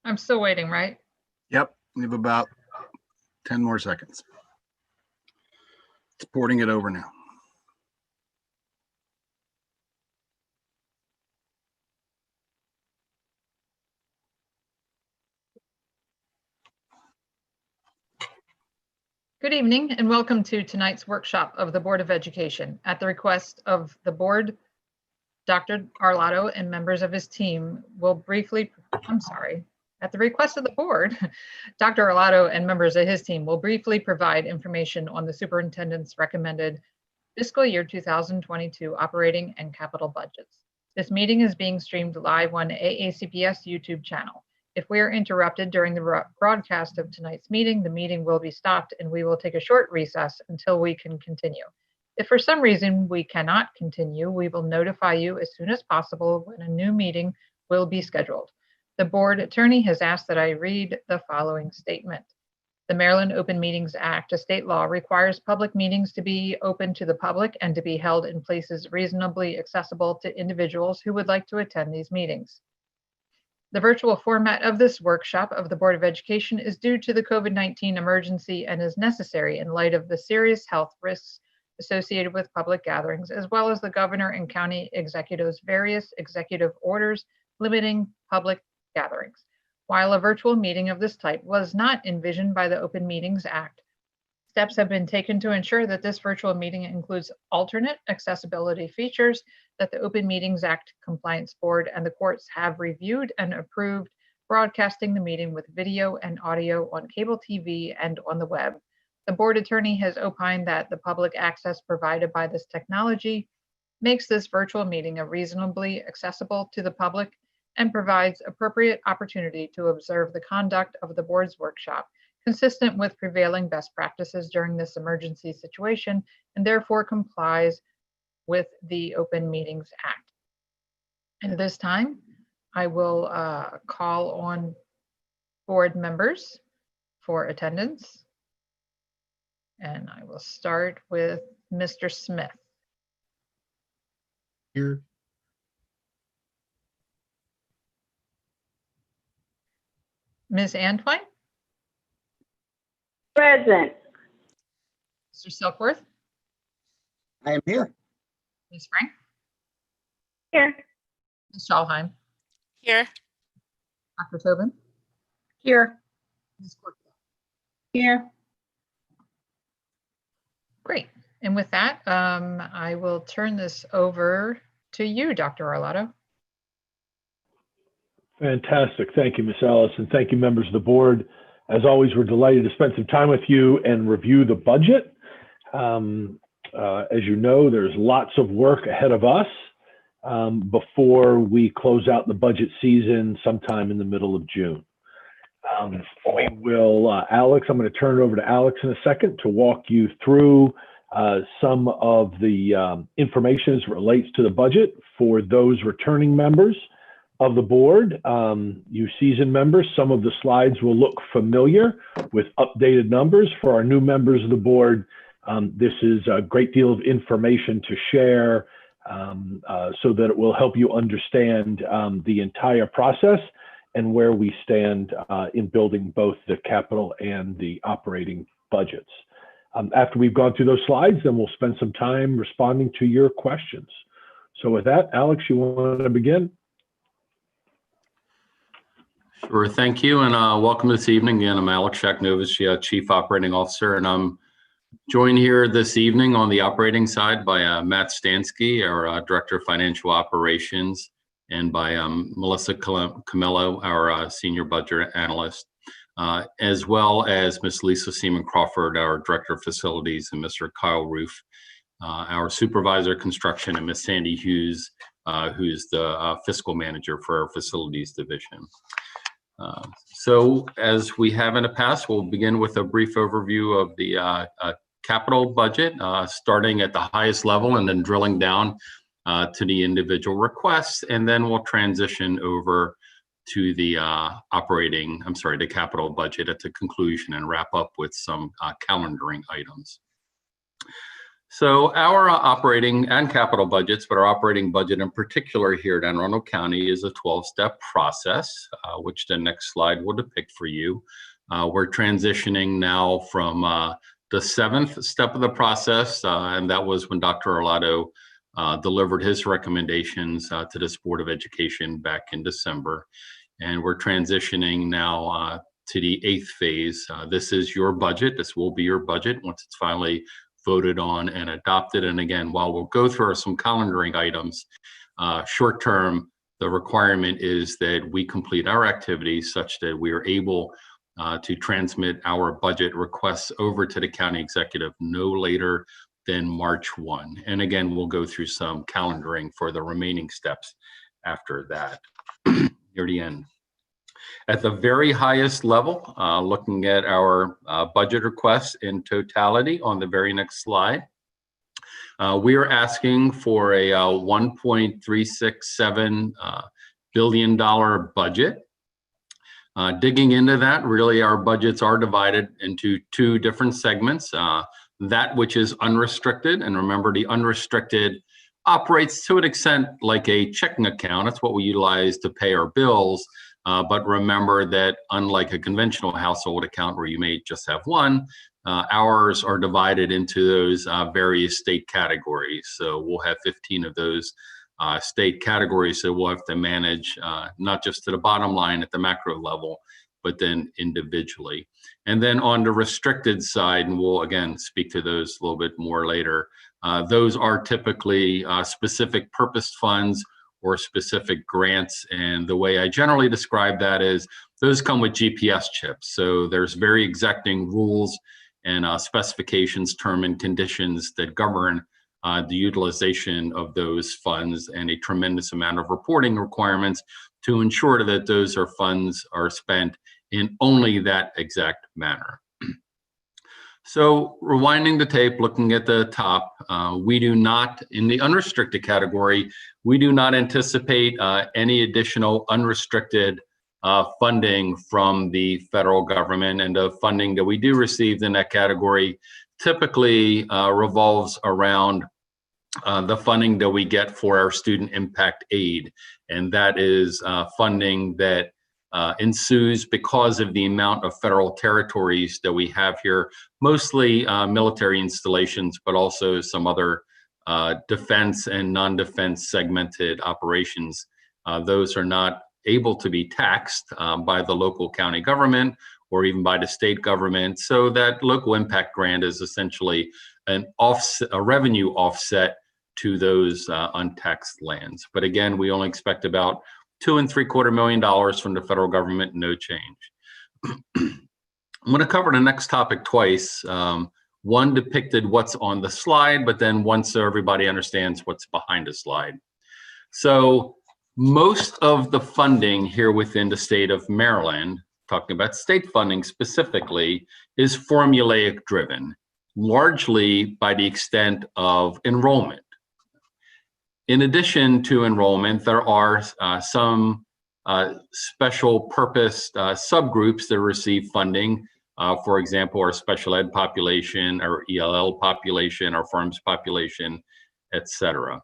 I'm still waiting, right? Yep, we have about 10 more seconds. It's porting it over now. Good evening and welcome to tonight's workshop of the Board of Education. At the request of the board, Dr. Arlotto and members of his team will briefly, at the request of the board, Dr. Arlotto and members of his team will briefly provide information on the superintendent's recommended fiscal year 2022 operating and capital budgets. This meeting is being streamed live on AACPS YouTube channel. If we are interrupted during the broadcast of tonight's meeting, the meeting will be stopped and we will take a short recess until we can continue. If for some reason we cannot continue, we will notify you as soon as possible when a new meeting will be scheduled. The board attorney has asked that I read the following statement. The Maryland Open Meetings Act, a state law, requires public meetings to be open to the public and to be held in places reasonably accessible to individuals who would like to attend these meetings. The virtual format of this workshop of the Board of Education is due to the COVID-19 emergency and is necessary in light of the serious health risks associated with public gatherings, as well as the governor and county executives' various executive orders limiting public gatherings. While a virtual meeting of this type was not envisioned by the Open Meetings Act, steps have been taken to ensure that this virtual meeting includes alternate accessibility features that the Open Meetings Act Compliance Board and the courts have reviewed and approved, broadcasting the meeting with video and audio on cable TV and on the web. The board attorney has opined that the public access provided by this technology makes this virtual meeting reasonably accessible to the public and provides appropriate opportunity to observe the conduct of the board's workshop, consistent with prevailing best practices during this emergency situation, and therefore complies with the Open Meetings Act. And at this time, I will call on board members for attendance. And I will start with Mr. Smith. Here. Ms. Antwine? Present. Mr. Silkworth? I am here. Ms. Frank? Here. Ms. Schalheim? Here. Dr. Tobin? Here. Ms. Corkhill? Here. Great. And with that, I will turn this over to you, Dr. Arlotto. Fantastic. Thank you, Ms. Ellis, and thank you, members of the board. As always, we're delighted to spend some time with you and review the budget. As you know, there's lots of work ahead of us before we close out the budget season sometime in the middle of June. We will, Alex, I'm going to turn it over to Alex in a second to walk you through some of the information as it relates to the budget for those returning members of the board. You seasoned members, some of the slides will look familiar with updated numbers. For our new members of the board, this is a great deal of information to share so that it will help you understand the entire process and where we stand in building both the capital and the operating budgets. After we've gone through those slides, then we'll spend some time responding to your questions. So with that, Alex, you want to begin? Sure, thank you, and welcome this evening. Again, I'm Alex Shaknovich, Chief Operating Officer, and I'm joined here this evening on the operating side by Matt Stansky, our Director of Financial Operations, and by Melissa Camillo, our Senior Budget Analyst, as well as Ms. Lisa Seaman-Crawford, our Director of Facilities, and Mr. Kyle Roof, our Supervisor of Construction, and Ms. Sandy Hughes, who's the Fiscal Manager for our Facilities Division. So as we have in the past, we'll begin with a brief overview of the capital budget, starting at the highest level and then drilling down to the individual requests, and then we'll transition over to the the capital budget at the conclusion and wrap up with some calendaring items. So our operating and capital budgets, but our operating budget in particular here at Anne Arundel County is a 12-step process, which the next slide will depict for you. We're transitioning now from the 7th step of the process, and that was when Dr. Arlotto delivered his recommendations to this Board of Education back in December. And we're transitioning now to the 8th phase. This is your budget. This will be your budget once it's finally voted on and adopted. And again, while we'll go through some calendaring items, short term, the requirement is that we complete our activities such that we are able to transmit our budget requests over to the county executive no later than March 1. And again, we'll go through some calendaring for the remaining steps after that. Near the end. At the very highest level, looking at our budget requests in totality on the very next slide, we are asking for a $1.367 billion budget. Digging into that, really our budgets are divided into two different segments. That which is unrestricted, and remember the unrestricted operates to an extent like a checking account. That's what we utilize to pay our bills. But remember that unlike a conventional household account where you may just have one, ours are divided into those various state categories. So we'll have 15 of those state categories. So we'll have to manage not just to the bottom line at the macro level, but then individually. And then on the restricted side, and we'll again speak to those a little bit more later, those are typically specific purpose funds or specific grants. And the way I generally describe that is those come with GPS chips. So there's very exacting rules and specifications, term and conditions that govern the utilization of those funds, and a tremendous amount of reporting requirements to ensure that those funds are spent in only that exact manner. So rewinding the tape, looking at the top, we do not, in the unrestricted category, we do not anticipate any additional unrestricted funding from the federal government, and the funding that we do receive in that category typically revolves around the funding that we get for our student impact aid. And that is funding that ensues because of the amount of federal territories that we have here, mostly military installations, but also some other defense and non-defense segmented operations. Those are not able to be taxed by the local county government or even by the state government. So that local impact grant is essentially an offset, a revenue offset to those untaxed lands. But again, we only expect about $2.75 million from the federal government, no change. I'm going to cover the next topic twice. One depicted what's on the slide, but then one so everybody understands what's behind the slide. So most of the funding here within the state of Maryland, talking about state funding specifically, is formulaic driven, largely by the extent of enrollment. In addition to enrollment, there are some special purpose subgroups that receive funding. For example, our special ed population, our ELL population, our farms population, etc.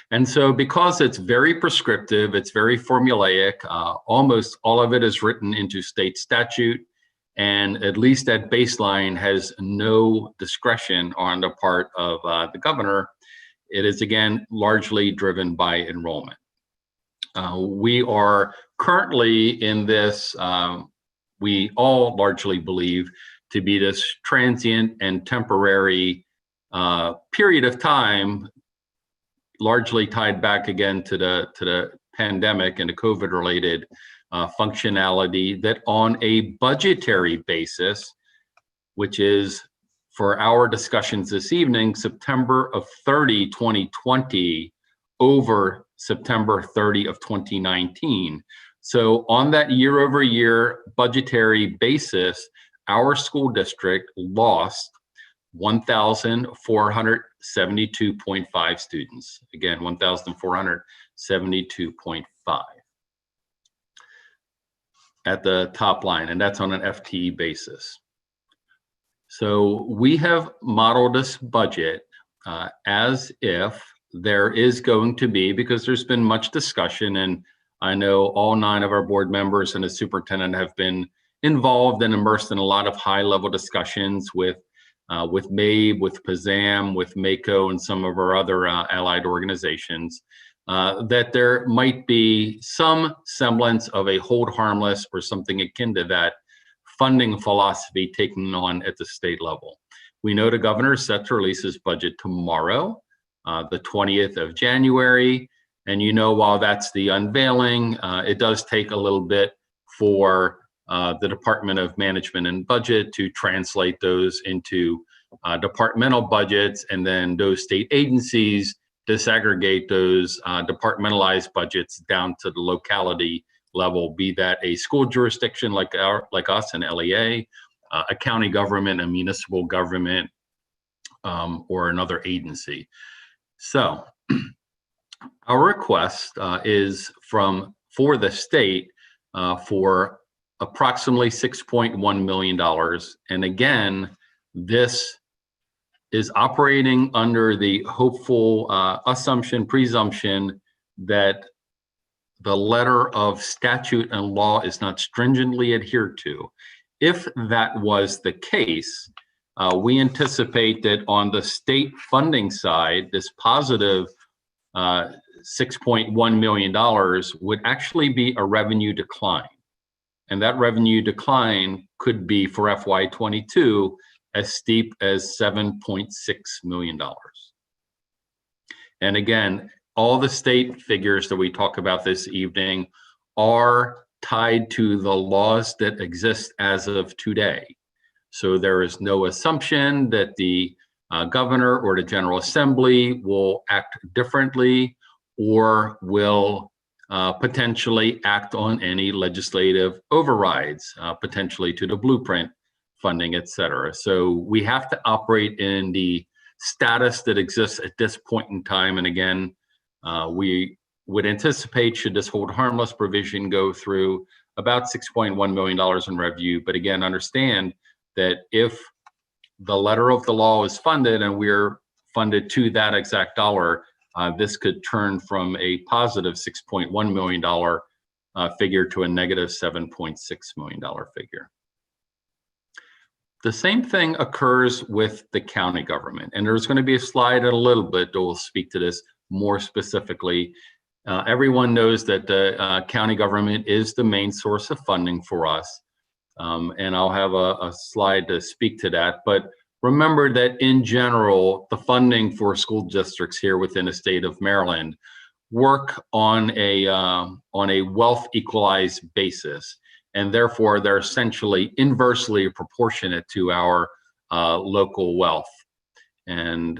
And so because it's very prescriptive, it's very formulaic, almost all of it is written into state statute, and at least at baseline has no discretion on the part of the governor. It is, again, largely driven by enrollment. We are currently in this, we all largely believe, to be this transient and temporary period of time, largely tied back again to the pandemic and the COVID-related functionality, that on a budgetary basis, which is for our discussions this evening, September of 30, 2020 over September 30 of 2019. So on that year-over-year budgetary basis, our school district lost 1,472.5 students. Again, 1,472.5 at the top line, and that's on an FTE basis. So we have modeled this budget as if there is going to be, because there's been much discussion, and I know all 9 of our board members and the superintendent have been involved and immersed in a lot of high-level discussions with MABE, with PAZAM, with MACO, and some of our other allied organizations, that there might be some semblance of a hold harmless or something akin to that funding philosophy taken on at the state level. We know the governor is set to release his budget tomorrow, the 20th of January. And while that's the unveiling, it does take a little bit for the Department of Management and Budget to translate those into departmental budgets, and then those state agencies disaggregate those departmentalized budgets down to the locality level, be that a school jurisdiction like us, an LEA, a county government, a municipal government, or another agency. So our request is for the state for approximately $6.1 million. And again, this is operating under the hopeful presumption that the letter of statute and law is not stringently adhered to. If that was the case, we anticipate that on the state funding side, this positive $6.1 million would actually be a revenue decline. And that revenue decline could be for FY22 as steep as $7.6 million. And again, all the state figures that we talk about this evening are tied to the laws that exist as of today. So there is no assumption that the governor or the General Assembly will act differently or will potentially act on any legislative overrides, potentially to the blueprint funding, et cetera. So we have to operate in the status that exists at this point in time. And again, we would anticipate, should this hold harmless provision go through, about $6.1 million in revenue. But again, understand that if the letter of the law is funded and we're funded to that exact dollar, this could turn from a positive $6.1 million figure to a negative $7.6 million figure. The same thing occurs with the county government, and there's going to be a slide in a little bit that will speak to this more specifically. Everyone knows that the county government is the main source of funding for us, and I'll have a slide to speak to that. But remember that in general, the funding for school districts here within the state of Maryland work on a wealth equalized basis, and therefore they're essentially inversely proportionate to our local wealth. And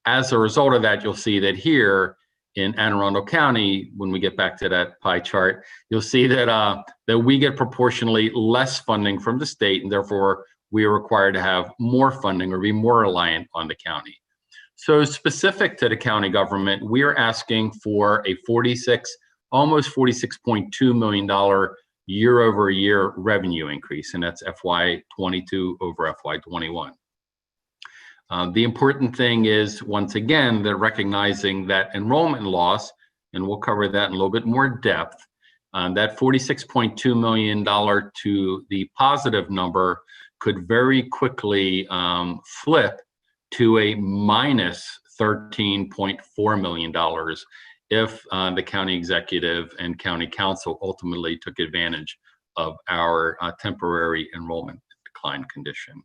as a result of that, you'll see that here in Anne Arundel County, when we get back to that pie chart, you'll see that that we get proportionally less funding from the state, and therefore we are required to have more funding or be more reliant on the county. So specific to the county government, we are asking for a almost $46.2 million year-over-year revenue increase, and that's FY22 over FY21. The important thing is, once again, that recognizing that enrollment loss, and we'll cover that in a little bit more depth, that $46.2 million to the positive number could very quickly flip to a minus $13.4 million if the county executive and county council ultimately took advantage of our temporary enrollment decline condition.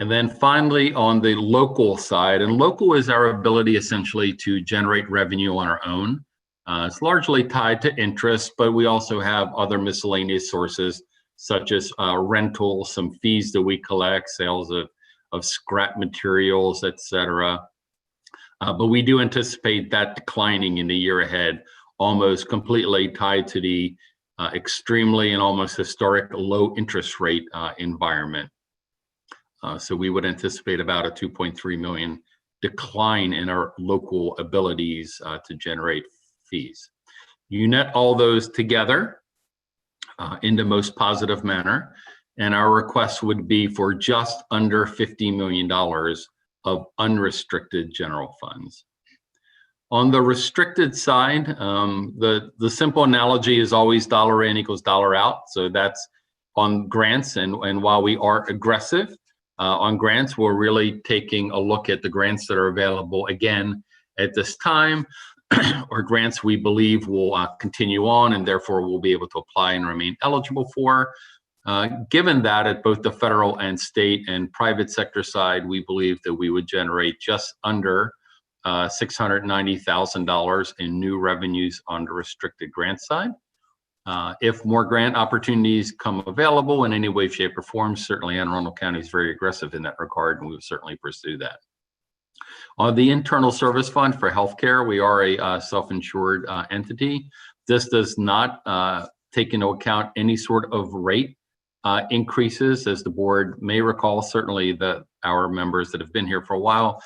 And then finally, on the local side, and local is our ability essentially to generate revenue on our own. It's largely tied to interest, but we also have other miscellaneous sources such as rental, some fees that we collect, sales of scrap materials, et cetera. But we do anticipate that declining in the year ahead, almost completely tied to the extremely and almost historic low interest rate environment. So we would anticipate about a 2.3 million decline in our local abilities to generate fees. You net all those together in the most positive manner, and our request would be for just under $50 million of unrestricted general funds. On the restricted side, the simple analogy is always dollar in equals dollar out. So that's on grants. And while we are aggressive on grants, we're really taking a look at the grants that are available again at this time, or grants we believe will continue on and therefore we'll be able to apply and remain eligible for. Given that at both the federal and state and private sector side, we believe that we would generate just under $690,000 in new revenues on the restricted grant side. If more grant opportunities come available in any way, shape, or form, certainly Anne Arundel County is very aggressive in that regard, and we would certainly pursue that. On the internal service fund for healthcare, we are a self-insured entity. This does not take into account any sort of rate increases. As the board may recall, certainly our members that have been here for a while,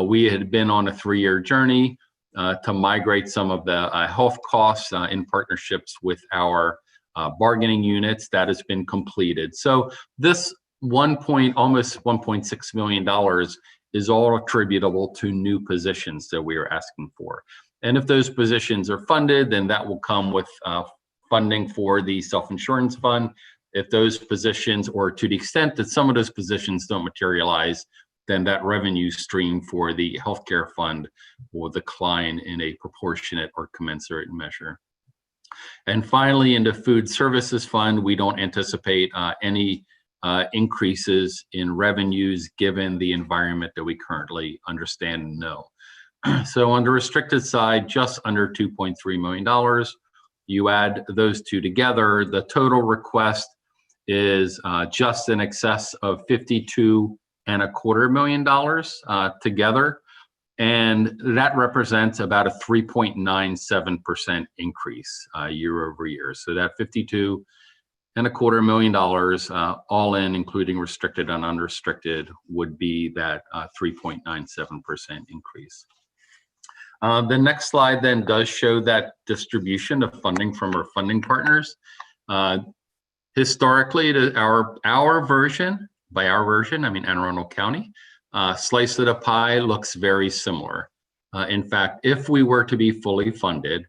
we had been on a 3-year journey to migrate some of the health costs in partnerships with our bargaining units. That has been completed. So this almost $1.6 million is all attributable to new positions that we are asking for. And if those positions are funded, then that will come with funding for the self-insurance fund. If those positions, or to the extent that some of those positions don't materialize, then that revenue stream for the healthcare fund will decline in a proportionate or commensurate measure. And finally, in the food services fund, we don't anticipate any increases in revenues given the environment that we currently understand and know. So on the restricted side, just under $2.3 million. You add those two together, the total request is just in excess of $52.25 million together, and that represents about a 3.97% increase year over year. So that $52.25 million, all in, including restricted and unrestricted, would be that 3.97% increase. The next slide then does show that distribution of funding from our funding partners. Historically, our version, by our version, I mean Anne Arundel County, slice of the pie looks very similar. In fact, if we were to be fully funded,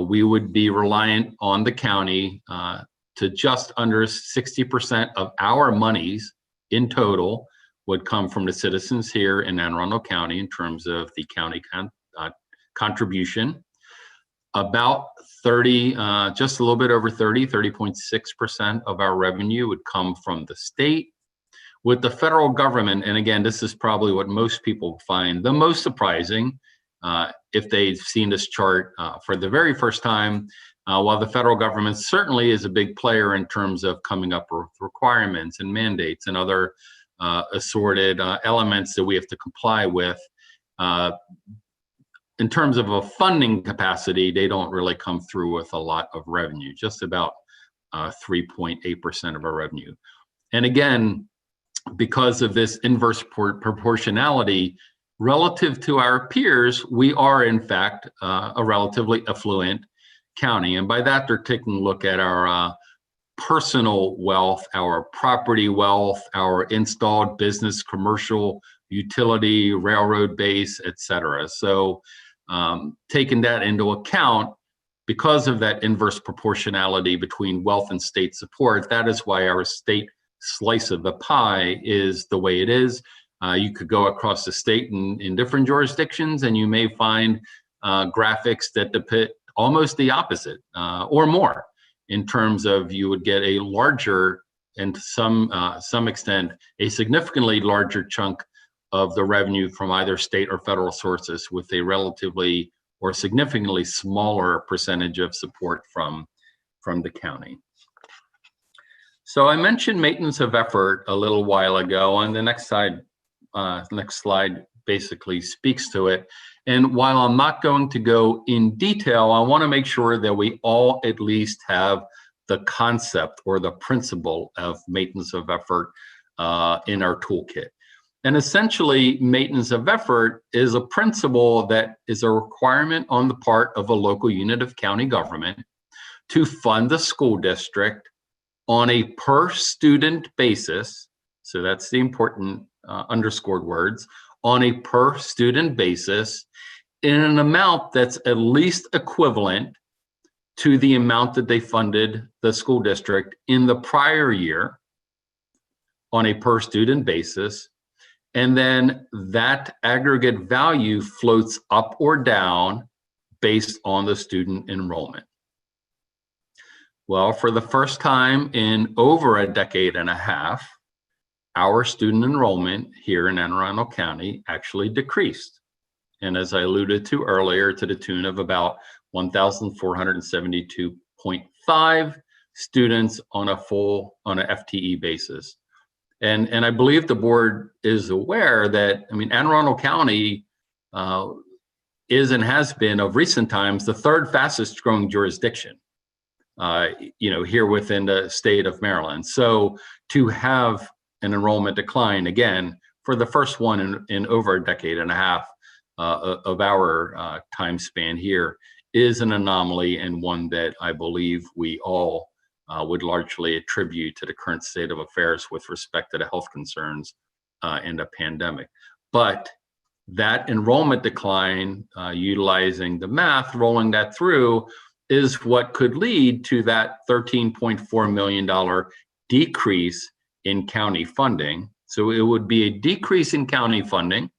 we would be reliant on the county to just under 60% of our monies in total would come from the citizens here in Anne Arundel County in terms of the county contribution. About 30, just a little bit over 30.6% of our revenue would come from the state. With the federal government, and again, this is probably what most people find the most surprising if they've seen this chart for the very first time, while the federal government certainly is a big player in terms of coming up with requirements and mandates and other assorted elements that we have to comply with. In terms of a funding capacity, they don't really come through with a lot of revenue, just about 3.8% of our revenue. And again, because of this inverse proportionality, relative to our peers, we are in fact a relatively affluent county. And by that, they're taking a look at our personal wealth, our property wealth, our installed business, commercial, utility, railroad base, et cetera. So taking that into account, because of that inverse proportionality between wealth and state support, that is why our state slice of the pie is the way it is. You could go across the state in different jurisdictions and you may find graphics that depict almost the opposite or more, in terms of you would get a larger, and to some extent, a significantly larger chunk of the revenue from either state or federal sources with a relatively or significantly smaller percentage of support from the county. So I mentioned maintenance of effort a little while ago, and the next slide basically speaks to it. And while I'm not going to go in detail, I want to make sure that we all at least have the concept or the principle of maintenance of effort in our toolkit. And essentially, maintenance of effort is a principle that is a requirement on the part of a local unit of county government to fund the school district on a per student basis. So that's the important underscored words, on a per student basis in an amount that's at least equivalent to the amount that they funded the school district in the prior year on a per student basis. And then that aggregate value floats up or down based on the student enrollment. Well, for the first time in over a decade and a half, our student enrollment here in Anne Arundel County actually decreased. And as I alluded to earlier, to the tune of about 1,472.5 students on a FTE basis. And I believe the board is aware that, I mean, Anne Arundel County is and has been of recent times the third fastest growing jurisdiction, here within the state of Maryland. So to have an enrollment decline again for the first one in over a decade and a half of our time span here is an anomaly, and one that I believe we all would largely attribute to the current state of affairs with respect to the health concerns and the pandemic. But that enrollment decline, utilizing the math, rolling that through, is what could lead to that $13.4 million decrease in county funding. So it would be a decrease in county funding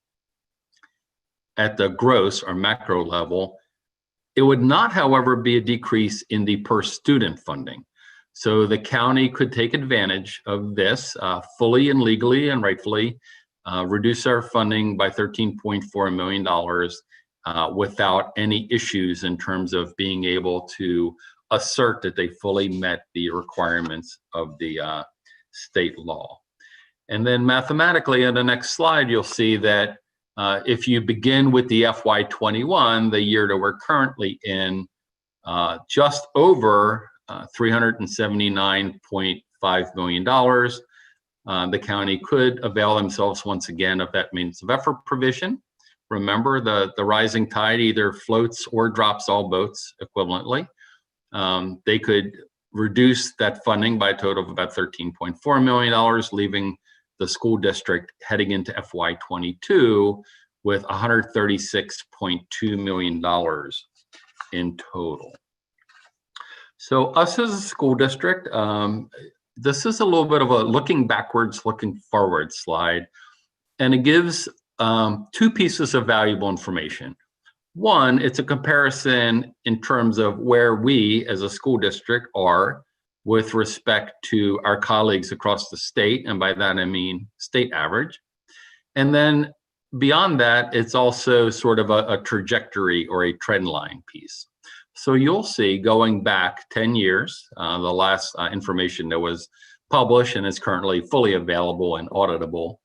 at the gross or macro level. It would not, however, be a decrease in the per student funding. So the county could take advantage of this fully and legally and rightfully, reduce our funding by $13.4 million without any issues in terms of being able to assert that they fully met the requirements of the state law. And then mathematically, in the next slide, you'll see that if you begin with the FY21, the year that we're currently in, just over $379.5 million, the county could avail themselves once again of that means of effort provision. Remember, the rising tide either floats or drops all boats equivalently. They could reduce that funding by a total of about $13.4 million, leaving the school district heading into FY22 with $136.2 million in total. So us as a school district, this is a little bit of a looking backwards, looking forward slide, and it gives two pieces of valuable information. One, it's a comparison in terms of where we as a school district are with respect to our colleagues across the state, and by that I mean state average. And then beyond that, it's also sort of a trajectory or a trend line piece. So you'll see, going back 10 years, the last information that was published and is currently fully available and auditable,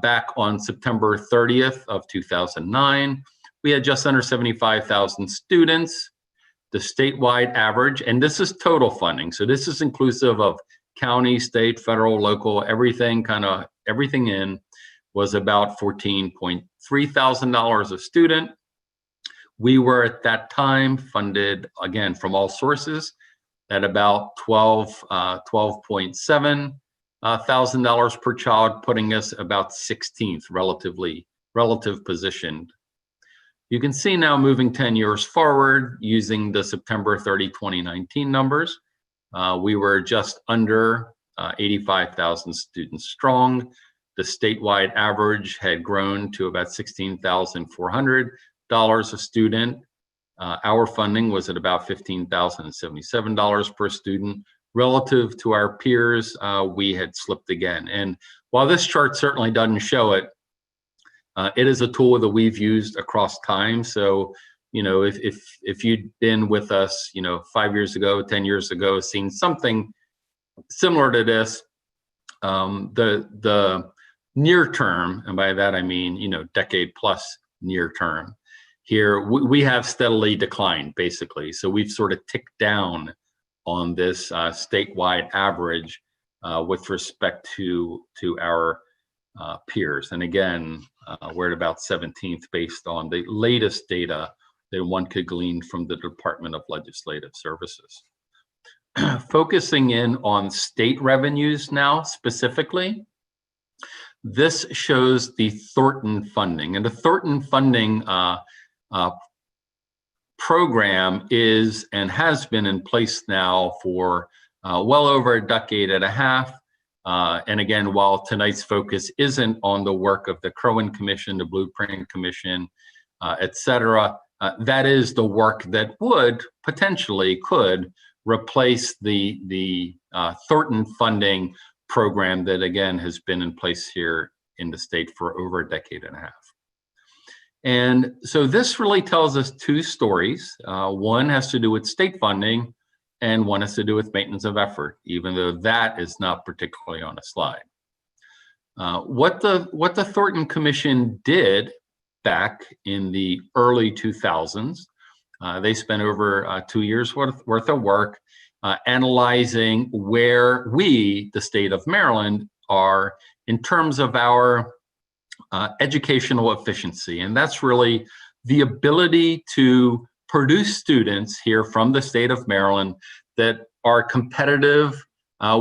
back on September 30th of 2009, we had just under 75,000 students. The statewide average, and this is total funding, so this is inclusive of county, state, federal, local, everything, everything in, was about $14.3 thousand a student. We were at that time funded, again, from all sources at about $12.7 thousand per child, putting us about 16th relative positioned. You can see now, moving 10 years forward, using the September 30, 2019 numbers, we were just under 85,000 students strong. The statewide average had grown to about $16,400 a student. Our funding was at about $15,077 per student. Relative to our peers, we had slipped again. And while this chart certainly doesn't show it, it is a tool that we've used across time. So, if you'd been with us, 5 years ago, 10 years ago, seen something similar to this, the near term, and by that I mean, decade plus near term, here we have steadily declined, basically. So we've sort of ticked down on this statewide average with respect to our peers. And again, we're at about 17th based on the latest data that one could glean from the Department of Legislative Services. Focusing in on state revenues now specifically, this shows the Thorton Funding. And the Thornton Funding program is and has been in place now for well over a decade and a half. And again, while tonight's focus isn't on the work of the Crowan Commission, the Blueprint Commission, et cetera, that is the work that would potentially could replace the Thornton Funding program that again has been in place here in the state for over a decade and a half. And so this really tells us two stories. One has to do with state funding and one has to do with maintenance of effort, even though that is not particularly on a slide. What the Thornton Commission did back in the early 2000s, they spent over 2 years worth of work analyzing where we, the state of Maryland, are in terms of our educational efficiency. And that's really the ability to produce students here from the state of Maryland that are competitive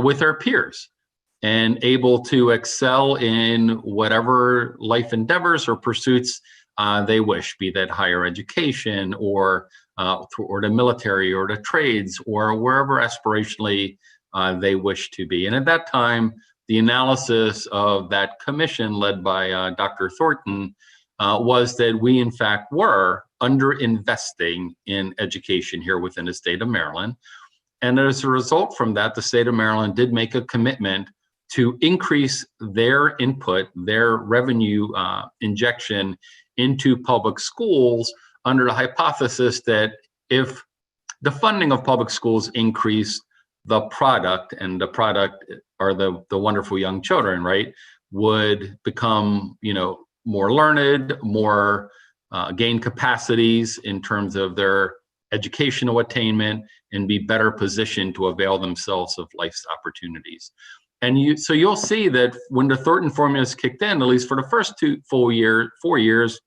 with our peers and able to excel in whatever life endeavors or pursuits they wish, be that higher education or the military or the trades or wherever aspirationally they wish to be. And at that time, the analysis of that commission led by Dr. Thornton was that we in fact were underinvesting in education here within the state of Maryland. And as a result from that, the state of Maryland did make a commitment to increase their input, their revenue injection into public schools under the hypothesis that if the funding of public schools increased, the product, and the product are the wonderful young children, right, would become, more learned, more gain capacities in terms of their educational attainment, and be better positioned to avail themselves of life's opportunities. And so you'll see that when the Thornton formulas kicked in, at least for the first 4 years,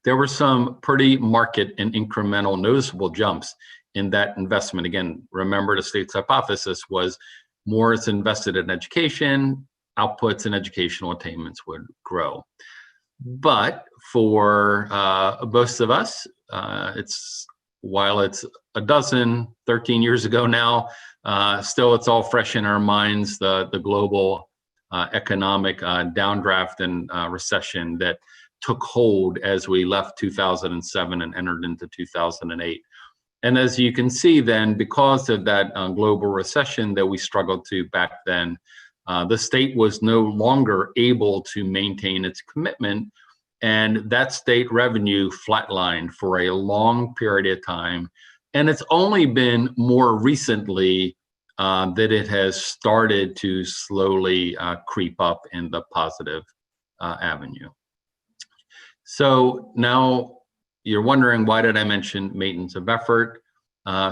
there were some pretty market and incremental noticeable jumps in that investment. Again, remember the state's hypothesis was more is invested in education, outputs and educational attainments would grow. But for most of us, while it's 13 years ago now, still it's all fresh in our minds, the global economic downdraft and recession that took hold as we left 2007 and entered into 2008. And as you can see then, because of that global recession that we struggled to back then, the state was no longer able to maintain its commitment, and that state revenue flatlined for a long period of time. And it's only been more recently that it has started to slowly creep up in the positive avenue. So now you're wondering, why did I mention maintenance of effort?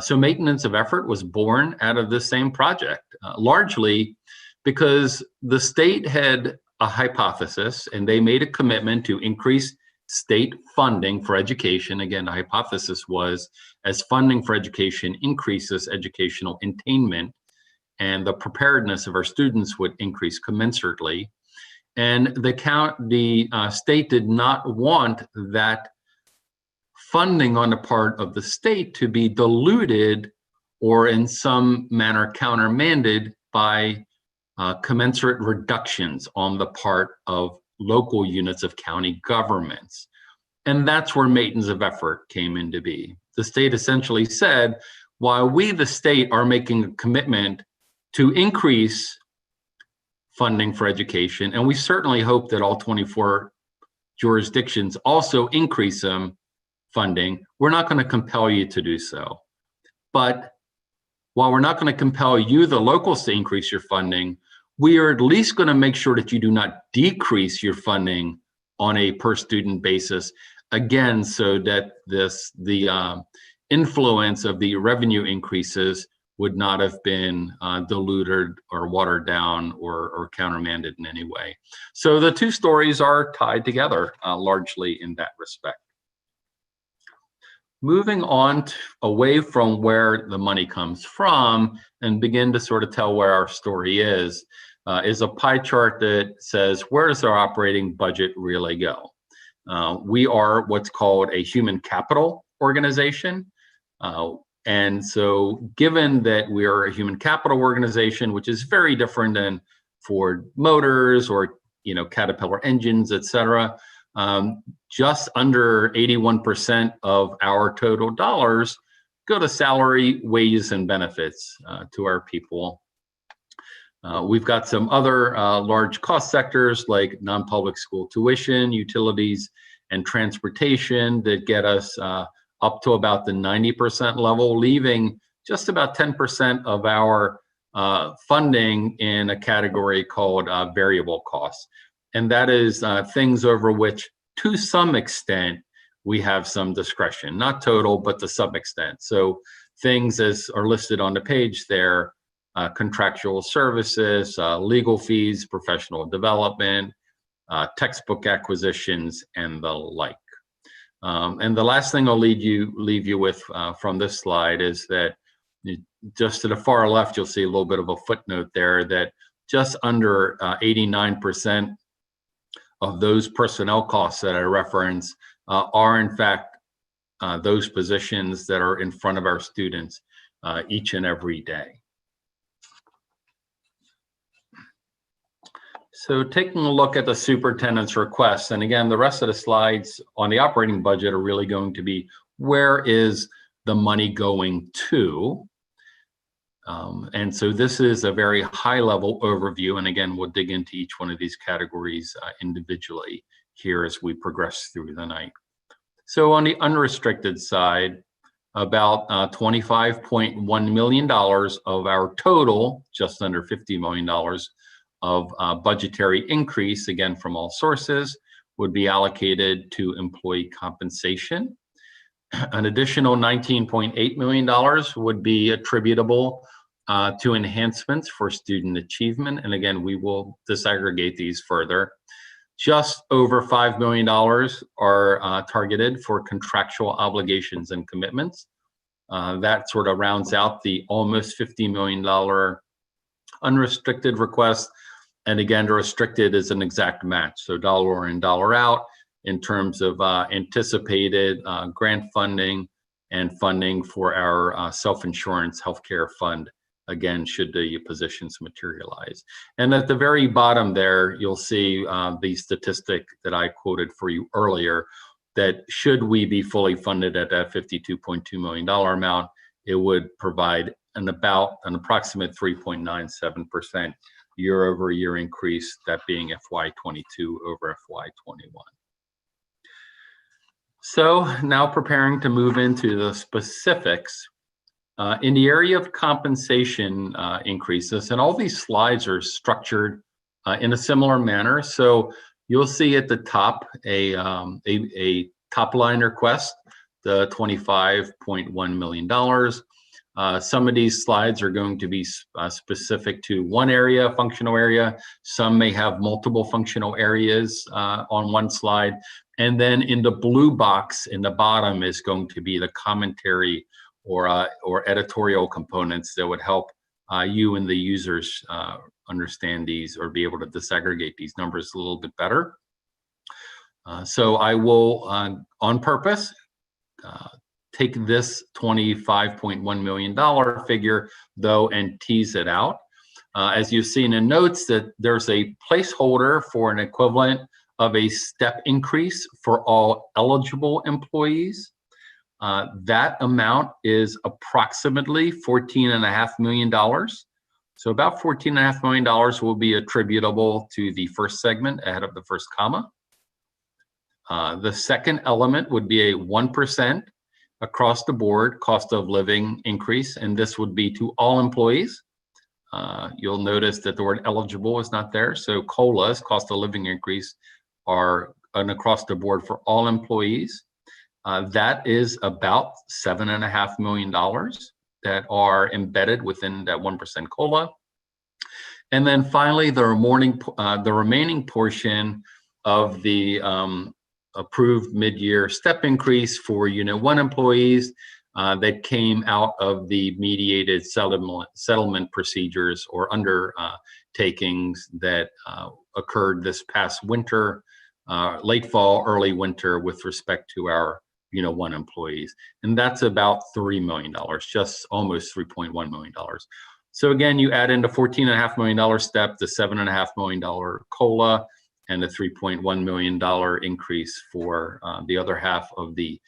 So maintenance of effort was born out of this same project, largely because the state had a hypothesis and they made a commitment to increase state funding for education. Again, the hypothesis was as funding for education increases, educational attainment and the preparedness of our students would increase commensurately. And the state did not want that funding on the part of the state to be diluted or in some manner countermanded by commensurate reductions on the part of local units of county governments. And that's where maintenance of effort came into be. The state essentially said, while we, the state, are making a commitment to increase funding for education, and we certainly hope that all 24 jurisdictions also increase funding, we're not going to compel you to do so. But while we're not going to compel you, the locals, to increase your funding, we are at least going to make sure that you do not decrease your funding on a per student basis, again, so that the influence of the revenue increases would not have been diluted or watered down or countermanded in any way. So the two stories are tied together largely in that respect. Moving on away from where the money comes from and begin to sort of tell where our story is. is a pie chart that says, where does our operating budget really go? We are what's called a human capital organization. And so given that we are a human capital organization, which is very different than Ford Motors or Caterpillar engines, et cetera, just under 81% of our total dollars go to salary, wages, and benefits to our people. We've got some other large cost sectors like non-public school tuition, utilities, and transportation that get us up to about the 90% level, leaving just about 10% of our funding in a category called variable costs. And that is things over which, to some extent, we have some discretion, not total, but to some extent. So things as are listed on the page there, contractual services, legal fees, professional development, textbook acquisitions, and the like. And the last thing I'll leave you with from this slide is that just to the far left, you'll see a little bit of a footnote there that just under 89% of those personnel costs that I reference are in fact those positions that are in front of our students each and every day. So taking a look at the superintendent's request, and again, the rest of the slides on the operating budget are really going to be, where is the money going to? And so this is a very high level overview. And again, we'll dig into each one of these categories individually here as we progress through the night. So on the unrestricted side, about $25.1 million of our total, just under $50 million of budgetary increase, again from all sources, would be allocated to employee compensation. An additional $19.8 million would be attributable to enhancements for student achievement. And again, we will disaggregate these further. Just over $5 million are targeted for contractual obligations and commitments. That sort of rounds out the almost $50 million unrestricted request. And again, the restricted is an exact match. So dollar in, dollar out in terms of anticipated grant funding and funding for our self-insurance healthcare fund, again, should the positions materialize. And at the very bottom there, you'll see the statistic that I quoted for you earlier, that should we be fully funded at that $52.2 million amount, it would provide an approximate 3.97% year-over-year increase, that being FY22 over FY21. So now preparing to move into the specifics. In the area of compensation increases, and all these slides are structured in a similar manner. So you'll see at the top a top line request, the $25.1 million. Some of these slides are going to be specific to one area, functional area. Some may have multiple functional areas on one slide. And then in the blue box in the bottom is going to be the commentary or editorial components that would help you and the users understand these or be able to disaggregate these numbers a little bit better. So I will, on purpose, take this $25.1 million figure, though, and tease it out. As you've seen in notes, that there's a placeholder for an equivalent of a step increase for all eligible employees. That amount is approximately $14.5 million. So about $14.5 million will be attributable to the first segment ahead of the first comma. The second element would be a 1% across the board cost of living increase, and this would be to all employees. You'll notice that the word eligible is not there. So COLAs, cost of living increase, are an across the board for all employees. That is about $7.5 million that are embedded within that 1% COLA. And then finally, the remaining portion of the approved mid-year step increase for Unit 1 employees that came out of the mediated settlement procedures or undertakings that occurred this past winter, late fall, early winter, with respect to our Unit 1 employees. And that's about $3 million, just almost $3.1 million. So again, you add in the $14.5 million step, the $7.5 million COLA, and the $3.1 million increase for the other half of the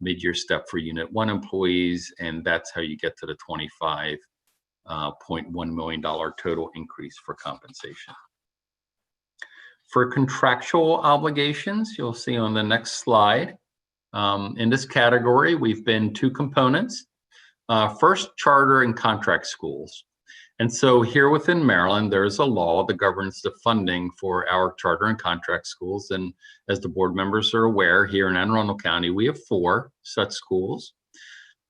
mid-year step for Unit 1 employees, and that's how you get to the $25.1 million total increase for compensation. For contractual obligations, you'll see on the next slide, in this category, we've been two components. First, charter and contract schools. And so here within Maryland, there's a law that governs the funding for our charter and contract schools. And as the board members are aware, here in Anne Arundel County, we have 4 such schools.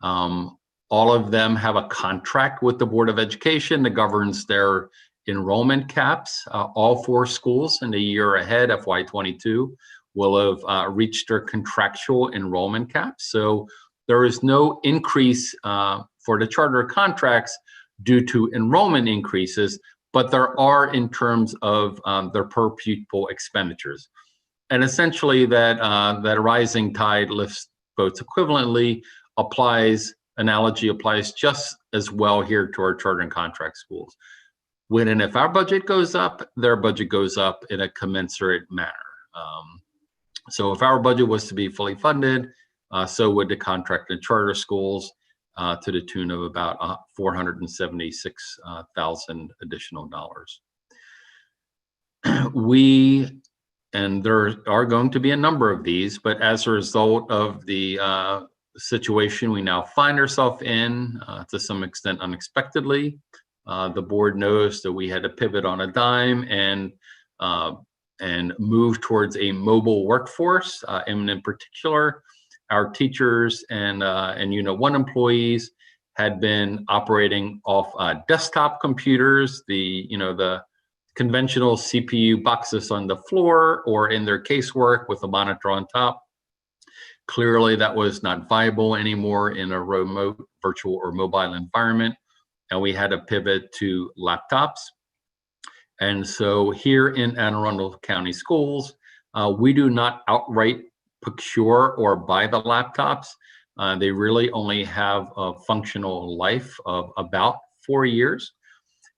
All of them have a contract with the Board of Education that governs their enrollment caps. All 4 schools in the year ahead, FY2022, will have reached their contractual enrollment caps. So there is no increase for the charter contracts due to enrollment increases, but there are in terms of their per pupil expenditures. And essentially that rising tide lifts boats equivalently analogy applies just as well here to our charter and contract schools. When and if our budget goes up, their budget goes up in a commensurate manner. So if our budget was to be fully funded, so would the contract and charter schools, to the tune of about $476,000 additional dollars. And there are going to be a number of these, but as a result of the situation we now find ourselves in, to some extent unexpectedly, the board knows that we had to pivot on a dime and move towards a mobile workforce, and in particular, our teachers and Unit 1 employees had been operating off desktop computers, the conventional CPU boxes on the floor, or in their casework with a monitor on top. Clearly, that was not viable anymore in a remote, virtual, or mobile environment, and we had to pivot to laptops. And so here in Anne Arundel County Schools, we do not outright procure or buy the laptops. They really only have a functional life of about 4 years.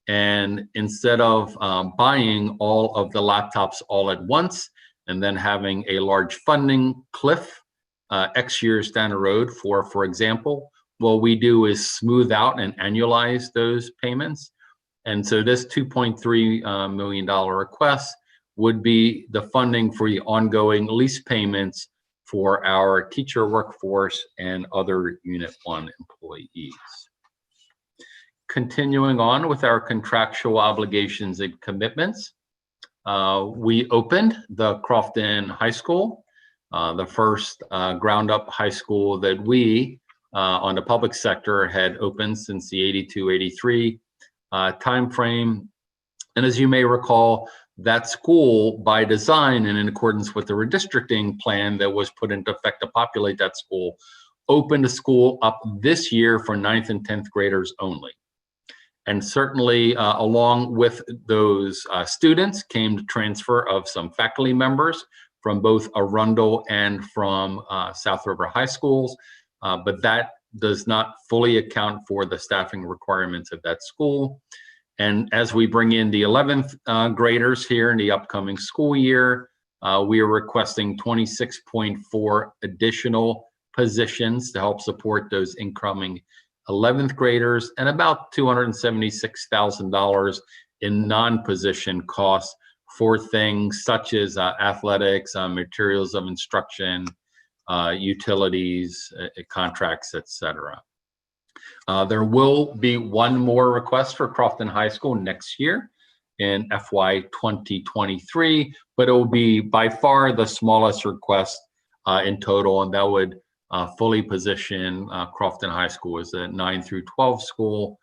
And instead of buying all of the laptops all at once and then having a large funding cliff X years down the road for example, what we do is smooth out and annualize those payments. And so this $2.3 million request would be the funding for the ongoing lease payments for our teacher workforce and other Unit 1 employees. Continuing on with our contractual obligations and commitments, we opened the Clifton High School, the first ground-up high school that we, on the public sector, had opened since the 82-83 timeframe. And as you may recall, that school, by design and in accordance with the redistricting plan that was put into effect to populate that school, opened the school up this year for 9th and 10th graders only. And certainly along with those students came the transfer of some faculty members from both Arundel and from South River High Schools, but that does not fully account for the staffing requirements of that school. And as we bring in the 11th graders here in the upcoming school year, we are requesting 26.4 additional positions to help support those incoming 11th graders and about $276,000 in non-position costs for things such as athletics, materials of instruction, utilities, contracts, etc. There will be one more request for Clifton High School next year in FY2023, but it will be by far the smallest request in total, and that would fully position Clifton High School as a 9 through 12 school,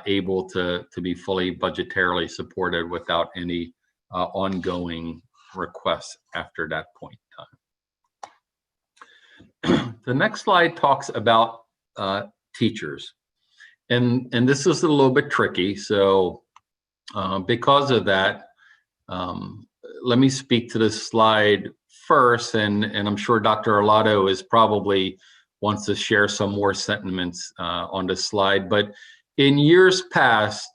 able to be fully budgetarily supported without any ongoing requests after that point in time. The next slide talks about teachers. And this is a little bit tricky. So because of that, let me speak to this slide first, and I'm sure Dr. Arlotto is probably wants to share some more sentiments on this slide. But in years past,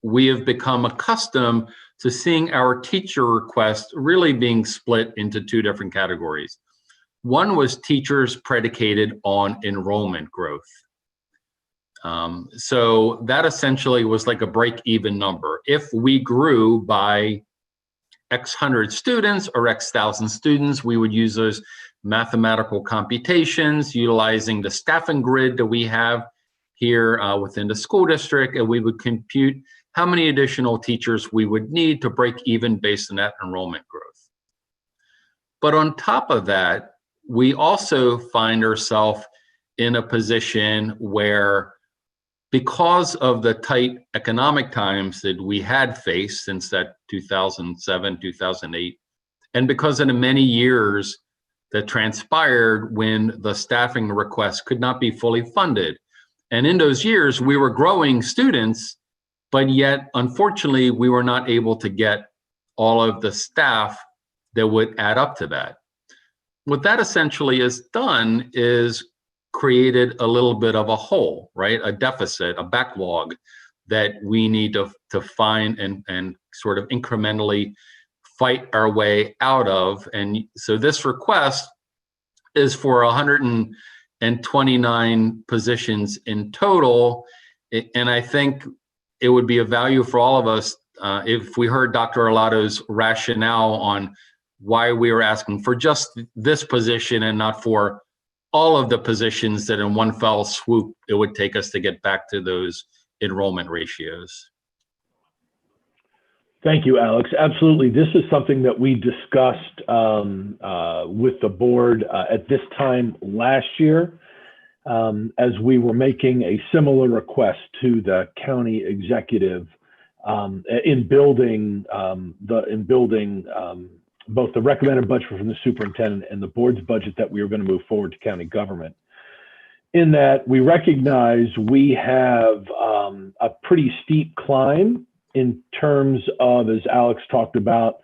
we have become accustomed to seeing our teacher requests really being split into two different categories. One was teachers predicated on enrollment growth. So that essentially was like a break-even number. If we grew by X hundred students or X thousand students, we would use those mathematical computations utilizing the staffing grid that we have here within the school district, and we would compute how many additional teachers we would need to break even based on that enrollment growth. But on top of that, we also find ourselves in a position where, because of the tight economic times that we had faced since that 2007, 2008, and because of the many years that transpired when the staffing requests could not be fully funded. And in those years, we were growing students, but yet, unfortunately, we were not able to get all of the staff that would add up to that. What that essentially has done is created a little bit of a hole, right? A deficit, a backlog that we need to find and sort of incrementally fight our way out of. And so this request is for 129 positions in total. And I think it would be of value for all of us if we heard Dr. Arlotto's rationale on why we were asking for just this position and not for all of the positions that in one fell swoop it would take us to get back to those enrollment ratios. Thank you, Alex. Absolutely. This is something that we discussed with the board at this time last year as we were making a similar request to the county executive in building both the recommended budget from the superintendent and the board's budget that we were going to move forward to county government. In that, we recognize we have a pretty steep climb in terms of, as Alex talked about,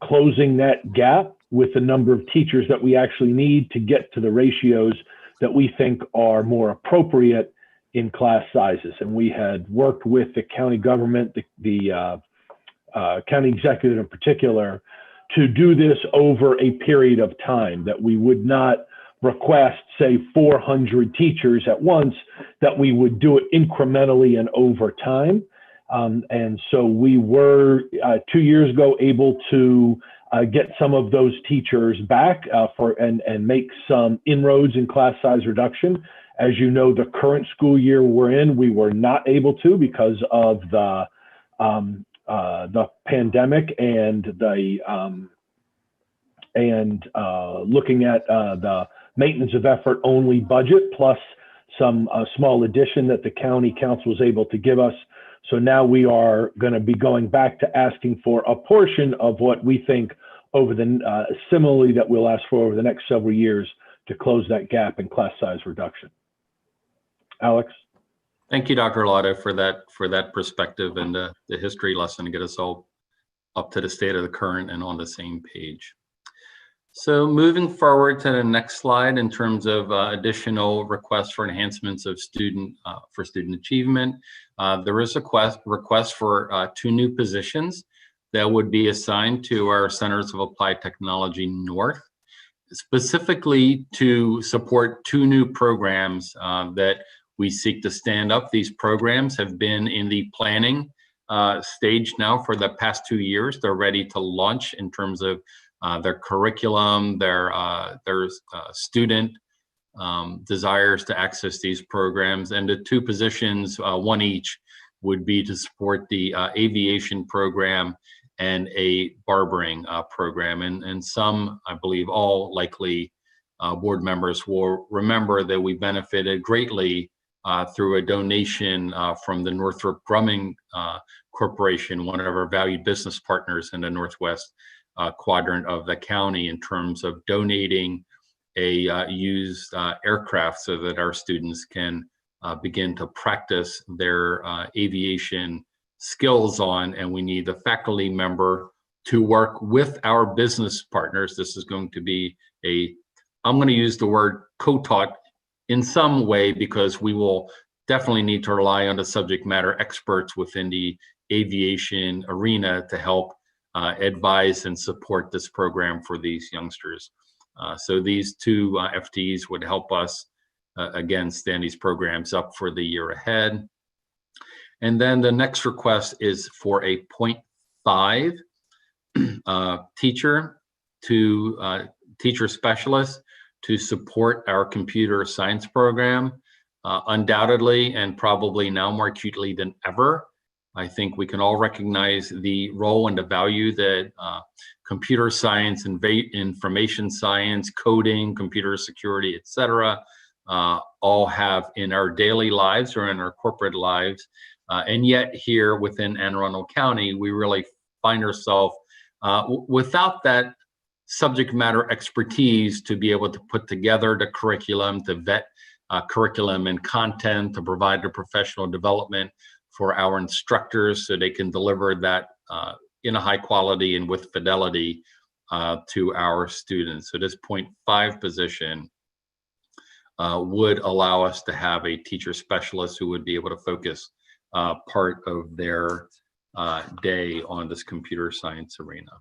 closing that gap with the number of teachers that we actually need to get to the ratios that we think are more appropriate in class sizes. And we had worked with the county government, the county executive in particular, to do this over a period of time, that we would not request, say, 400 teachers at once, that we would do it incrementally and over time. And so we were 2 years ago able to get some of those teachers back and make some inroads in class size reduction. As you know, the current school year we're in, we were not able to because of the pandemic and looking at the maintenance of effort only budget plus some small addition that the county council was able to give us. So now we are going to be going back to asking for a portion of what we think over the similarly that we'll ask for over the next several years to close that gap in class size reduction. Alex? Thank you, Dr. Arlotto, for that perspective and the history lesson to get us all up to the state of the current and on the same page. So moving forward to the next slide in terms of additional requests for enhancements of student achievement, there is a request for 2 new positions that would be assigned to our Centers of Applied Technology North, specifically to support 2 new programs that we seek to stand up. These programs have been in the planning stage now for the past 2 years. They're ready to launch in terms of their curriculum, their student desires to access these programs. And the 2 positions, one each, would be to support the aviation program and a barbering program. And some, I believe all likely board members will remember that we benefited greatly through a donation from the Northrop Grumman Corporation, one of our valued business partners in the Northwest quadrant of the county, in terms of donating a used aircraft so that our students can begin to practice their aviation skills on, and we need a faculty member to work with our business partners. This is going to be I'm going to use the word co-taught in some way, because we will definitely need to rely on the subject matter experts within the aviation arena to help advise and support this program for these youngsters. So these two FTEs would help us, again, stand these programs up for the year ahead. And then the next request is for a 0.5 teacher specialist to support our computer science program. Undoubtedly, and probably now more acutely than ever, I think we can all recognize the role and the value that computer science and information science, coding, computer security, etc., all have in our daily lives or in our corporate lives. And yet here within Anne Arundel County, we really find ourselves without that subject matter expertise to be able to put together the curriculum, to vet curriculum and content, to provide the professional development for our instructors so they can deliver that in a high quality and with fidelity to our students. So this 0.5 position would allow us to have a teacher specialist who would be able to focus part of their day on this computer science arena.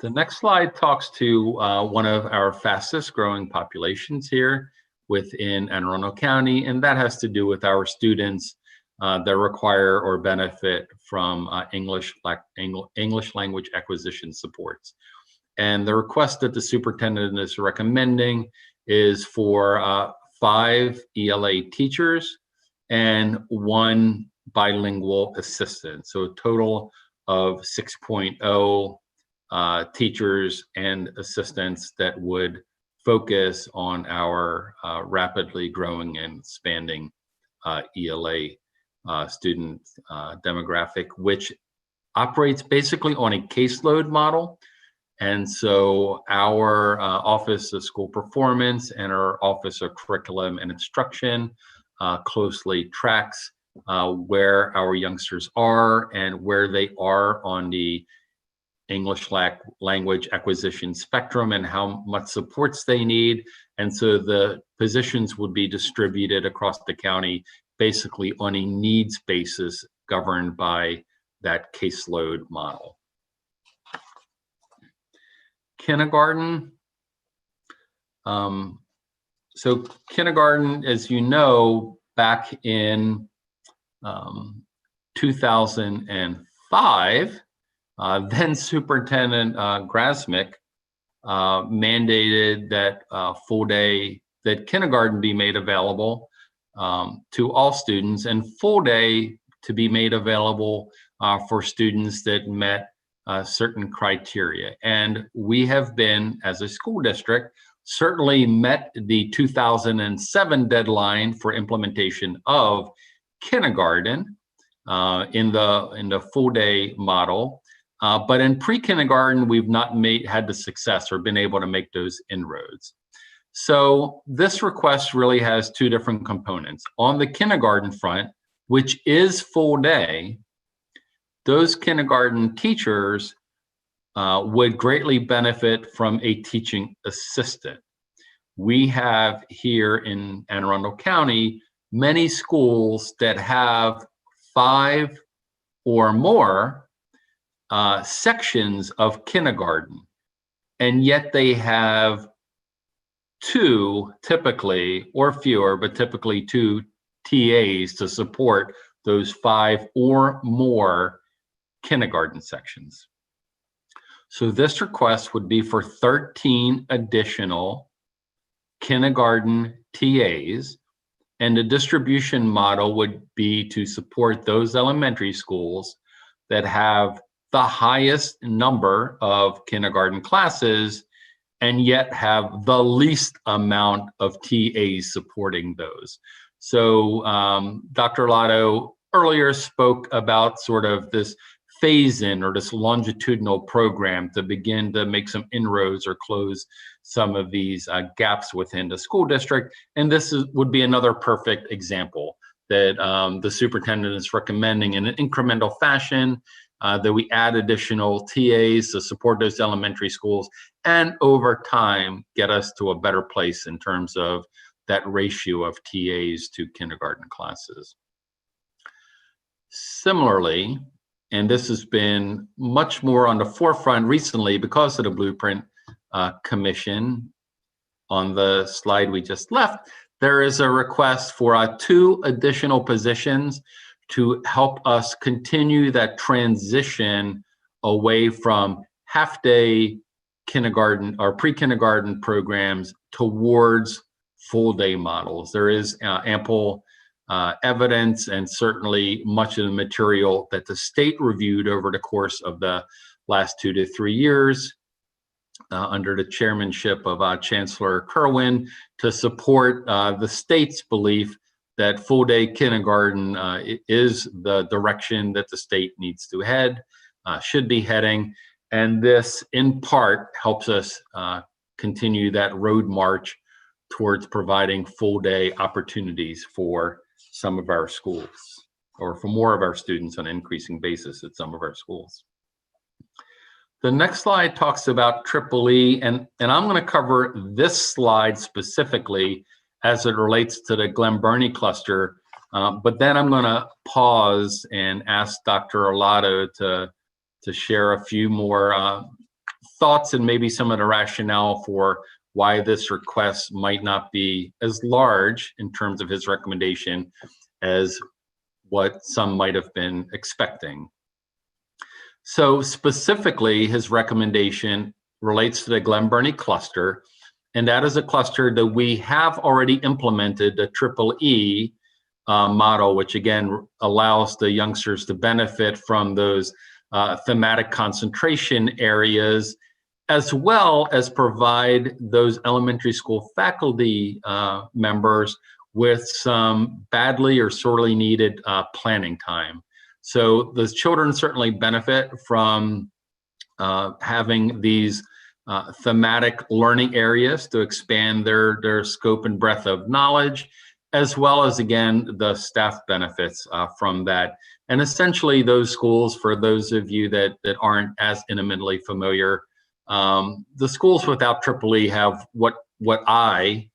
The next slide talks to one of our fastest growing populations here within Anne Arundel County, and that has to do with our students that require or benefit from English language acquisition supports. And the request that the superintendent is recommending is for 5 ELA teachers and 1 bilingual assistant. So a total of 6.0 teachers and assistants that would focus on our rapidly growing and expanding ELA student demographic, which operates basically on a caseload model. And so our Office of School Performance and our Office of Curriculum and Instruction closely tracks where our youngsters are and where they are on the English language acquisition spectrum and how much supports they need. And so the positions would be distributed across the county basically on a needs basis governed by that caseload model. Kindergarten. So kindergarten, as you know, back in 2005, then Superintendent Grasmick mandated that that kindergarten be made available to all students, and full day to be made available for students that met certain criteria. And we have been, as a school district, certainly met the 2007 deadline for implementation of kindergarten in the full day model. But in pre-kindergarten, we've not had the success or been able to make those inroads. So this request really has 2 different components. On the kindergarten front, which is full day, those kindergarten teachers would greatly benefit from a teaching assistant. We have here in Anne Arundel County many schools that have 5 or more sections of kindergarten, and yet they have 2 typically, or fewer, but typically 2 TAs to support those 5 or more kindergarten sections. So this request would be for 13 additional kindergarten TAs, and the distribution model would be to support those elementary schools that have the highest number of kindergarten classes and yet have the least amount of TAs supporting those. So Dr. Lotto earlier spoke about sort of this phase-in or this longitudinal program to begin to make some inroads or close some of these gaps within the school district. And this would be another perfect example that the superintendent is recommending in an incremental fashion, that we add additional TAs to support those elementary schools and over time get us to a better place in terms of that ratio of TAs to kindergarten classes. Similarly, and this has been much more on the forefront recently because of the Blueprint Commission, on the slide we just left, there is a request for 2 additional positions to help us continue that transition away from half-day kindergarten or pre-kindergarten programs towards full-day models. There is ample evidence and certainly much of the material that the state reviewed over the course of the last 2 to 3 years under the chairmanship of Chancellor Kerwin to support the state's belief that full-day kindergarten is the direction that the state needs to head, should be heading. And this, in part, helps us continue that road march towards providing full-day opportunities for some of our schools, or for more of our students on an increasing basis at some of our schools. The next slide talks about Tripoli, and I'm going to cover this slide specifically as it relates to the Glen Burnie cluster, but then I'm going to pause and ask Dr. Arlotto to share a few more thoughts and maybe some of the rationale for why this request might not be as large in terms of his recommendation as what some might have been expecting. So specifically, his recommendation relates to the Glen Burnie cluster, and that is a cluster that we have already implemented the Tripoli model, which again allows the youngsters to benefit from those thematic concentration areas, as well as provide those elementary school faculty members with some badly or sorely needed planning time. So the children certainly benefit from having these thematic learning areas to expand their scope and breadth of knowledge, as well as, again, the staff benefits from that. And essentially those schools, for those of you that aren't as intimately familiar, the schools without Tripoli have what I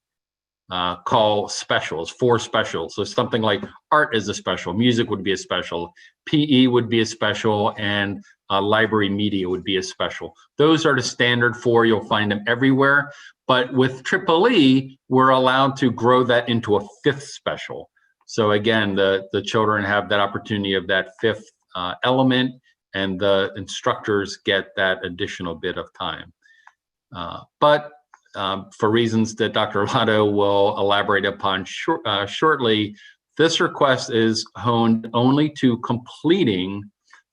call specials, 4 specials. So something like art is a special, music would be a special, PE would be a special, and library media would be a special. Those are the standard 4, you'll find them everywhere. But with Tripoli, we're allowed to grow that into a 5th special. So again, the children have that opportunity of that 5th element, and the instructors get that additional bit of time. But for reasons that Dr. Arlotto will elaborate upon shortly, this request is honed only to completing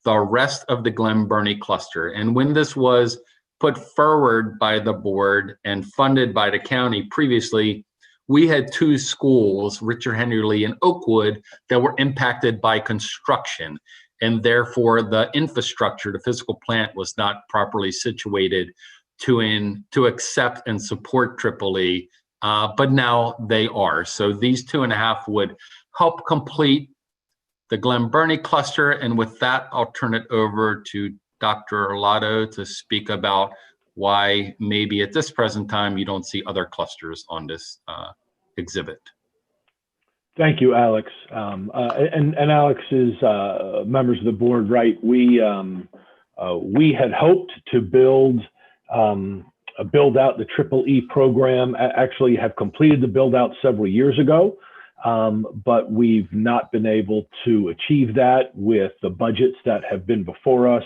the rest of the Glen Burnie cluster. And when this was put forward by the board and funded by the county previously, we had 2 schools, Richard Henry Lee and Oakwood, that were impacted by construction. And therefore the infrastructure, the physical plant, was not properly situated to accept and support Tripoli, but now they are. So these 2.5 would help complete the Glen Burnie cluster. And with that, I'll turn it over to Dr. Arlotto to speak about why maybe at this present time you don't see other clusters on this exhibit. Thank you, Alex. And Alex is members of the board, right? We had hoped to build out the Triple-E program, actually have completed the build out several years ago, but we've not been able to achieve that with the budgets that have been before us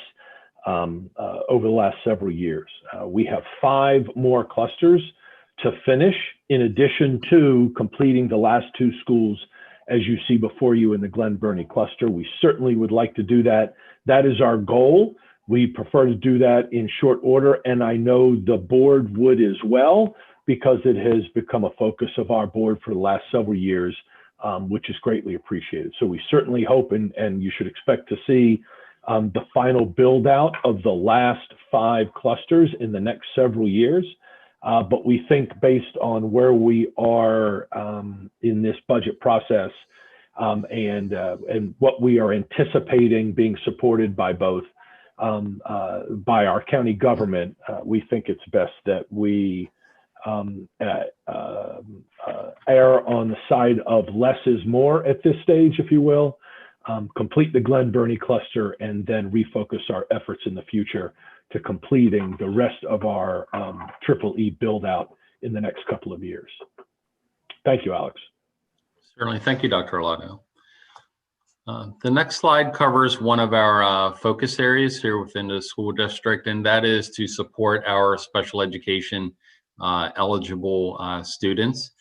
over the last several years. We have 5 more clusters to finish, in addition to completing the last 2 schools, as you see before you in the Glen Burnie cluster. We certainly would like to do that. That is our goal. We prefer to do that in short order, and I know the board would as well, because it has become a focus of our board for the last several years, which is greatly appreciated. So we certainly hope, and you should expect to see the final build out of the last 5 clusters in the next several years. But we think based on where we are in this budget process and what we are anticipating being supported by both by our county government, we think it's best that we err on the side of less is more at this stage, if you will, complete the Glen Burnie cluster and then refocus our efforts in the future to completing the rest of our Triple E build out in the next couple of years. Thank you, Alex. Certainly. Thank you, Dr. Arlotto. The next slide covers one of our focus areas here within the school district, and that is to support our special education eligible students.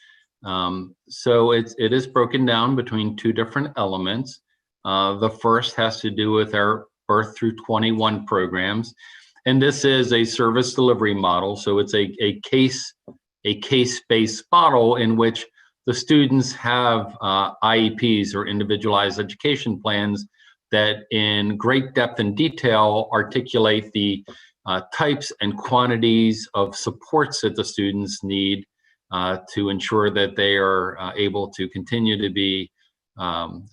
So it is broken down between 2 different elements. The first has to do with our birth through 21 programs, and this is a service delivery model. So it's a case-based model in which the students have IEPs or individualized education plans that in great depth and detail articulate the types and quantities of supports that the students need to ensure that they are able to continue to be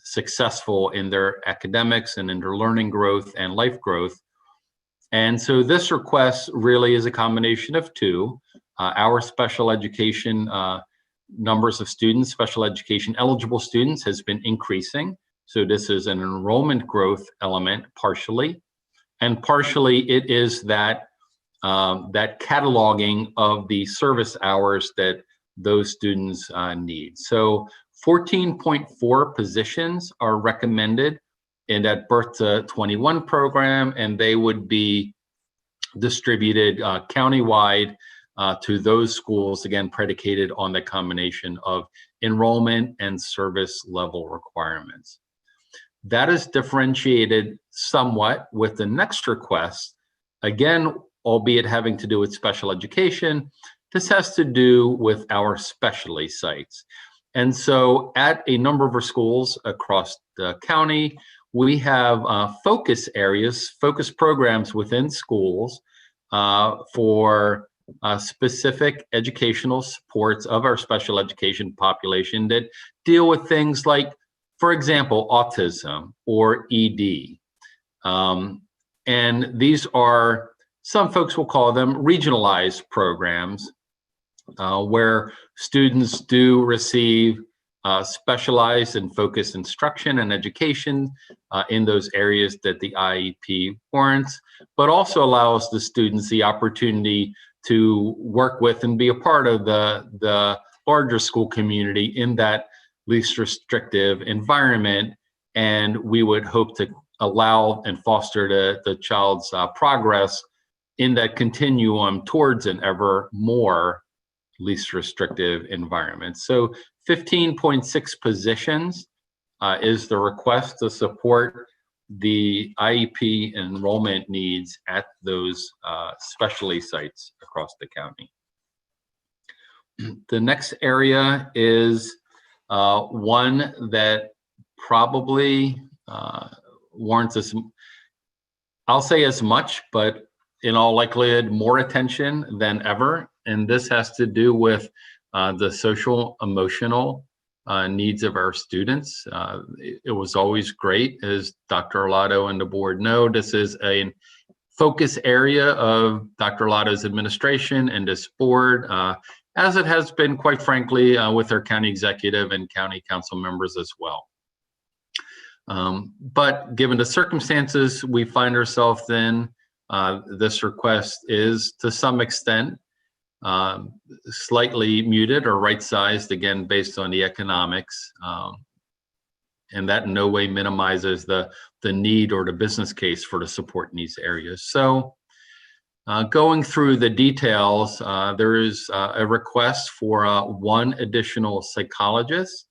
successful in their academics and in their learning growth and life growth. And so this request really is a combination of 2. Our special education numbers of students, special education eligible students, has been increasing. So this is an enrollment growth element partially, and partially it is that that cataloging of the service hours that those students need. So 14.4 positions are recommended in that birth to 21 program, and they would be distributed countywide to those schools, again, predicated on the combination of enrollment and service level requirements. That is differentiated somewhat with the next request, again, albeit having to do with special education. This has to do with our specialty sites. And so at a number of our schools across the county, we have focus areas, focus programs within schools for specific educational supports of our special education population that deal with things like, for example, autism or ED. And these are, some folks will call them regionalized programs where students do receive specialized and focused instruction and education in those areas that the IEP warrants, but also allows the students the opportunity to work with and be a part of the larger school community in that least restrictive environment. And we would hope to allow and foster the child's progress in that continuum towards an ever more least restrictive environment. So 15.6 positions is the request to support the IEP enrollment needs at those specialty sites across the county. The next area is one that probably warrants us, I'll say as much, but in all likelihood, more attention than ever. And this has to do with the social emotional needs of our students. It was always great, as Dr. Arlotto and the board know, this is a focus area of Dr. Arlotto's administration and this board, as it has been, quite frankly, with our county executive and county council members as well. But given the circumstances we find ourselves in, this request is to some extent slightly muted or right-sized, again, based on the economics. And that in no way minimizes the need or the business case for the support in these areas. So going through the details, there is a request for 1 additional psychologist,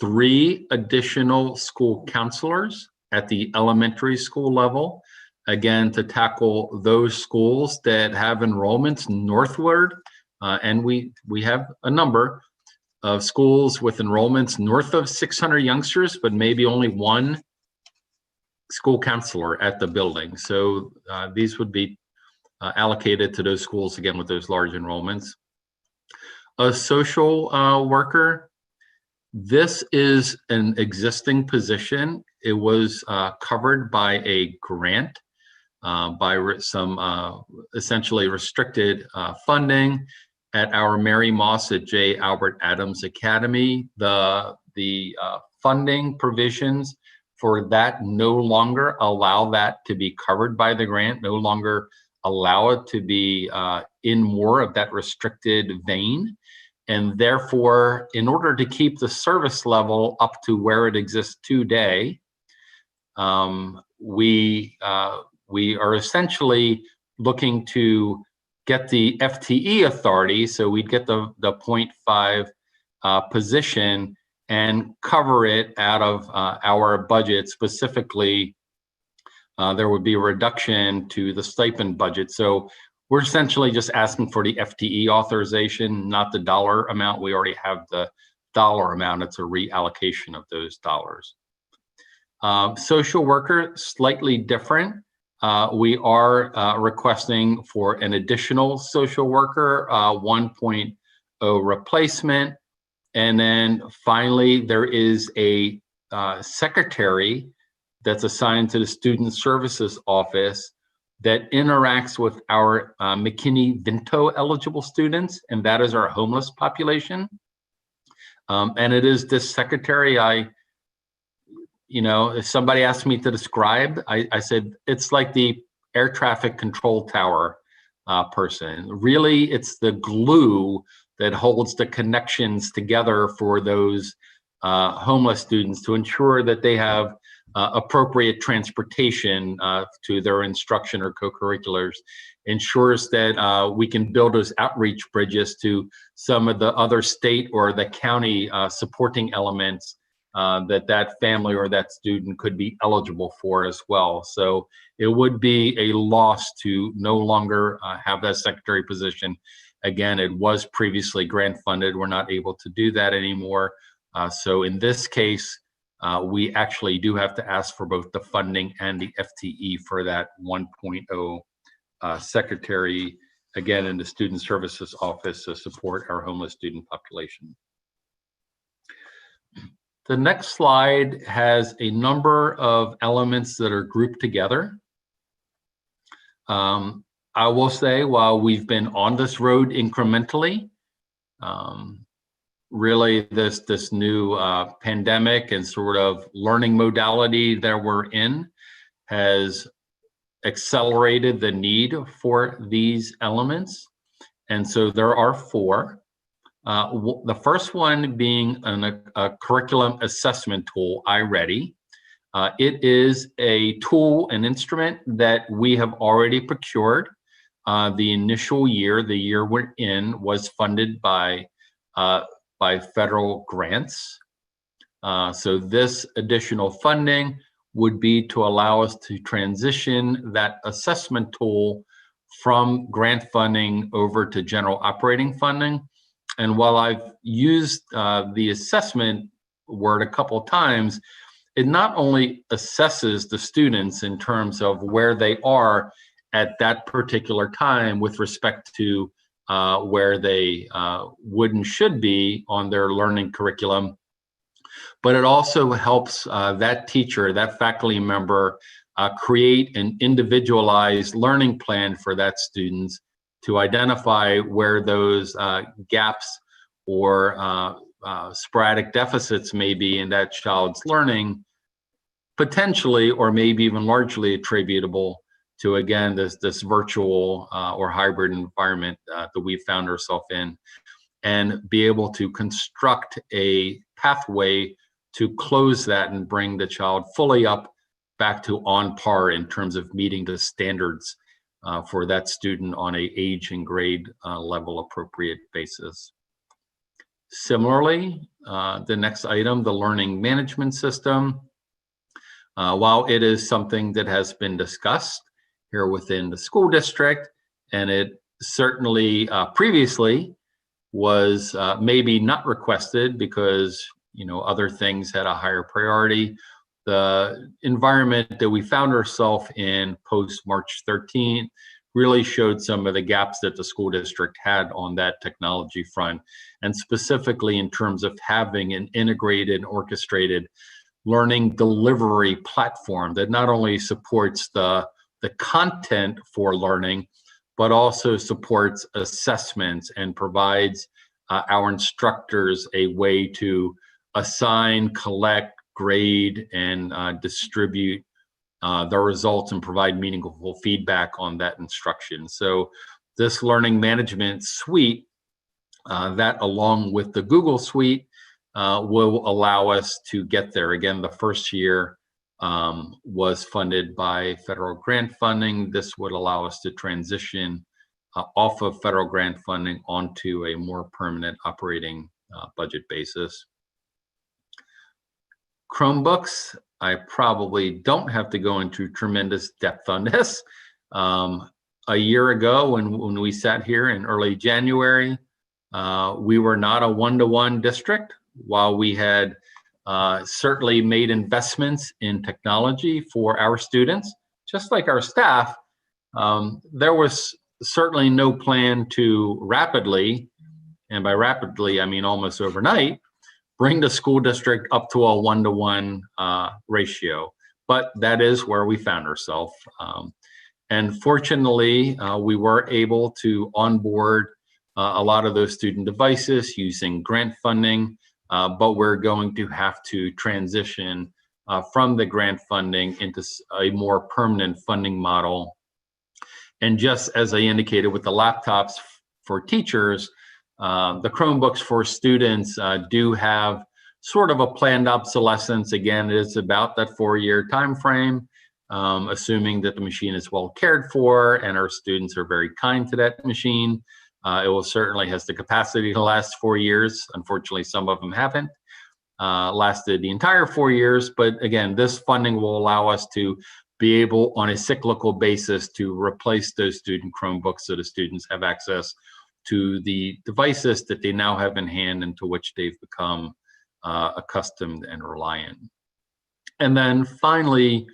3 additional school counselors at the elementary school level, again, to tackle those schools that have enrollments northward. And we have a number of schools with enrollments north of 600 youngsters, but maybe only 1 school counselor at the building. So these would be allocated to those schools, again, with those large enrollments. A social worker, this is an existing position. It was covered by a grant by some essentially restricted funding at our Mary Moss at J. Albert Adams Academy. The funding provisions for that no longer allow that to be covered by the grant, no longer allow it to be in more of that restricted vein. And therefore, in order to keep the service level up to where it exists today, we are essentially looking to get the FTE authority, so we'd get the 0.5 position and cover it out of our budget. Specifically, there would be a reduction to the stipend budget. So we're essentially just asking for the FTE authorization, not the dollar amount. We already have the dollar amount. It's a reallocation of those dollars. Social worker, slightly different. We are requesting for an additional social worker, 1.0 replacement. And then finally, there is a secretary that's assigned to the Student Services Office that interacts with our McKinney-Vento eligible students, and that is our homeless population. And it is this secretary, if somebody asked me to describe, I said, it's like the air traffic control tower person. Really, it's the glue that holds the connections together for those homeless students to ensure that they have appropriate transportation to their instruction or co-curriculars, ensures that we can build those outreach bridges to some of the other state or the county supporting elements that family or that student could be eligible for as well. So it would be a loss to no longer have that secretary position. Again, it was previously grant funded. We're not able to do that anymore. So in this case, we actually do have to ask for both the funding and the FTE for that 1.0 secretary, again, in the Student Services Office to support our homeless student population. The next slide has a number of elements that are grouped together. I will say, while we've been on this road incrementally, really this new pandemic and sort of learning modality that we're in has accelerated the need for these elements. And so there are four. The first one being a curriculum assessment tool, iReady. It is a tool, an instrument that we have already procured. The initial year, the year we're in, was funded by federal grants. So this additional funding would be to allow us to transition that assessment tool from grant funding over to general operating funding. And while I've used the assessment word a couple of times, it not only assesses the students in terms of where they are at that particular time with respect to where they would and should be on their learning curriculum, but it also helps that teacher, that faculty member, create an individualized learning plan for that student to identify where those gaps or sporadic deficits may be in that child's learning, potentially or maybe even largely attributable to, again, this virtual or hybrid environment that we found ourselves in, and be able to construct a pathway to close that and bring the child fully up back to on par in terms of meeting the standards for that student on a age and grade level appropriate basis. Similarly, the next item, the learning management system, while it is something that has been discussed here within the school district, and it certainly previously was maybe not requested because other things had a higher priority, the environment that we found ourselves in post March 13th really showed some of the gaps that the school district had on that technology front, and specifically in terms of having an integrated, orchestrated learning delivery platform that not only supports the content for learning, but also supports assessments and provides our instructors a way to assign, collect, grade, and distribute the results and provide meaningful feedback on that instruction. So this learning management suite, that along with the Google suite, will allow us to get there. Again, the first year was funded by federal grant funding. This would allow us to transition off of federal grant funding onto a more permanent operating budget basis. Chromebooks, I probably don't have to go into tremendous depth on this. A year ago, when we sat here in early January, we were not a one-to-one district. While we had certainly made investments in technology for our students, just like our staff, there was certainly no plan to rapidly, and by rapidly I mean almost overnight, bring the school district up to a one-to-one ratio. But that is where we found ourselves. And fortunately, we were able to onboard a lot of those student devices using grant funding, but we're going to have to transition from the grant funding into a more permanent funding model. And just as I indicated with the laptops for teachers, the Chromebooks for students do have sort of a planned obsolescence. Again, it's about that 4-year time frame, assuming that the machine is well cared for and our students are very kind to that machine. It will certainly has the capacity to last 4 years. Unfortunately, some of them haven't lasted the entire 4 years. But again, this funding will allow us to be able on a cyclical basis to replace those student Chromebooks so the students have access to the devices that they now have in hand and to which they've become accustomed and reliant. And then finally,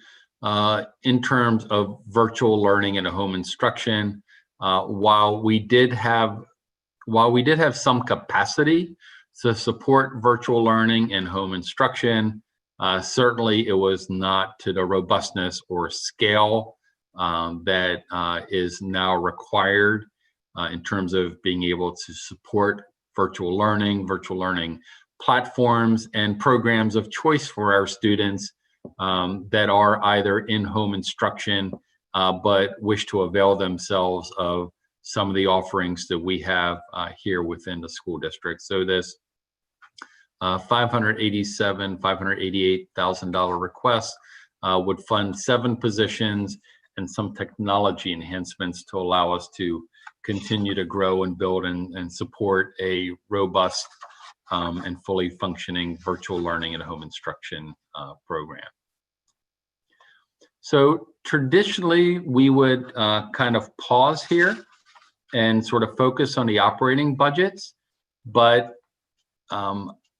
in terms of virtual learning and home instruction, while we did have some capacity to support virtual learning and home instruction, certainly it was not to the robustness or scale that is now required in terms of being able to support virtual learning platforms and programs of choice for our students that are either in home instruction but wish to avail themselves of some of the offerings that we have here within the school district. So this $588,000 request would fund 7 positions and some technology enhancements to allow us to continue to grow and build and support a robust and fully functioning virtual learning and home instruction program. So traditionally, we would kind of pause here and sort of focus on the operating budgets, but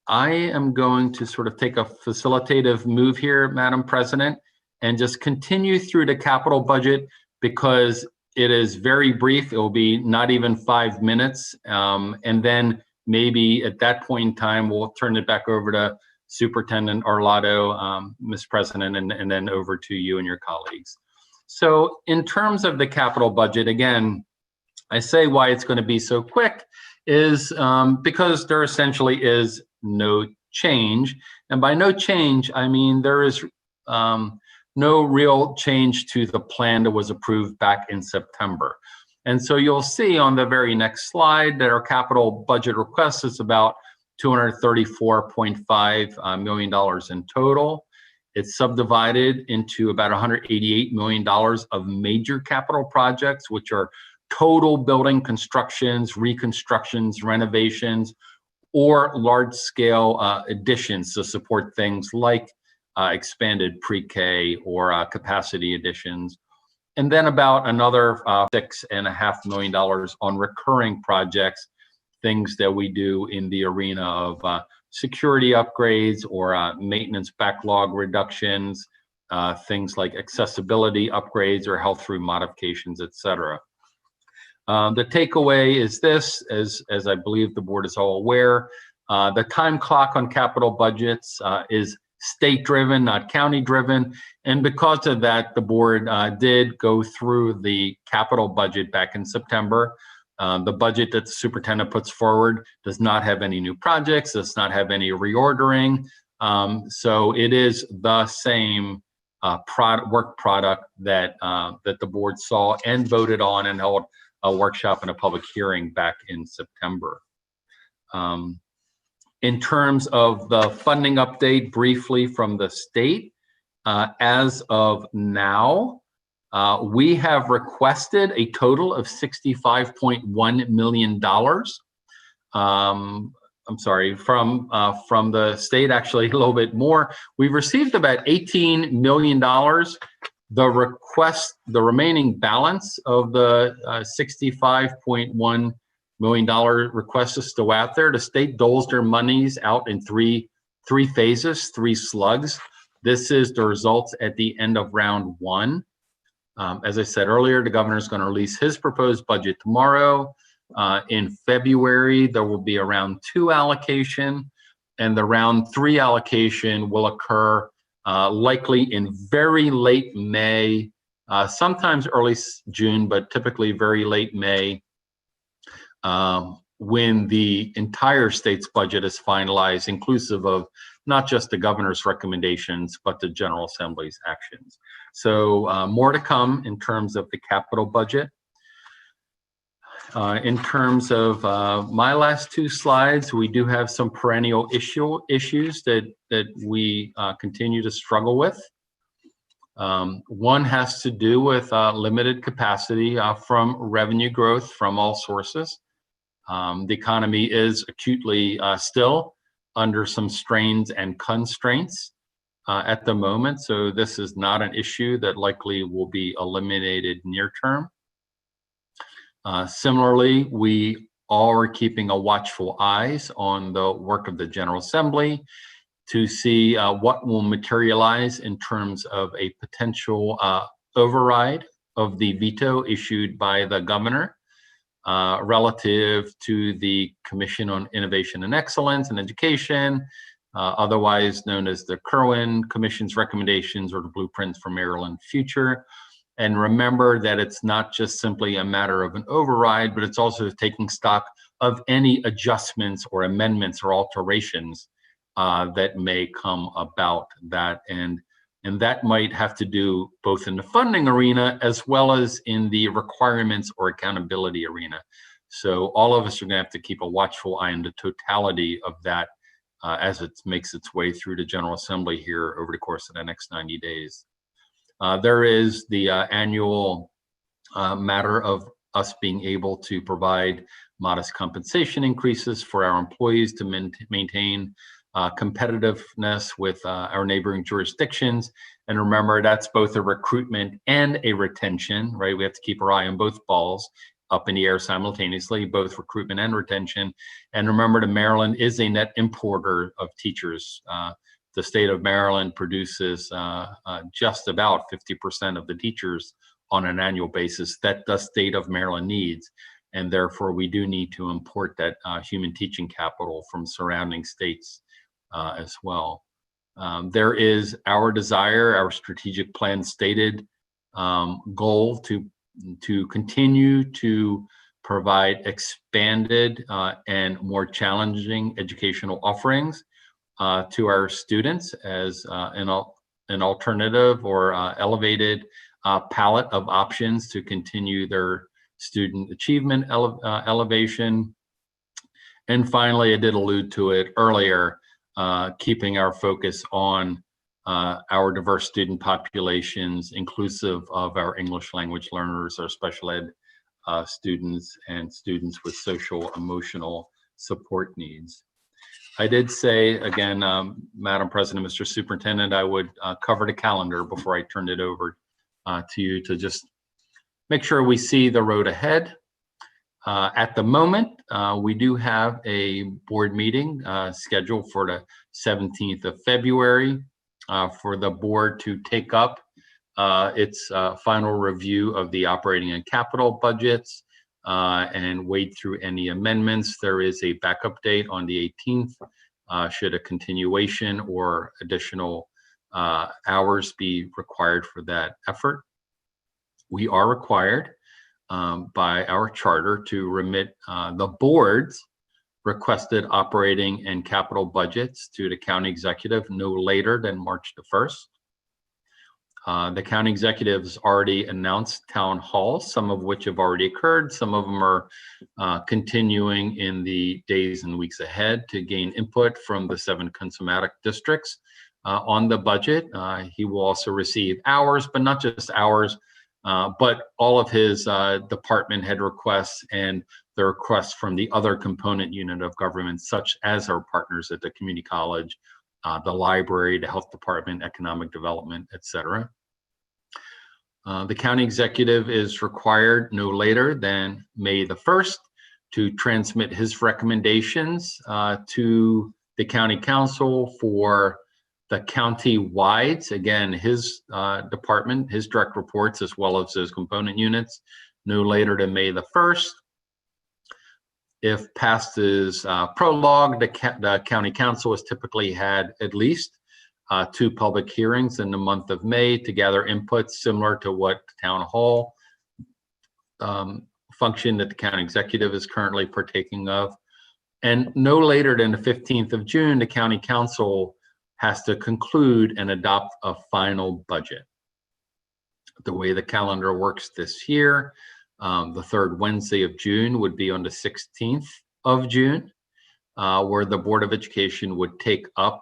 I am going to sort of take a facilitative move here, Madam President, and just continue through the capital budget because it is very brief. It will be not even 5 minutes. And then maybe at that point in time, we'll turn it back over to Superintendent Arlotto, Ms. President, and then over to you and your colleagues. So in terms of the capital budget, again, I say why it's going to be so quick is because there essentially is no change. And by no change, I mean there is no real change to the plan that was approved back in September. And so you'll see on the very next slide that our capital budget request is about $234.5 million in total. It's subdivided into about $188 million of major capital projects, which are total building constructions, reconstructions, renovations, or large-scale additions to support things like expanded pre-K or capacity additions. And then about another $6.5 million on recurring projects, things that we do in the arena of security upgrades or maintenance backlog reductions, things like accessibility upgrades or health room modifications, etc. The takeaway is this, as I believe the board is all aware, the time clock on capital budgets is state-driven, not county-driven. And because of that, the board did go through the capital budget back in September. The budget that the superintendent puts forward does not have any new projects, does not have any reordering. So it is the same work product that the board saw and voted on and held a workshop and a public hearing back in September. In terms of the funding update, briefly from the state, as of now, we have requested a total of $65.1 million. I'm sorry, from the state, actually a little bit more. We've received about $18 million. The remaining balance of the $65.1 million request is still out there. The state doles their monies out in three phases, 3 slugs. This is the results at the end of round 1. As I said earlier, the governor is going to release his proposed budget tomorrow. In February, there will be a round 2 allocation, and the round 3 allocation will occur likely in very late May, sometimes early June, but typically very late May, when the entire state's budget is finalized, inclusive of not just the governor's recommendations, but the General Assembly's actions. So more to come in terms of the capital budget. In terms of my last 2 slides, we do have some perennial issues that we continue to struggle with. One has to do with limited capacity from revenue growth from all sources. The economy is acutely still under some strains and constraints at the moment, so this is not an issue that likely will be eliminated near term. Similarly, we are keeping a watchful eyes on the work of the General Assembly to see what will materialize in terms of a potential override of the veto issued by the governor relative to the Commission on Innovation and Excellence in Education, otherwise known as the Kerwin Commission's recommendations or the blueprints for Maryland Future. And remember that it's not just simply a matter of an override, but it's also taking stock of any adjustments or amendments or alterations that may come about that. And that might have to do both in the funding arena as well as in the requirements or accountability arena. So all of us are gonna have to keep a watchful eye on the totality of that as it makes its way through the General Assembly here over the course of the next 90 days. There is the annual matter of us being able to provide modest compensation increases for our employees to maintain competitiveness with our neighboring jurisdictions. And remember, that's both a recruitment and a retention, right? We have to keep our eye on both balls up in the air simultaneously, both recruitment and retention. And remember that Maryland is a net importer of teachers. The state of Maryland produces just about 50% of the teachers on an annual basis that the state of Maryland needs. And therefore, we do need to import that human teaching capital from surrounding states as well. There is our desire, our strategic plan stated goal to continue to provide expanded and more challenging educational offerings to our students as an alternative or elevated palette of options to continue their student achievement elevation. And finally, I did allude to it earlier, keeping our focus on our diverse student populations, inclusive of our English language learners, our special ed students, and students with social emotional support needs. I did say, again, Madam President, Mr. Superintendent, I would cover the calendar before I turned it over to you to just make sure we see the road ahead. At the moment, we do have a board meeting scheduled for the 17th of February for the board to take up its final review of the operating and capital budgets and wade through any amendments. There is a backup date on the 18th should a continuation or additional hours be required for that effort. We are required by our charter to remit the board's requested operating and capital budgets to the county executive no later than March the 1st. The county executive has already announced town halls, some of which have already occurred. Some of them are continuing in the days and weeks ahead to gain input from the 7 consumatic districts on the budget. He will also receive hours, but not just hours, but all of his department head requests and the requests from the other component unit of government, such as our partners at the community college, the library, the health department, economic development, etc. The county executive is required no later than May the 1st to transmit his recommendations to the county council for the county-wide, again, his department, his direct reports, as well as his component units, no later than May the 1st. If past is prologue, the county council has typically had at least 2 public hearings in the month of May to gather inputs similar to what town hall function that the county executive is currently partaking of. And no later than the 15th of June, the county council has to conclude and adopt a final budget. The way the calendar works this year, the 3rd Wednesday of June would be on the 16th of June, where the Board of Education would take up,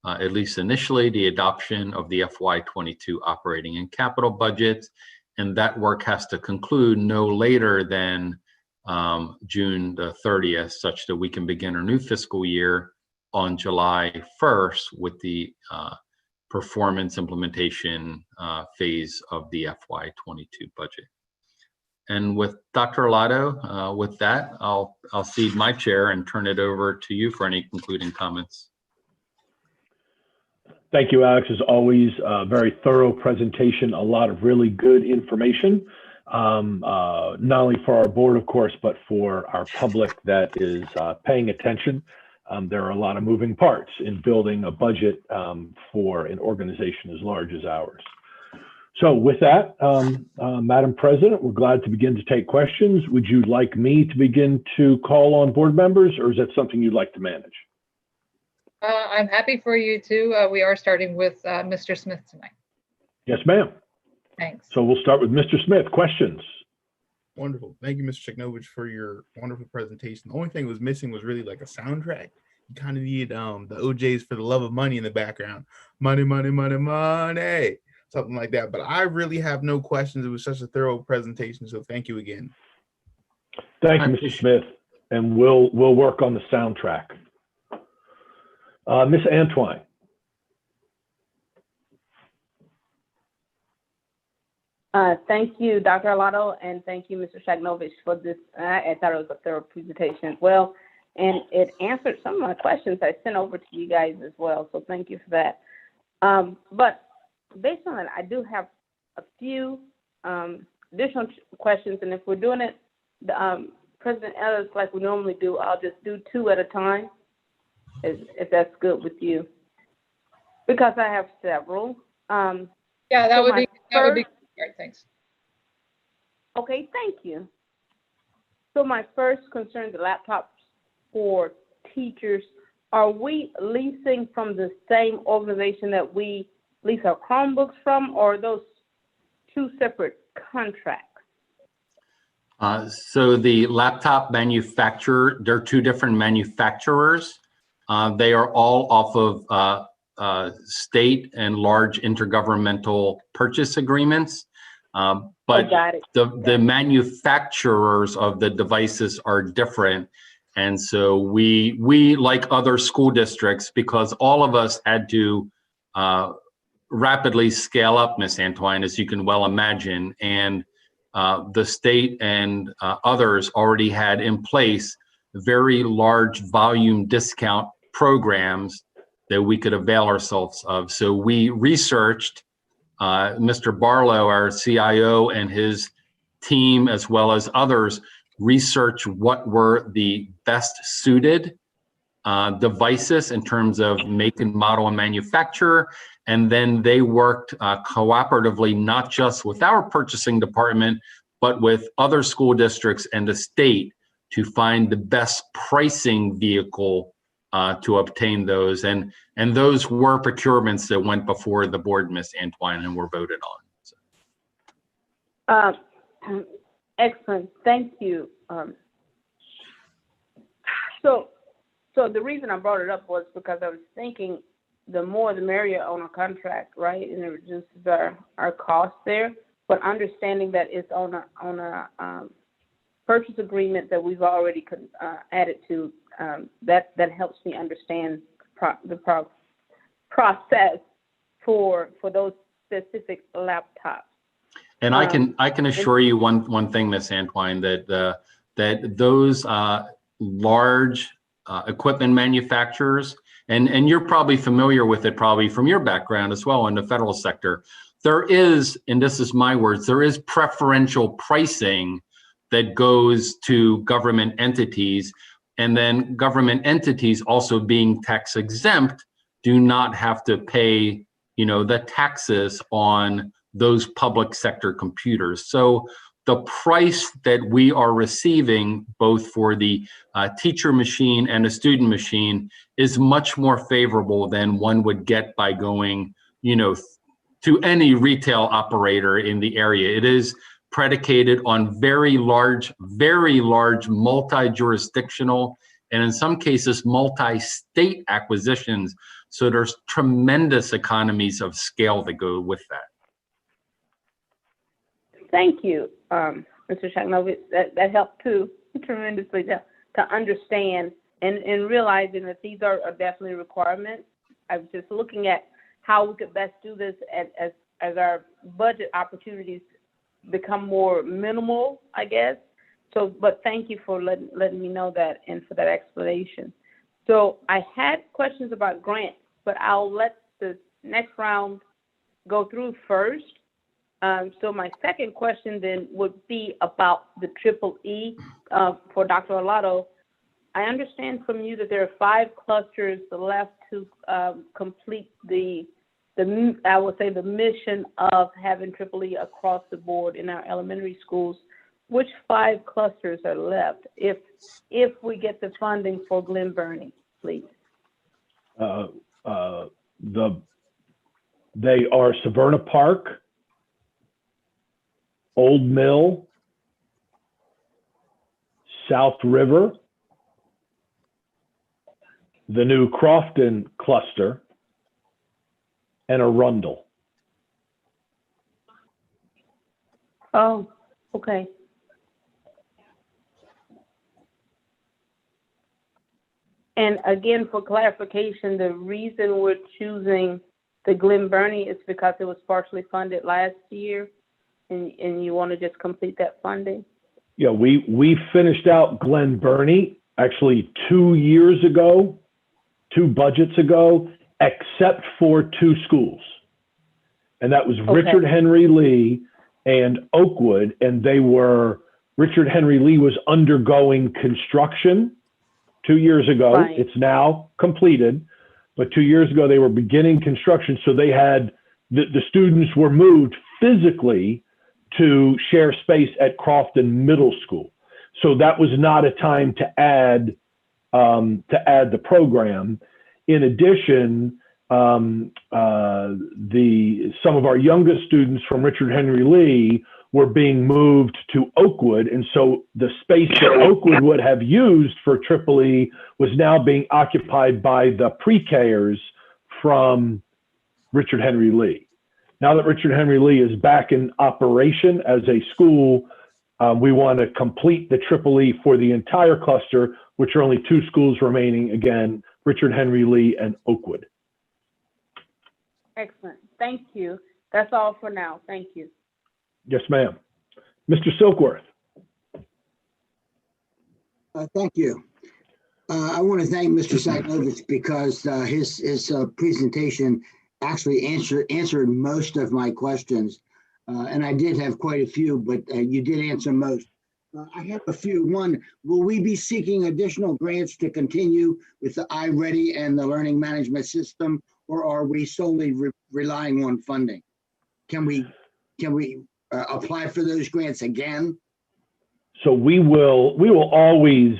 at least initially, the adoption of the FY22 operating and capital budgets. And that work has to conclude no later than June the 30th, such that we can begin our new fiscal year on July 1st with the performance implementation phase of the FY22 budget. And with Dr. Arlotto, with that, I'll cede my chair and turn it over to you for any concluding comments. Thank you, Alex. As always, a very thorough presentation, a lot of really good information, not only for our board, of course, but for our public that is paying attention. There are a lot of moving parts in building a budget for an organization as large as ours. So with that, Madam President, we're glad to begin to take questions. Would you like me to begin to call on board members, or is that something you'd like to manage? I'm happy for you to. We are starting with Mr. Smith tonight. Yes, ma'am. Thanks. So we'll start with Mr. Smith. Questions? Wonderful. Thank you, Mr. Cheknovich, for your wonderful presentation. The only thing was missing was really like a soundtrack. You kind of need the OJ's For the Love of Money in the background. Money, money, money, money. Something like that. But I really have no questions. It was such a thorough presentation. So thank you again. Thank you, Mr. Smith. And we'll work on the soundtrack. Ms. Antwine. Thank you, Dr. Arlotto, and thank you, Mr. Cheknovich, for this. I thought it was a thorough presentation as well, and it answered some of my questions I sent over to you guys as well, so thank you for that. But based on it, I do have a few additional questions, and if we're doing it, President Ellis, like we normally do, I'll just do 2 at a time, if that's good with you, because I have several. Yeah, that would be great. Thanks. Okay, thank you. So my first concern, the laptops for teachers, are we leasing from the same organization that we lease our Chromebooks from, or are those 2 separate contracts? So the laptop manufacturer, there are 2 different manufacturers. They are all off of state and large intergovernmental purchase agreements. But the manufacturers of the devices are different. And so we like other school districts, because all of us had to rapidly scale up, Ms. Antwine, as you can well imagine. And the state and others already had in place very large volume discount programs that we could avail ourselves of. So we researched, Mr. Barlow, our CIO, and his team, as well as others, research what were the best suited devices in terms of make and model and manufacturer. And then they worked cooperatively, not just with our purchasing department, but with other school districts and the state to find the best pricing vehicle to obtain those. And those were procurements that went before the board, Ms. Antwine, and were voted on. So. Excellent, thank you. So the reason I brought it up was because I was thinking the more the merrier on a contract, right? And it reduces our costs there. But understanding that it's on a purchase agreement that we've already added to, that helps me understand the process for those specific laptops. And I can assure you one thing, Ms. Antwine, that those large equipment manufacturers, and you're probably familiar with it probably from your background as well in the federal sector, there is, and this is my words, there is preferential pricing that goes to government entities, and then government entities, also being tax exempt, do not have to pay, the taxes on those public sector computers. So the price that we are receiving, both for the teacher machine and the student machine, is much more favorable than one would get by going, to any retail operator in the area. It is predicated on very large multi-jurisdictional, and in some cases, multi-state acquisitions. So there's tremendous economies of scale that go with that. Thank you, Mr. Shagnovich. That helped too tremendously to understand and realizing that these are definitely requirements. I was just looking at how we could best do this as our budget opportunities become more minimal, I guess. So, but thank you for letting me know that and for that explanation. So I had questions about grants, but I'll let the next round go through first. So my second question then would be about the Tripoli for Dr. Arlotto. I understand from you that there are 5 clusters left to complete I would say the mission of having Tripoli across the board in our elementary schools. Which 5 clusters are left if we get the funding for Glen Burnie, please? They are Severna Park, Old Mill, South River, the new Crofton cluster, and Arundel. Oh, okay. And again, for clarification, the reason we're choosing the Glen Burnie is because it was partially funded last year, and you want to just complete that funding? Yeah, we finished out Glen Burnie actually 2 years ago, 2 budgets ago, except for 2 schools. And that was Okay. Richard Henry Lee and Oakwood. And Richard Henry Lee was undergoing construction 2 years ago. Right. It's now completed, but 2 years ago they were beginning construction. So they had, the students were moved physically to share space at Crofton Middle School. So that was not a time to add the program. In addition, some of our youngest students from Richard Henry Lee were being moved to Oakwood. And so the space that Oakwood would have used for Tripoli was now being occupied by the pre-Kers from Richard Henry Lee. Now that Richard Henry Lee is back in operation as a school, we want to complete the Tripoli for the entire cluster, which are only 2 schools remaining, again, Richard Henry Lee and Oakwood. Excellent. Thank you. That's all for now. Thank you. Yes, ma'am. Mr. Silkworth. Thank you. I want to thank Mr. Saknovich because his presentation actually answered most of my questions. And I did have quite a few, but you did answer most. I have a few. One, will we be seeking additional grants to continue with the iReady and the learning management system, or are we solely relying on funding? Can we apply for those grants again? So we will always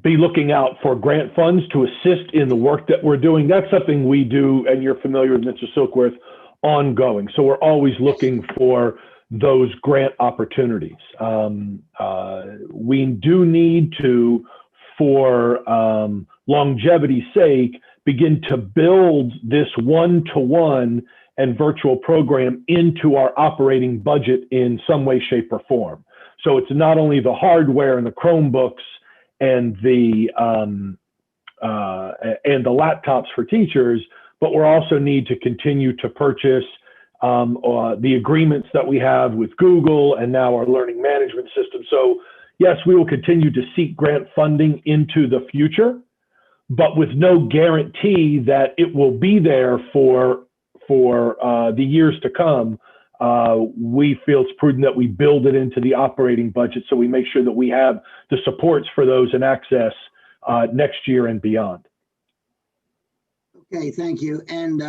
be looking out for grant funds to assist in the work that we're doing. That's something we do, and you're familiar with Mr. Silkworth, ongoing. So we're always looking for those grant opportunities. We do need to, for longevity's sake, begin to build this one-to-one and virtual program into our operating budget in some way, shape, or form. So it's not only the hardware and the Chromebooks and the laptops for teachers, but we also need to continue to purchase the agreements that we have with Google and now our learning management system. So yes, we will continue to seek grant funding into the future, but with no guarantee that it will be there for the years to come. We feel it's prudent that we build it into the operating budget so we make sure that we have the supports for those in access next year and beyond. Okay, thank you. And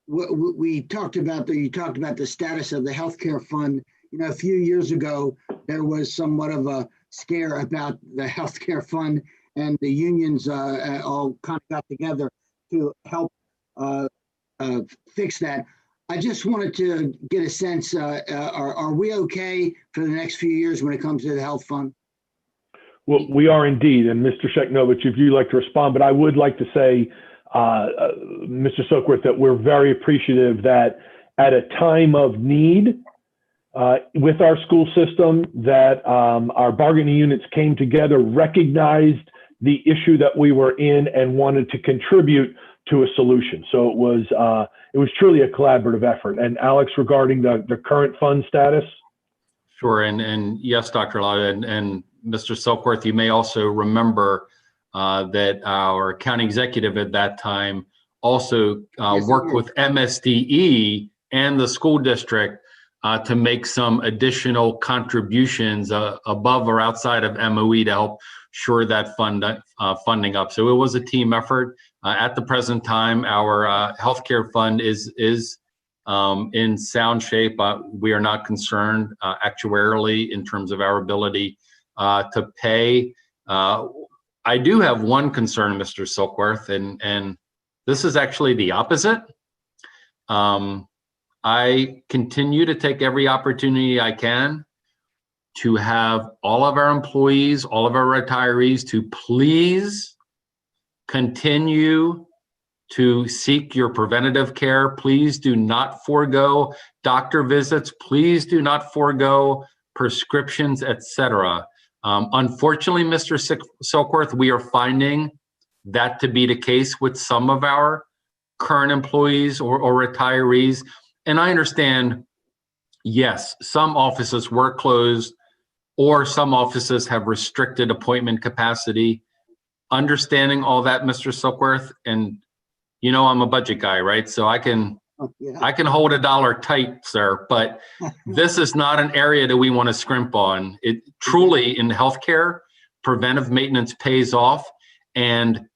you talked about the status of the healthcare fund. You know, a few years ago, there was somewhat of a scare about the healthcare fund, and the unions all kind of got together to help fix that. I just wanted to get a sense, are we okay for the next few years when it comes to the health fund? Well, we are indeed. And Mr. Sheknovich, if you'd like to respond, but I would like to say, Mr. Silkworth, that we're very appreciative that at a time of need with our school system, that our bargaining units came together, recognized the issue that we were in, and wanted to contribute to a solution. So it was truly a collaborative effort. And Alex, regarding the current fund status? Sure, and yes, Dr. Lott, and Mr. Silkworth, you may also remember that our county executive at that time also worked with MSDE and the school district to make some additional contributions above or outside of MOE to help shore that funding up. So it was a team effort. At the present time, our healthcare fund is in sound shape. We are not concerned actuarially in terms of our ability to pay. I do have one concern, Mr. Silkworth, and this is actually the opposite. I continue to take every opportunity I can to have all of our employees, all of our retirees to please continue to seek your preventative care. Please do not forego doctor visits. Please do not forego prescriptions, etc. Unfortunately, Mr. Silkworth, we are finding that to be the case with some of our current employees or retirees. And I understand, yes, some offices were closed or some offices have restricted appointment capacity. Understanding all that, Mr. Silkworth, and you know I'm a budget guy, right? So I can hold a dollar tight, sir, but this is not an area that we want to scrimp on. It truly, in healthcare, preventive maintenance pays off, and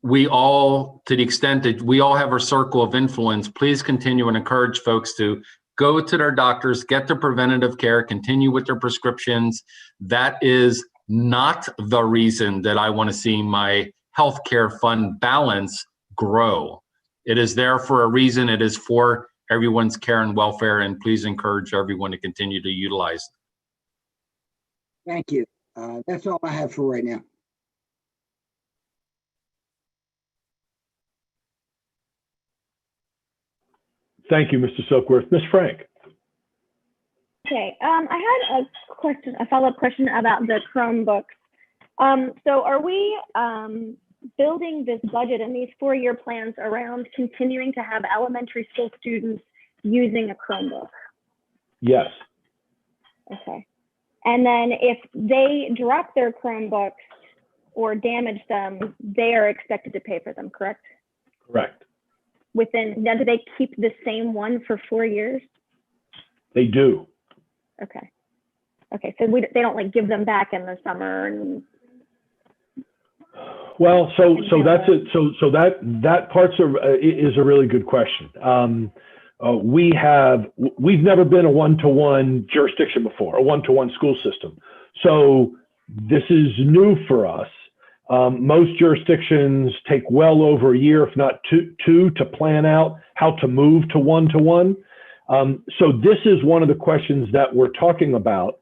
we all, to the extent that we all have our circle of influence, please continue and encourage folks to go to their doctors, get their preventative care, continue with their prescriptions. That is not the reason that I want to see my healthcare fund balance grow. It is there for a reason. It is for everyone's care and welfare, and please encourage everyone to continue to utilize it. Thank you. That's all I have for right now. Thank you, Mr. Silkworth. Ms. Frank. Okay, I had a follow-up question about the Chromebooks. So are we building this budget and these 4-year plans around continuing to have elementary school students using a Chromebook? Yes. Okay. And then if they drop their Chromebooks or damage them, they are expected to pay for them, correct? Correct. Now, do they keep the same one for 4 years? They do. Okay. Okay, so they don't like give them back in the summer and. Well, so that's it. So that is a really good question. We've never been a one-to-one jurisdiction before, a one-to-one school system. So this is new for us. Most jurisdictions take well over a year, if not two, to plan out how to move to one-to-one. So this is one of the questions that we're talking about.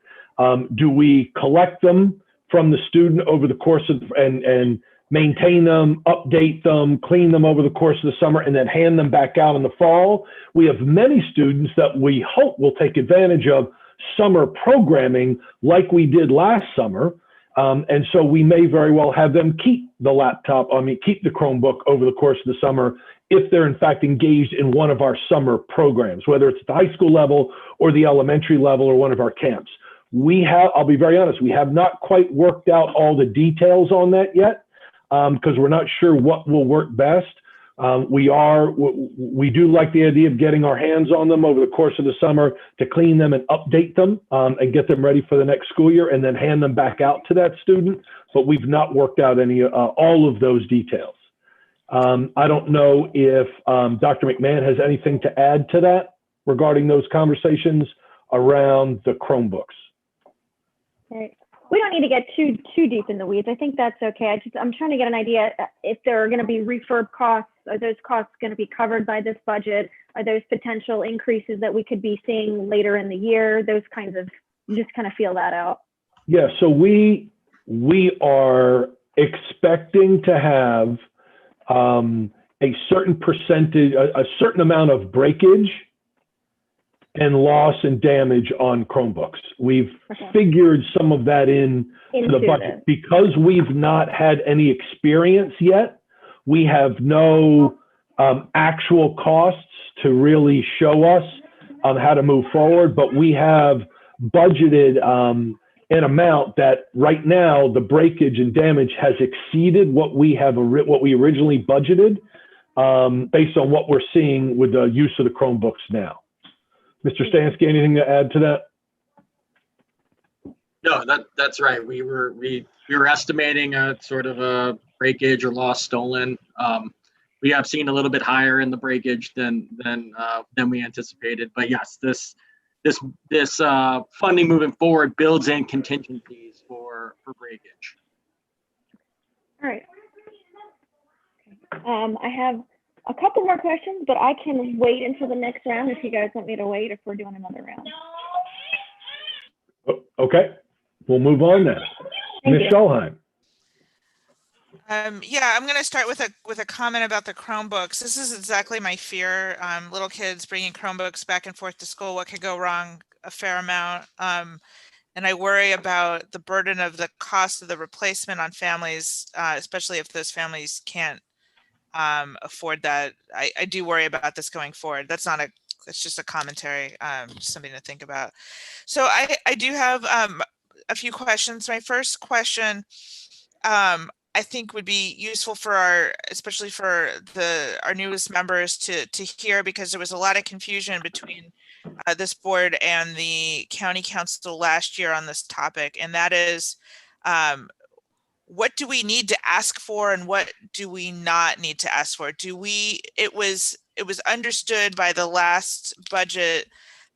Do we collect them from the student over the course of and maintain them, update them, clean them over the course of the summer, and then hand them back out in the fall? We have many students that we hope will take advantage of summer programming like we did last summer. And so we may very well have them keep the keep the Chromebook over the course of the summer if they're in fact engaged in one of our summer programs, whether it's at the high school level or the elementary level or one of our camps. I'll be very honest, we have not quite worked out all the details on that yet because we're not sure what will work best. We do like the idea of getting our hands on them over the course of the summer to clean them and update them and get them ready for the next school year and then hand them back out to that student. But we've not worked out all of those details. I don't know if Dr. McMahon has anything to add to that regarding those conversations around the Chromebooks. Right. We don't need to get too deep in the weeds. I think that's okay. I'm trying to get an idea if there are going to be refurb costs. Are those costs going to be covered by this budget? Are those potential increases that we could be seeing later in the year? Those kinds of, just kind of feel that out. Yeah, so we are expecting to have a certain percentage, a certain amount of breakage and loss and damage on Chromebooks. We've figured some of that into the budget. Because we've not had any experience yet, we have no actual costs to really show us how to move forward, but we have budgeted an amount that right now the breakage and damage has exceeded what we originally budgeted based on what we're seeing with the use of the Chromebooks now. Mr. Stansky, anything to add to that? No, that's right. We were estimating a sort of a breakage or loss stolen. We have seen a little bit higher in the breakage than we anticipated. But yes, this funding moving forward builds in contingencies for breakage. All right. I have a couple more questions, but I can wait until the next round if you guys want me to wait, if we're doing another round. Okay, we'll move on then. Ms. Schulheim. Yeah, I'm going to start with a comment about the Chromebooks. This is exactly my fear. Little kids bringing Chromebooks back and forth to school. What could go wrong? A fair amount. And I worry about the burden of the cost of the replacement on families, especially if those families can't afford that. I do worry about this going forward. It's just a commentary, something to think about. So I do have a few questions. My first question, I think would be useful for especially for our newest members to hear, because there was a lot of confusion between this board and the county council last year on this topic, and that is, what do we need to ask for and what do we not need to ask for? It was understood by the last budget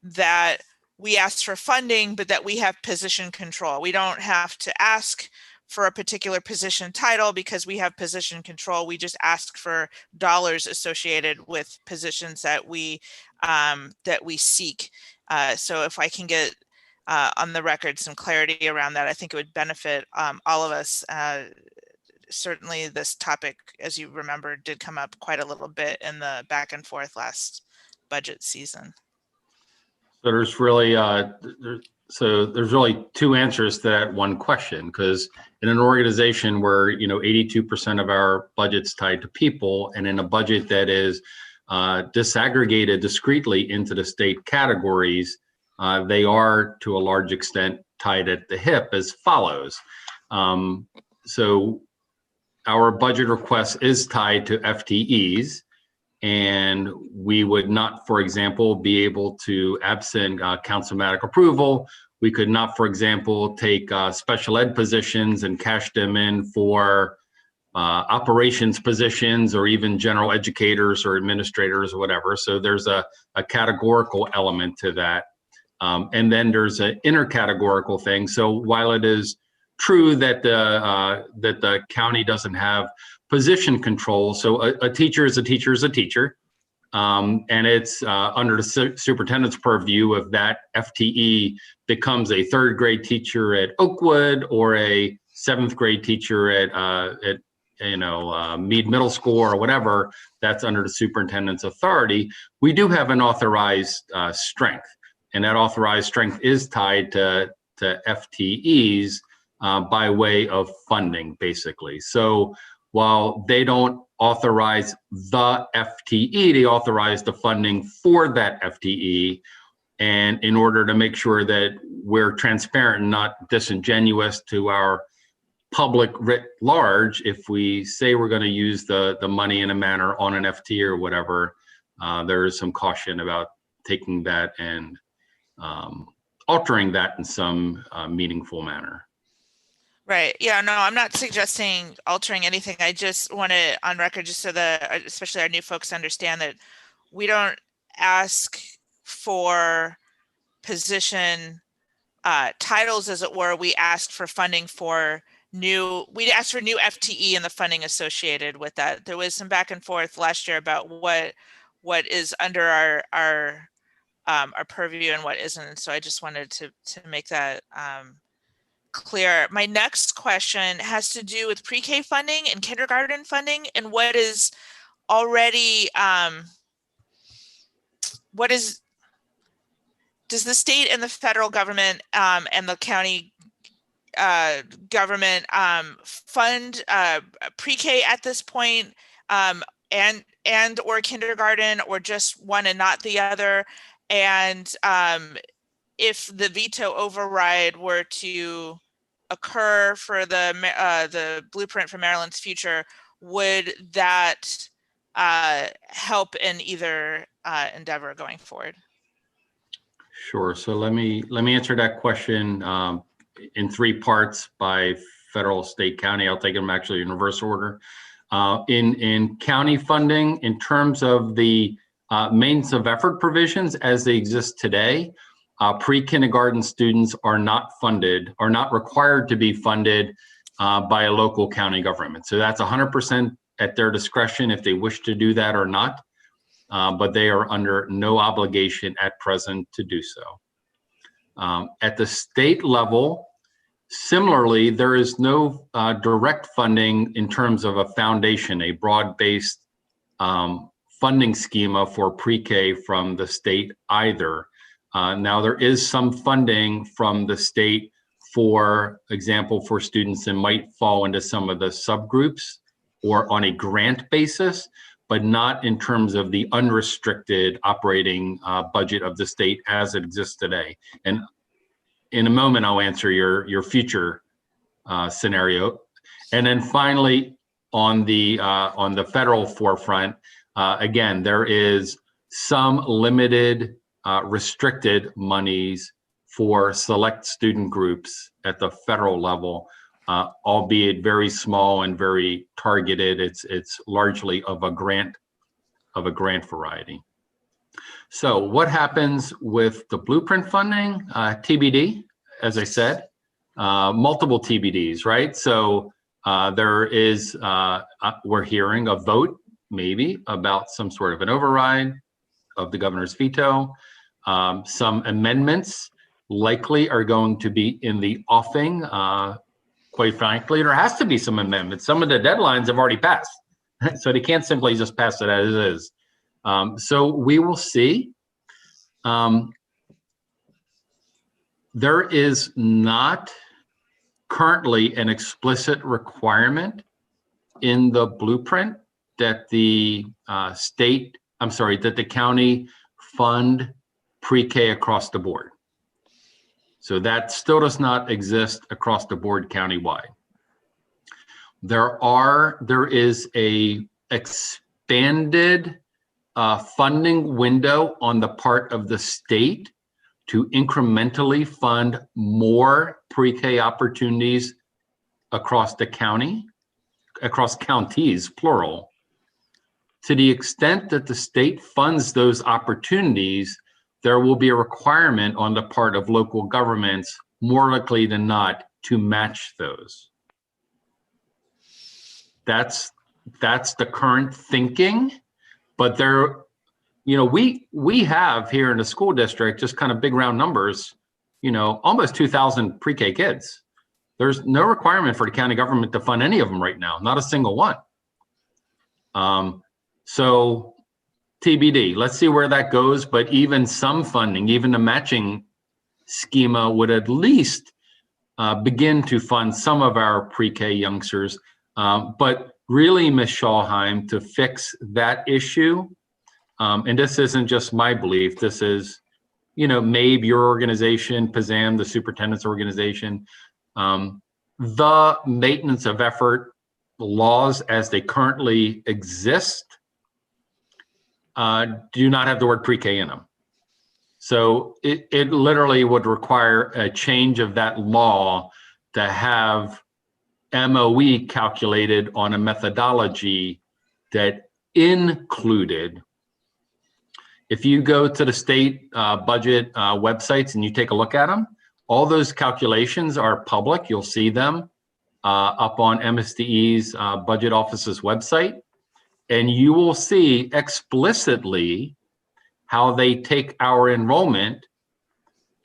that we asked for funding, but that we have position control. We don't have to ask for a particular position title because we have position control. We just ask for dollars associated with positions that we seek. So if I can get on the record some clarity around that, I think it would benefit all of us. Certainly this topic, as you remember, did come up quite a little bit in the back and forth last budget season. So there's really two answers to that one question, because in an organization where 82% of our budget's tied to people, and in a budget that is disaggregated discretely into the state categories, they are to a large extent tied at the hip as follows. So our budget request is tied to FTEs, and we would not, for example, be able to, absent councilmatic approval, we could not, for example, take special ed positions and cash them in for operations positions or even general educators or administrators or whatever. So there's a categorical element to that. And then there's an intercategorical thing. So while it is true that the county doesn't have position control, so a teacher is a teacher is a teacher, and it's under the superintendent's purview if that FTE becomes a third grade teacher at Oakwood or a seventh grade teacher at Mead Middle School or whatever. That's under the superintendent's authority. We do have an authorized strength, and that authorized strength is tied to FTEs by way of funding, basically. So while they don't authorize the FTE, they authorize the funding for that FTE. And in order to make sure that we're transparent and not disingenuous to our public writ large, if we say we're going to use the money in a manner on an FTE or whatever, there is some caution about taking that and altering that in some meaningful manner. Right. Yeah, no, I'm not suggesting altering anything. I just want to, on record, just so that especially our new folks understand that we don't ask for position titles, as it were. We ask for funding for we asked for new FTE and the funding associated with that. There was some back and forth last year about what is under our purview and what isn't. So I just wanted to make that clear. My next question has to do with pre-K funding and kindergarten funding, and what is already does the state and the federal government and the county government fund pre-K at this point, and or kindergarten, or just one and not the other? And if the veto override were to occur for the blueprint for Maryland's future, would that help in either endeavor going forward? Sure. So let me answer that question in three parts by federal, state, county. I'll take them actually in reverse order. In county funding, in terms of the maintenance of effort provisions as they exist today, pre-kindergarten students are not required to be funded by a local county government. So that's 100% at their discretion if they wish to do that or not, but they are under no obligation at present to do so. At the state level, similarly, there is no direct funding in terms of a foundation, a broad-based funding schema for pre-K from the state either. Now, there is some funding from the state, for example, for students that might fall into some of the subgroups or on a grant basis, but not in terms of the unrestricted operating budget of the state as it exists today. And in a moment, I'll answer your future scenario. And then finally, on the federal forefront, again, there is some limited restricted monies for select student groups at the federal level, albeit very small and very targeted. It's largely of a grant variety. So what happens with the blueprint funding? TBD, as I said, multiple TBDs, right? So there is, we're hearing a vote maybe about some sort of an override of the governor's veto. Some amendments likely are going to be in the offing. Quite frankly, there has to be some amendments. Some of the deadlines have already passed, so they can't simply just pass it as is. So we will see. There is not currently an explicit requirement in the blueprint that the that the county fund pre-K across the board. So that still does not exist across the board countywide. There is a expanded funding window on the part of the state to incrementally fund more pre-K opportunities across the county, across counties, plural. To the extent that the state funds those opportunities, there will be a requirement on the part of local governments, more likely than not, to match those. That's the current thinking, but there, we have here in the school district, just kind of big round numbers, almost 2,000 pre-K kids. There's no requirement for the county government to fund any of them right now, not a single one. So TBD, let's see where that goes, but even some funding, even the matching schema would at least begin to fund some of our pre-K youngsters. But really, Ms. Schallheim, to fix that issue, and this isn't just my belief, this is, maybe your organization, PASAM, the superintendent's organization, the maintenance of effort laws as they currently exist do not have the word pre-K in them. So it literally would require a change of that law to have MOE calculated on a methodology that included, if you go to the state budget websites and you take a look at them, all those calculations are public. You'll see them up on MSDE's budget office's website, and you will see explicitly how they take our enrollment,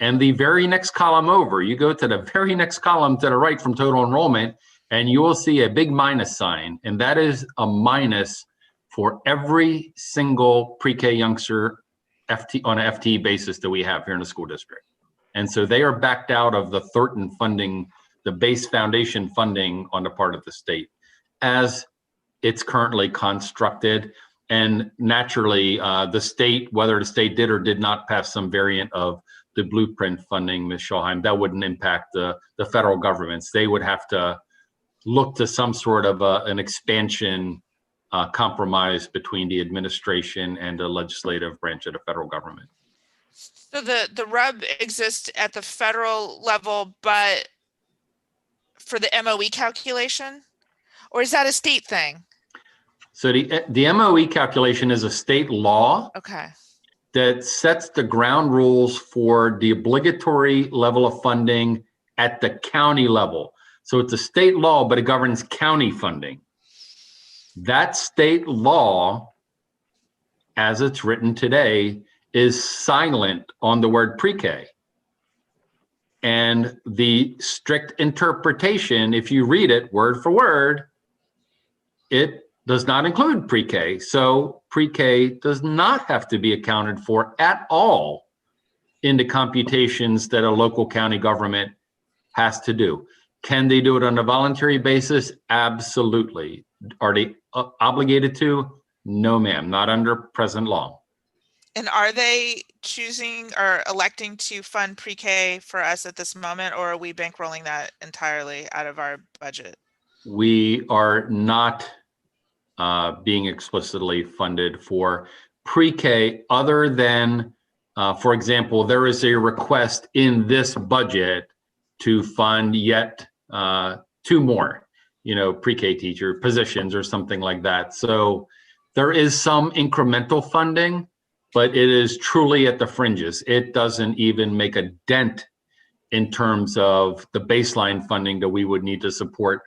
and the very next column over, you go to the very next column to the right from total enrollment, and you will see a big minus sign, and that is a minus for every single pre-K youngster on an FTE basis that we have here in the school district. And so they are backed out of the Thorton funding, the base foundation funding on the part of the state, as it's currently constructed. And naturally, the state, whether the state did or did not pass some variant of the blueprint funding, Ms. Schallheim, that wouldn't impact the federal governments. They would have to look to some sort of an expansion compromise between the administration and the legislative branch of the federal government. So the rub exists at the federal level, but for the MOE calculation, or is that a state thing? So the MOE calculation is a state law. Okay. That sets the ground rules for the obligatory level of funding at the county level. So it's a state law, but it governs county funding. That state law, as it's written today, is silent on the word pre-K. And the strict interpretation, if you read it word for word, it does not include pre-K. So pre-K does not have to be accounted for at all in the computations that a local county government has to do. Can they do it on a voluntary basis? Absolutely. Are they obligated to? No, ma'am, not under present law. And are they choosing or electing to fund pre-K for us at this moment, or are we bankrolling that entirely out of our budget? We are not being explicitly funded for pre-K other than, for example, there is a request in this budget to fund yet 2 more, pre-K teacher positions or something like that. So there is some incremental funding, but it is truly at the fringes. It doesn't even make a dent in terms of the baseline funding that we would need to support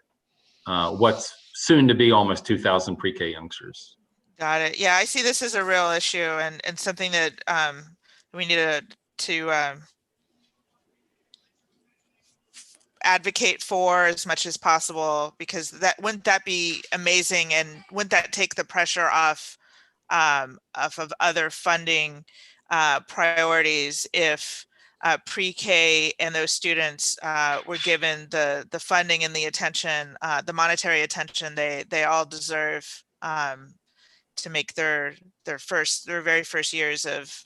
what's soon to be almost 2,000 pre-K youngsters. Got it. Yeah, I see this as a real issue and something that we need to advocate for as much as possible, because wouldn't that be amazing, and wouldn't that take the pressure off of other funding priorities if pre-K and those students were given the funding and the attention, the monetary attention they all deserve to make their very first years of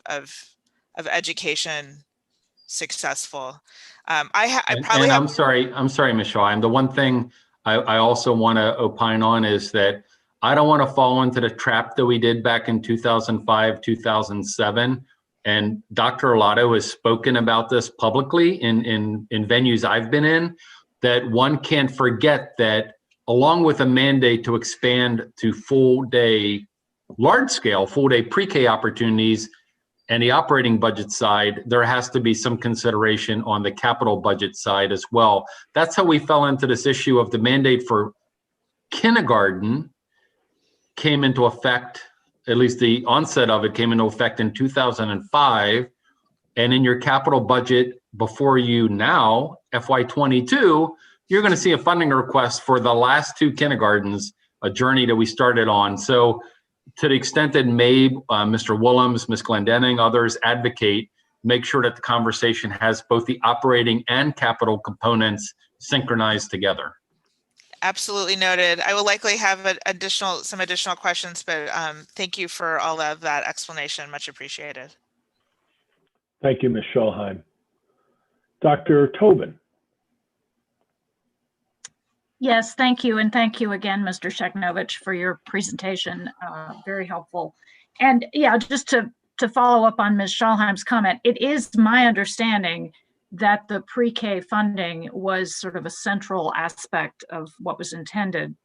education successful. I And probably and have. I'm sorry, Michelle. I'm the one thing I also want to opine on is that I don't want to fall into the trap that we did back in 2005, 2007. And Dr. Arlotto has spoken about this publicly in venues I've been in, that one can't forget that along with a mandate to expand to full day, large scale, full day pre-K opportunities, and the operating budget side, there has to be some consideration on the capital budget side as well. That's how we fell into this issue of the mandate for kindergarten came into effect, at least the onset of it came into effect in 2005. And in your capital budget before you now, FY22, you're going to see a funding request for the last two kindergartens, a journey that we started on. So to the extent that Mr. Willems, Ms. Glendenning, others advocate, make sure that the conversation has both the operating and capital components synchronized together. Absolutely noted. I will likely have some additional questions, but thank you for all of that explanation. Much appreciated. Thank you, Ms. Schulheim. Dr. Tobin. Yes, thank you. And thank you again, Mr. Sheknovich, for your presentation. Very helpful. And yeah, just to follow up on Ms. Schulheim's comment, it is my understanding that the pre-K funding was sort of a central aspect of what was intended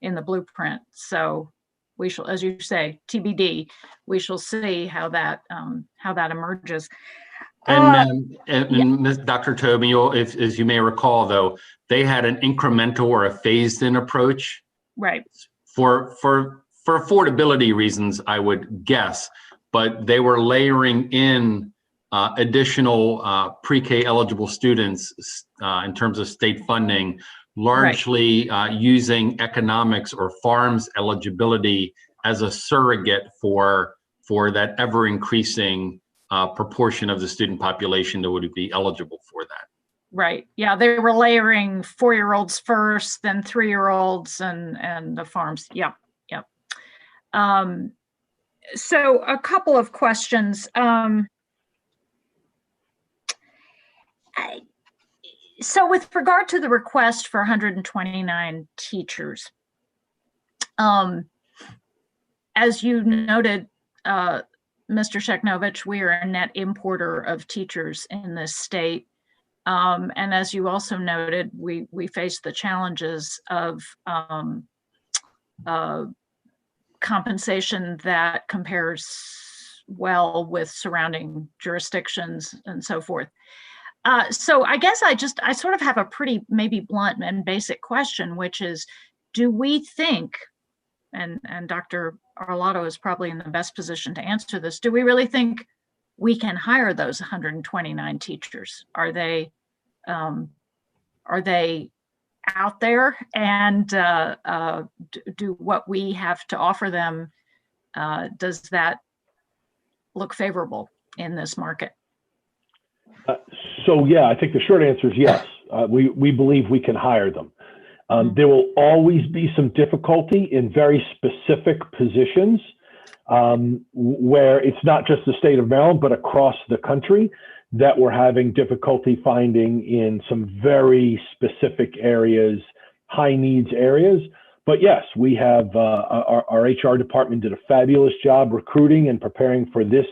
in the blueprint. So we shall, as you say, TBD, we shall see how that emerges. Ms. Dr. Tobin, as you may recall, though, they had an incremental or a phased-in approach. Right. For affordability reasons, I would guess, but they were layering in additional pre-K eligible students in terms of state funding, largely using economics or farms eligibility as a surrogate for that ever-increasing proportion of the student population that would be eligible for that. Right. Yeah, they were layering 4-year-olds first, then 3-year-olds, and the farms. Yep. Yep. So a couple of questions. So with regard to the request for 129 teachers, as you noted, Mr. Sheknovich, we are a net importer of teachers in this state. And as you also noted, we face the challenges of compensation that compares well with surrounding jurisdictions and so forth. So I guess I sort of have a pretty maybe blunt and basic question, which is, do we think, and Dr. Arlotto is probably in the best position to answer this, do we really think we can hire those 129 teachers? Are they out there, and do what we have to offer them, does that look favorable in this market? So yeah, I think the short answer is yes. We believe we can hire them. There will always be some difficulty in very specific positions where it's not just the state of Maryland, but across the country that we're having difficulty finding in some very specific areas, high needs areas. But yes, we have our HR department did a fabulous job recruiting and preparing for this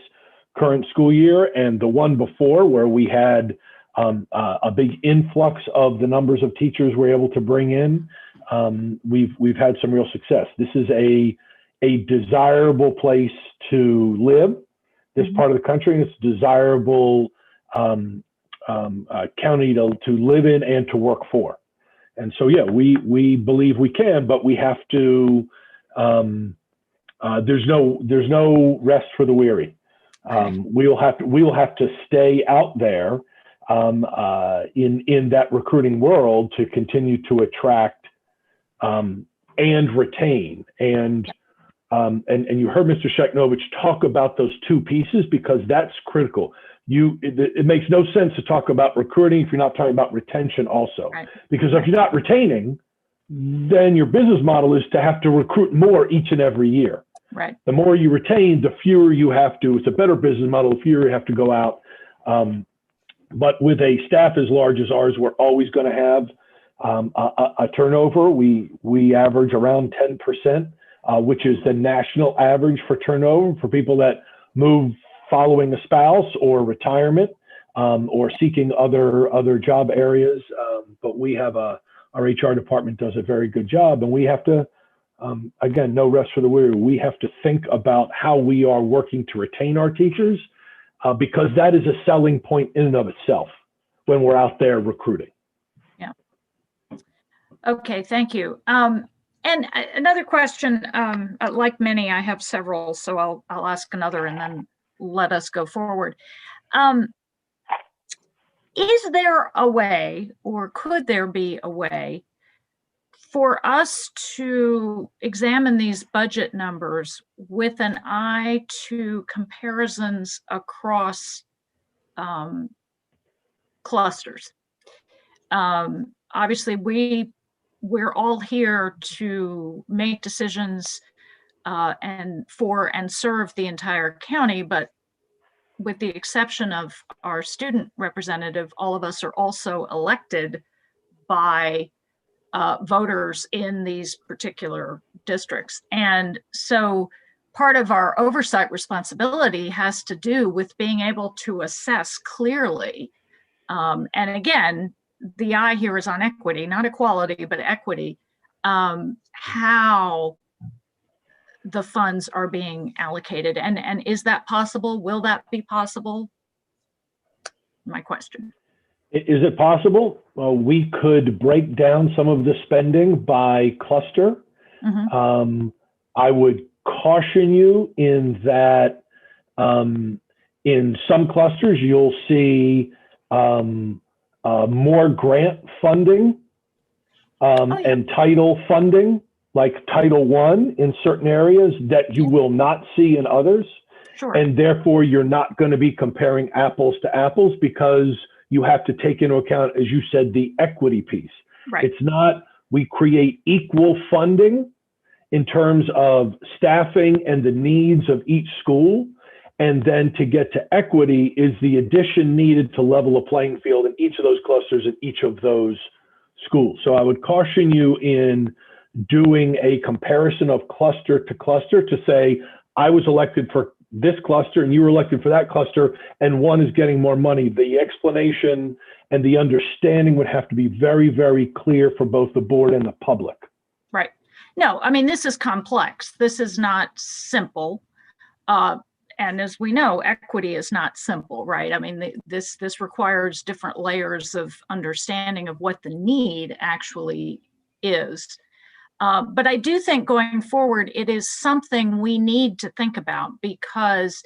current school year, and the one before, where we had a big influx of the numbers of teachers we're able to bring in. We've had some real success. This is a desirable place to live, this part of the country, and it's a desirable county to live in and to work for. And so, yeah, we believe we can, but we have to. There's no rest for the weary. We will have to stay out there in that recruiting world to continue to attract and retain. And you heard Mr. Sheknovich talk about those two pieces, because that's critical. It makes no sense to talk about recruiting if you're not talking about retention also. Right. Because if you're not retaining, then your business model is to have to recruit more each and every year. Right. The more you retain, the fewer you have to. It's a better business model. The fewer you have to go out But with a staff as large as ours, we're always going to have a turnover. We average around 10%, which is the national average for turnover for people that move following a spouse or retirement, or seeking other job areas. But we have our HR department does a very good job, and we have to, again, no rest for the weary. We have to think about how we are working to retain our teachers, because that is a selling point in and of itself when we're out there recruiting. Yeah. Okay, thank you. And another question, like many, I have several, so I'll ask another and then let us go forward. Is there a way, or could there be a way for us to examine these budget numbers with an eye to comparisons across clusters? Obviously, we're all here to make decisions and serve the entire county, but with the exception of our student representative, all of us are also elected by voters in these particular districts. And so part of our oversight responsibility has to do with being able to assess clearly. And again, the eye here is on equity, not equality, but equity, how the funds are being allocated. And is that possible? Will that be possible? My question. Is it possible? Well, we could break down some of the spending by cluster. Mm-hmm. I would caution you in that in some clusters, you'll see more grant funding and title funding, like Title I in certain areas that you will not see in others. Sure. And therefore, you're not going to be comparing apples to apples because you have to take into account, as you said, the equity piece. Right. It's not, we create equal funding in terms of staffing and the needs of each school. And then to get to equity is the addition needed to level a playing field in each of those clusters in each of those schools. So I would caution you in doing a comparison of cluster to cluster to say, I was elected for this cluster and you were elected for that cluster, and one is getting more money. The explanation and the understanding would have to be very, very clear for both the board and the public. Right. No, I mean, this is complex. This is not simple. And as we know, equity is not simple, right? I mean, this requires different layers of understanding of what the need actually is. But I do think going forward, it is something we need to think about because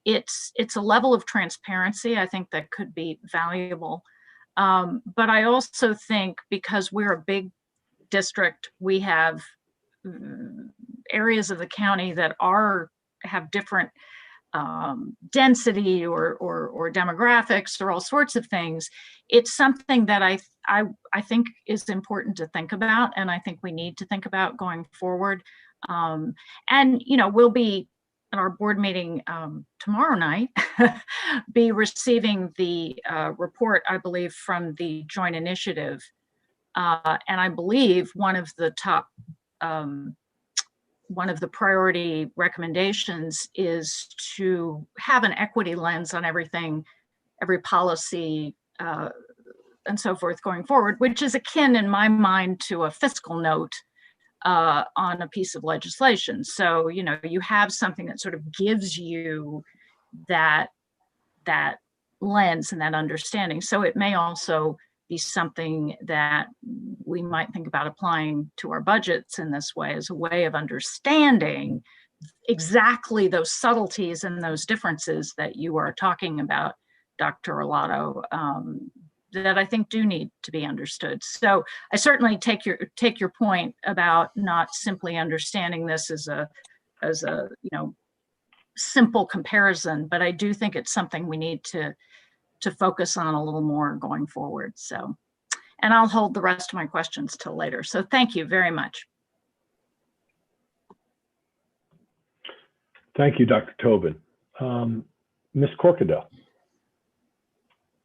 it's a level of transparency, I think, that could be valuable. But I also think because we're a big district, we have areas of the county that have different density or demographics or all sorts of things. It's something that I think is important to think about, and I think we need to think about going forward. And we'll be at our board meeting tomorrow night, be receiving the report, I believe, from the joint initiative, and I believe one of the priority recommendations is to have an equity lens on everything, every policy, and so forth going forward, which is akin in my mind to a fiscal note on a piece of legislation. So, you have something that sort of gives you that lens and that understanding. So it may also be something that we might think about applying to our budgets in this way as a way of understanding exactly those subtleties and those differences that you are talking about, Dr. Arlotto, that I think do need to be understood. So I certainly take your point about not simply understanding this as a simple comparison, but I do think it's something we need to focus on a little more going forward. So, and I'll hold the rest of my questions till later. So thank you very much. Thank you, Dr. Tobin. Ms. Corkadell.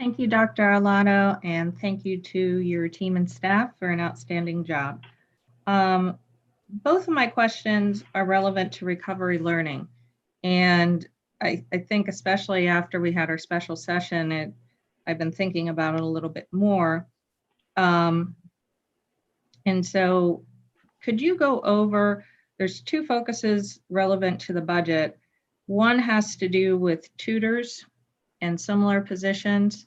Thank you, Dr. Arlotto, and thank you to your team and staff for an outstanding job. Both of my questions are relevant to recovery learning. And I think especially after we had our special session, I've been thinking about it a little bit more. And so could you go over, there's two focuses relevant to the budget. One has to do with tutors and similar positions.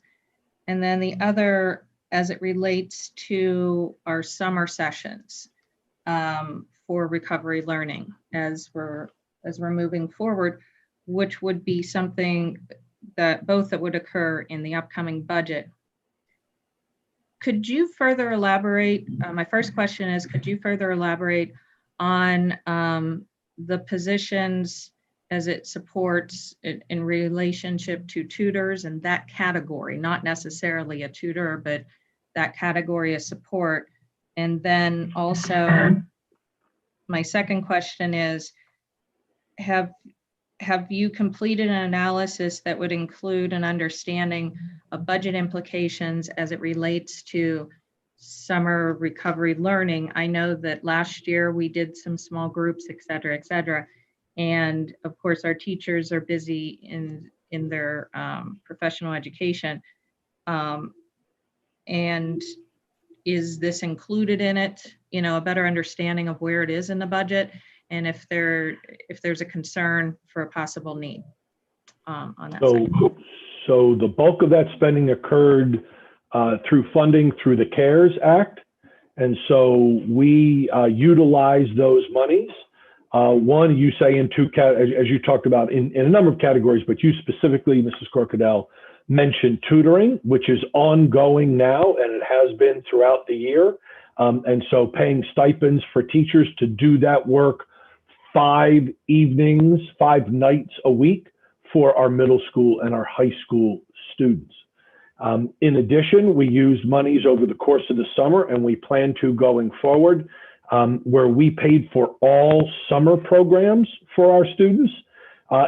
And then the other as it relates to our summer sessions for recovery learning as we're moving forward, which would be something that would occur in the upcoming budget. Could you further elaborate? My first question is, could you further elaborate on the positions as it supports in relationship to tutors and that category, not necessarily a tutor, but that category of support? And then also, my second question is, have you completed an analysis that would include an understanding of budget implications as it relates to summer recovery learning? I know that last year we did some small groups, et cetera, and of course our teachers are busy in their professional education. And is this included in it? You know, a better understanding of where it is in the budget, and if there's a concern for a possible need on that side. So the bulk of that spending occurred through funding through the CARES Act. And so we utilize those monies. One, you say in two, as you talked about in a number of categories, but you specifically, Mrs. Corcadell, mentioned tutoring, which is ongoing now, and it has been throughout the year. And so paying stipends for teachers to do that work 5 evenings, 5 nights a week for our middle school and our high school students. In addition, we used monies over the course of the summer, and we plan to going forward, where we paid for all summer programs for our students,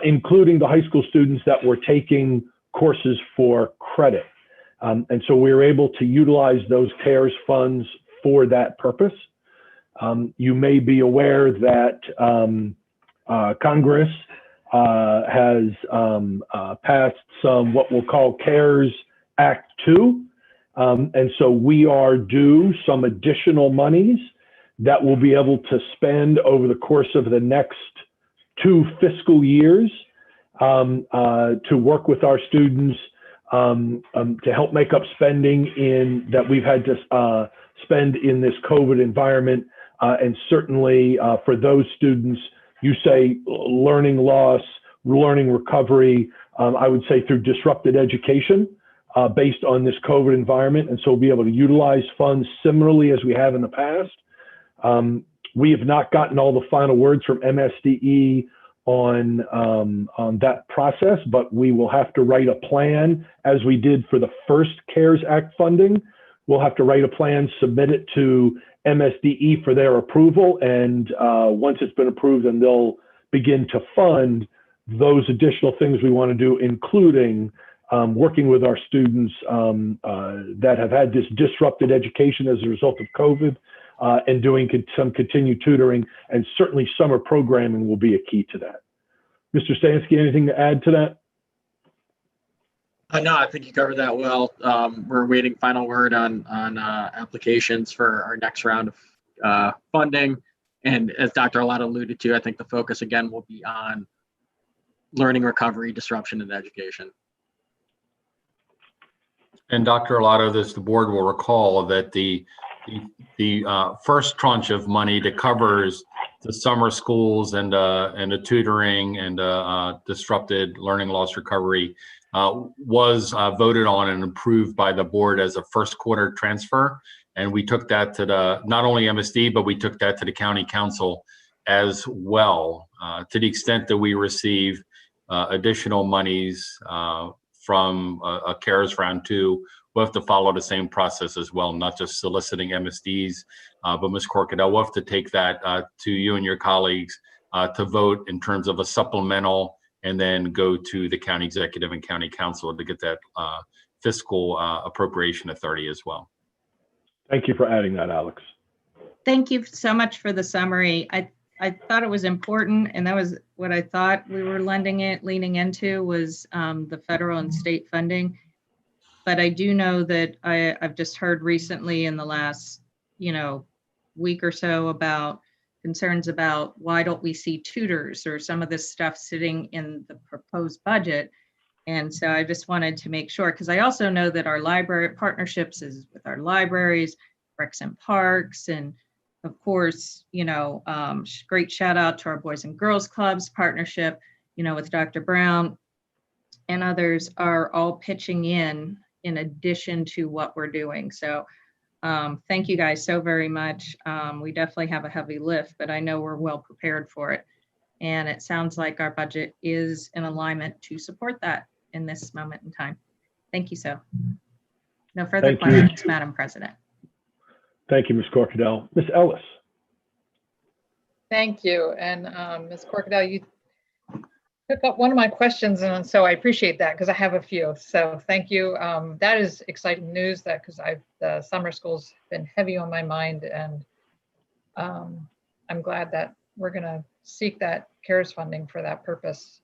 including the high school students that were taking courses for credit. And so we were able to utilize those CARES funds for that purpose. You may be aware that Congress has passed some what we'll call CARES Act 2. And so we are due some additional monies that we'll be able to spend over the course of the next 2 fiscal years to work with our students to help make up spending that we've had to spend in this COVID environment. And certainly for those students, you say learning loss, learning recovery, I would say through disrupted education based on this COVID environment. And so we'll be able to utilize funds similarly as we have in the past. We have not gotten all the final words from MSDE on that process, but we will have to write a plan as we did for the first CARES Act funding. We'll have to write a plan, submit it to MSDE for their approval, and once it's been approved, then they'll begin to fund those additional things we want to do, including working with our students that have had this disrupted education as a result of COVID, and doing some continued tutoring, and certainly summer programming will be a key to that. Mr. Stansky, anything to add to that? No, I think you covered that well. We're waiting final word on applications for our next round of funding. And as Dr. Arlotto alluded to, I think the focus again will be on learning recovery, disruption in education. And Dr. Arlotto, the board will recall that the first tranche of money that covers the summer schools and the tutoring and disrupted learning loss recovery was voted on and approved by the board as a first quarter transfer. And we took that to not only MSD, but we took that to the county council as well. To the extent that we receive additional monies from a CARES round 2, we'll have to follow the same process as well, not just soliciting MSDs, but Ms. Corcadell, we'll have to take that to you and your colleagues to vote in terms of a supplemental, and then go to the county executive and county council to get that fiscal appropriation authority as well. Thank you for adding that, Alex. Thank you so much for the summary. I thought it was important, and that was what I thought we were leaning into was the federal and state funding. But I do know that I've just heard recently in the last, week or so about concerns about why don't we see tutors or some of this stuff sitting in the proposed budget. And so I just wanted to make sure, because I also know that our library partnerships is with our libraries, Recs and Parks, and of course, great shout out to our Boys and Girls Clubs partnership, with Dr. Brown and others are all pitching in addition to what we're doing. So thank you guys so very much. We definitely have a heavy lift, but I know we're well prepared for it. And it sounds like our budget is in alignment to support that in this moment in time. Thank you so. No further questions, Madam President. Thank you, Ms. Corkadell. Ms. Ellis. Thank you. And Ms. Corkadell, you took up one of my questions, and so I appreciate that because I have a few. So thank you. That is exciting news, that because the summer school's been heavy on my mind, and I'm glad that we're going to seek that CARES funding for that purpose.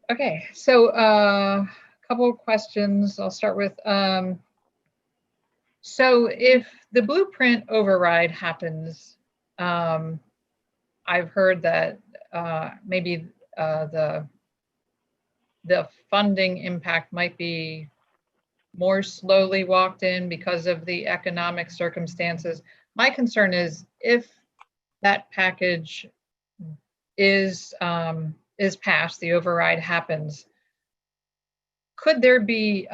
Okay, so a couple of questions. I'll start with. So if the blueprint override happens, I've heard that maybe the funding impact might be more slowly walked in because of the economic circumstances. My concern is if that package is passed, the override happens, could there be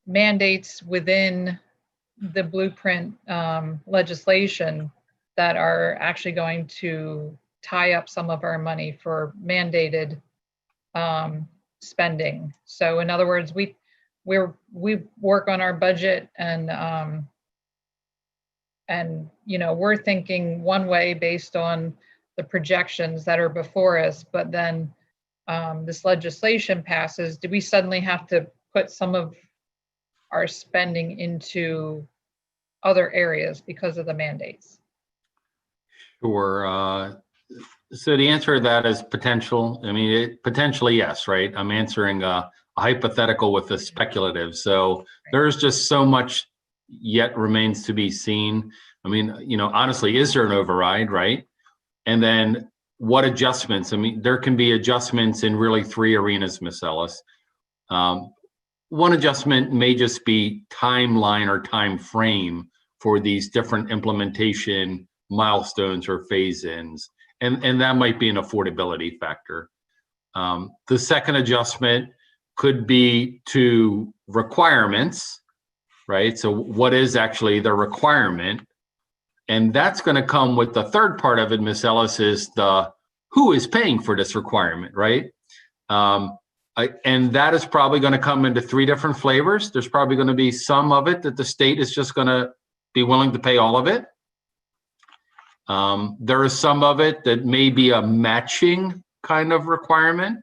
mandates within the blueprint legislation that are actually going to tie up some of our money for mandated spending? So in other words, we work on our budget, and we're thinking one way based on the projections that are before us, but then this legislation passes. Do we suddenly have to put some of our spending into other areas because of the mandates? Sure. So the answer to that is potential. I mean, potentially, yes, right? I'm answering a hypothetical with a speculative. So there's just so much yet remains to be seen. I mean, honestly, is there an override, right? And then what adjustments? I mean, there can be adjustments in really three arenas, Ms. Ellis. One adjustment may just be timeline or time frame for these different implementation milestones or phase-ins, and that might be an affordability factor. The second adjustment could be to requirements, right? So what is actually the requirement? And that's going to come with the third part of it, Ms. Ellis, is the who is paying for this requirement, right? And that is probably going to come into three different flavors. There's probably going to be some of it that the state is just going to be willing to pay all of it. There is some of it that may be a matching kind of requirement,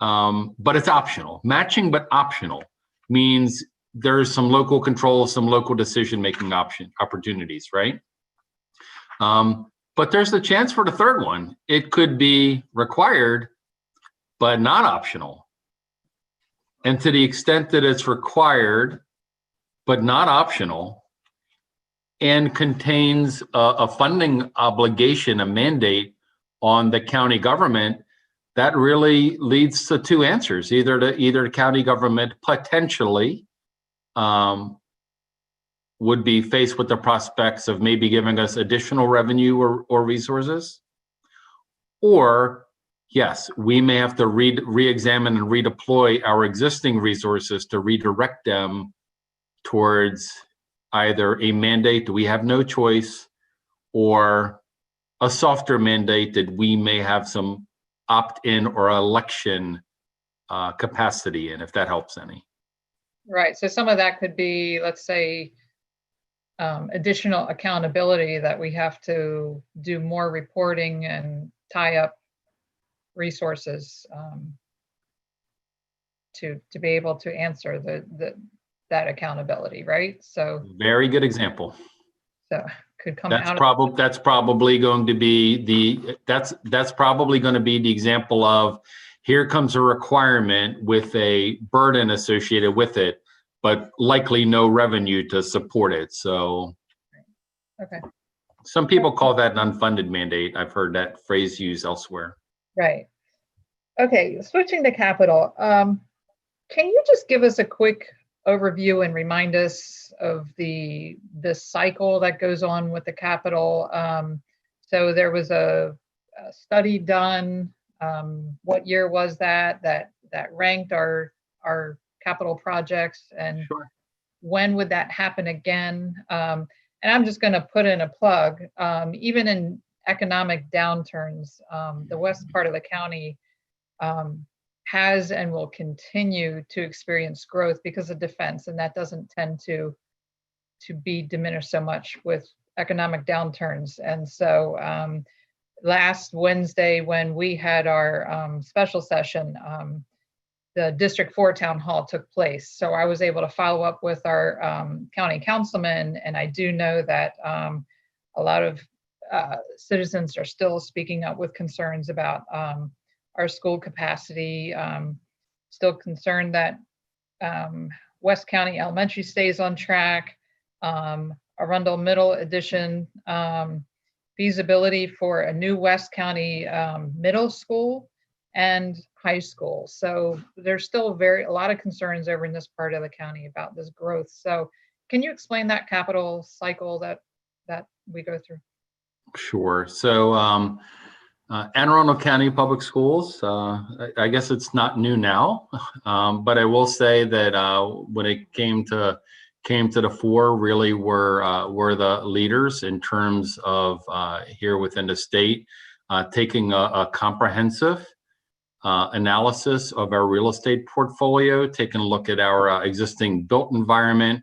but it's optional. Matching but optional means there's some local control, some local decision-making opportunities, right? But there's the chance for the third one. It could be required, but not optional. And to the extent that it's required, but not optional, and contains a funding obligation, a mandate on the county government, that really leads to two answers. Either the county government potentially would be faced with the prospects of maybe giving us additional revenue or resources, or yes, we may have to re-examine and redeploy our existing resources to redirect them towards either a mandate that we have no choice, or a softer mandate that we may have some opt-in or election capacity in, if that helps any. Right. So some of that could be, let's say, additional accountability, that we have to do more reporting and tie up resources. to be able to answer that accountability, right? So Very good example. could come That's out. that's probably going to be that's probably going to be the example of, here comes a requirement with a burden associated with it, but likely no revenue to support it. So Okay. some people call that an unfunded mandate. I've heard that phrase used elsewhere. Right. Okay, switching to capital. Can you just give us a quick overview and remind us of the cycle that goes on with the capital? So there was a study done. What year was that ranked our capital projects, and Sure. when would that happen again? And I'm just going to put in a plug. Even in economic downturns, the west part of the county has and will continue to experience growth because of defense, and that doesn't tend to be diminished so much with economic downturns. And so last Wednesday, when we had our special session, the District 4 Town Hall took place. So I was able to follow up with our county councilman, and I do know that a lot of citizens are still speaking up with concerns about our school capacity, still concerned that West County Elementary stays on track, Arundel Middle Addition, feasibility for a new West County middle school and high school. So there's still a lot of concerns over in this part of the county about this growth. So can you explain that capital cycle that we go through? Sure. So Anne Arundel County Public Schools, I guess it's not new now, but I will say that when it came to the fore, really were the leaders in terms of here within the state, taking a comprehensive analysis of our real estate portfolio, taking a look at our existing built environment,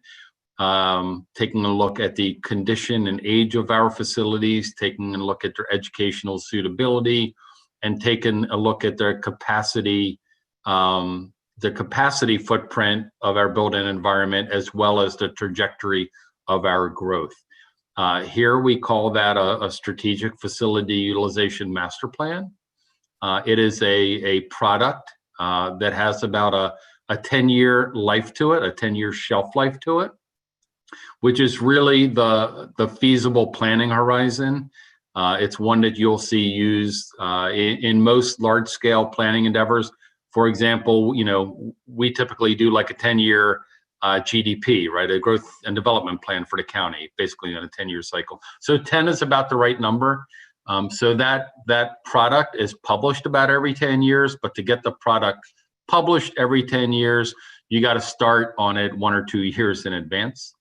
taking a look at the condition and age of our facilities, taking a look at their educational suitability, and taking a look at their capacity, the capacity footprint of our built environment, as well as the trajectory of our growth. Here we call that a strategic facility utilization master plan. It is a product that has about a 10-year life to it, a 10-year shelf life to it, which is really the feasible planning horizon. It's one that you'll see used in most large-scale planning endeavors. For example, we typically do like a 10-year GDP, right? A growth and development plan for the county, basically on a 10-year cycle. So 10 is about the right number. So that product is published about every 10 years, but to get the product published every 10 years, you got to start on it 1 or 2 years in advance.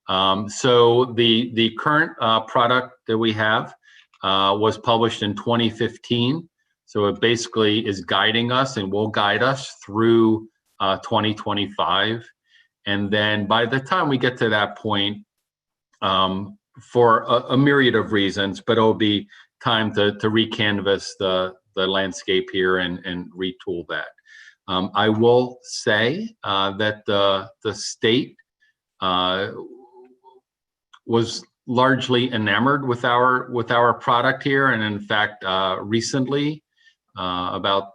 So the current product that we have was published in 2015. So it basically is guiding us and will guide us through 2025. And then by the time we get to that point, for a myriad of reasons, but it'll be time to recanvas the landscape here and retool that. I will say that the state was largely enamored with our product here, and in fact, recently, about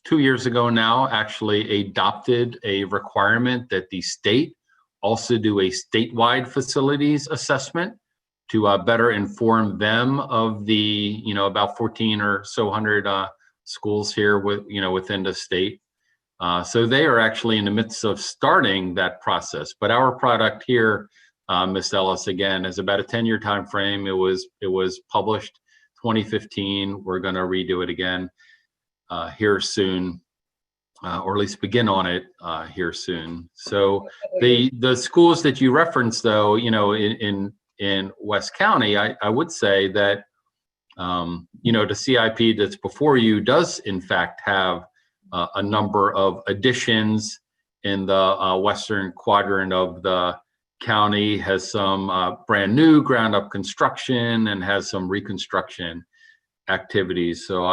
2 years ago now, actually adopted a requirement that the state also do a statewide facilities assessment to better inform them of the about 14 or so hundred schools here within the state. So they are actually in the midst of starting that process. But our product here, Ms. Ellis, again, is about a 10-year time frame. It was published 2015. We're going to redo it again here soon, or at least begin on it here soon. So the schools that you referenced, though, in West County, I would say that the CIP that's before you does in fact have a number of additions in the western quadrant of the county, has some brand new ground up construction and has some reconstruction activities. So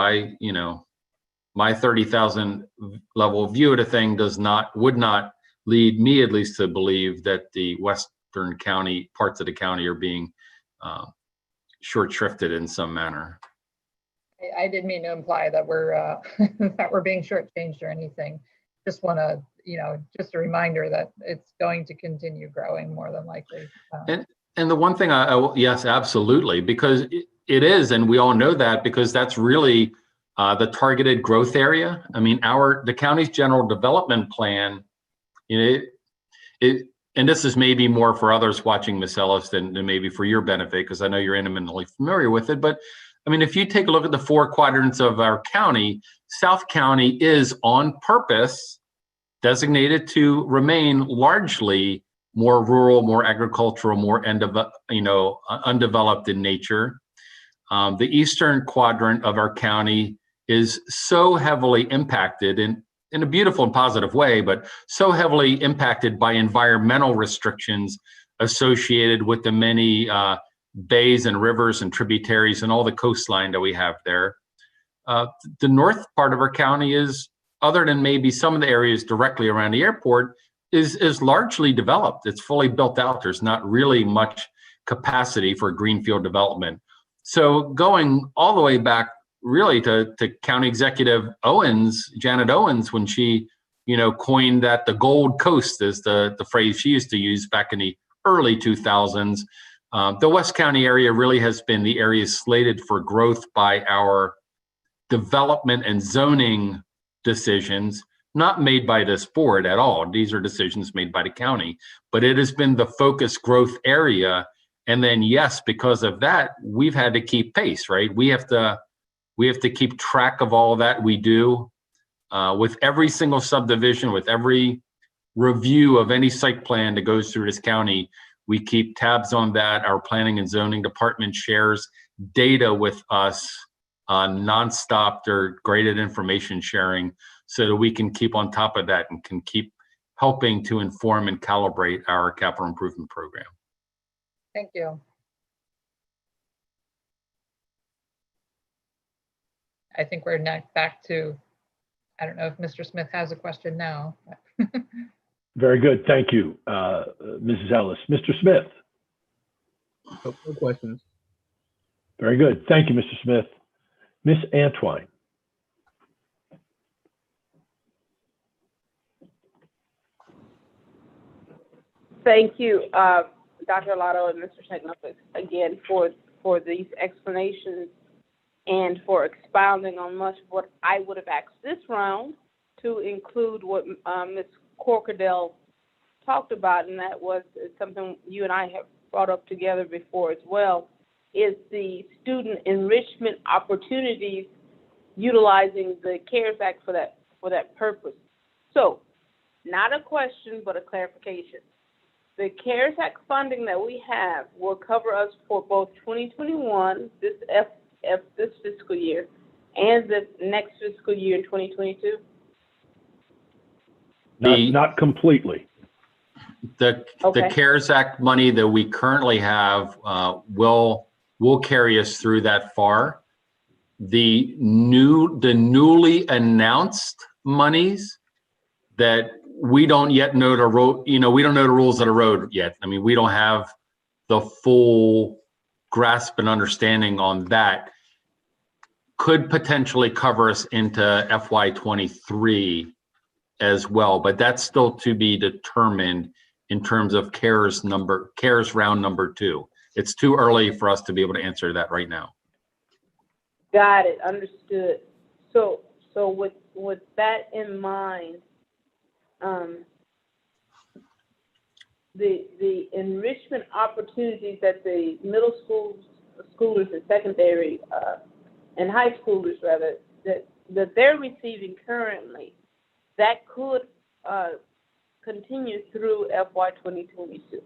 my 30,000 level view of the thing would not lead me at least to believe that the western county parts of the county are being short shrifted in some manner. I didn't mean to imply that we're that we're being shortchanged or anything. Just want to, just a reminder that it's going to continue growing more than likely. And the one thing yes, absolutely, because it is, and we all know that, because that's really the targeted growth area. I mean, the county's general development plan, and this is maybe more for others watching, Ms. Ellis, than maybe for your benefit, because I know you're intimately familiar with it. But I mean, if you take a look at the 4 quadrants of our county, South County is on purpose designated to remain largely more rural, more agricultural, more undeveloped in nature. The eastern quadrant of our county is so heavily impacted in a beautiful and positive way, but so heavily impacted by environmental restrictions associated with the many bays and rivers and tributaries and all the coastline that we have there. The north part of our county is, other than maybe some of the areas directly around the airport, is largely developed. It's fully built out. There's not really much capacity for greenfield development. So going all the way back really to County Executive Janet Owens, when she, coined that the Gold Coast is the phrase she used to use back in the early 2000s. The West County area really has been the area slated for growth by our development and zoning decisions, not made by this board at all. These are decisions made by the county, but it has been the focus growth area. And then, yes, because of that, we've had to keep pace, right? We have to keep track of all that we do with every single subdivision, with every review of any site plan that goes through this county. We keep tabs on that. Our planning and zoning department shares data with us nonstop. They're great at information sharing, so that we can keep on top of that and can keep helping to inform and calibrate our capital improvement program. Thank you. I think we're back to, I don't know if Mr. Smith has a question now. Very good. Thank you, Mrs. Ellis. Mr. Smith. No questions. Very good. Thank you, Mr. Smith. Ms. Antwine. Thank you, Dr. Arlotto and Mr. Technopoulos, again for these explanations and for expounding on much of what I would have asked this round, to include what Ms. Corkadell talked about, and that was something you and I have brought up together before as well, is the student enrichment opportunities utilizing the CARES Act for that purpose. So, not a question, but a clarification. The CARES Act funding that we have will cover us for both 2021, this fiscal year, and the next fiscal year in 2022? Not completely. The CARES Act money that we currently have will carry us through that far. The newly announced monies that we don't yet know the road, we don't know the rules of the road yet. I mean, we don't have the full grasp and understanding on that. Could potentially cover us into FY23 as well, but that's still to be determined in terms of CARES round number 2. It's too early for us to be able to answer that right now. Got it, understood. So with that in mind, the enrichment opportunities that the middle schoolers and secondary and high schoolers rather that they're receiving currently, that could continue through FY2022.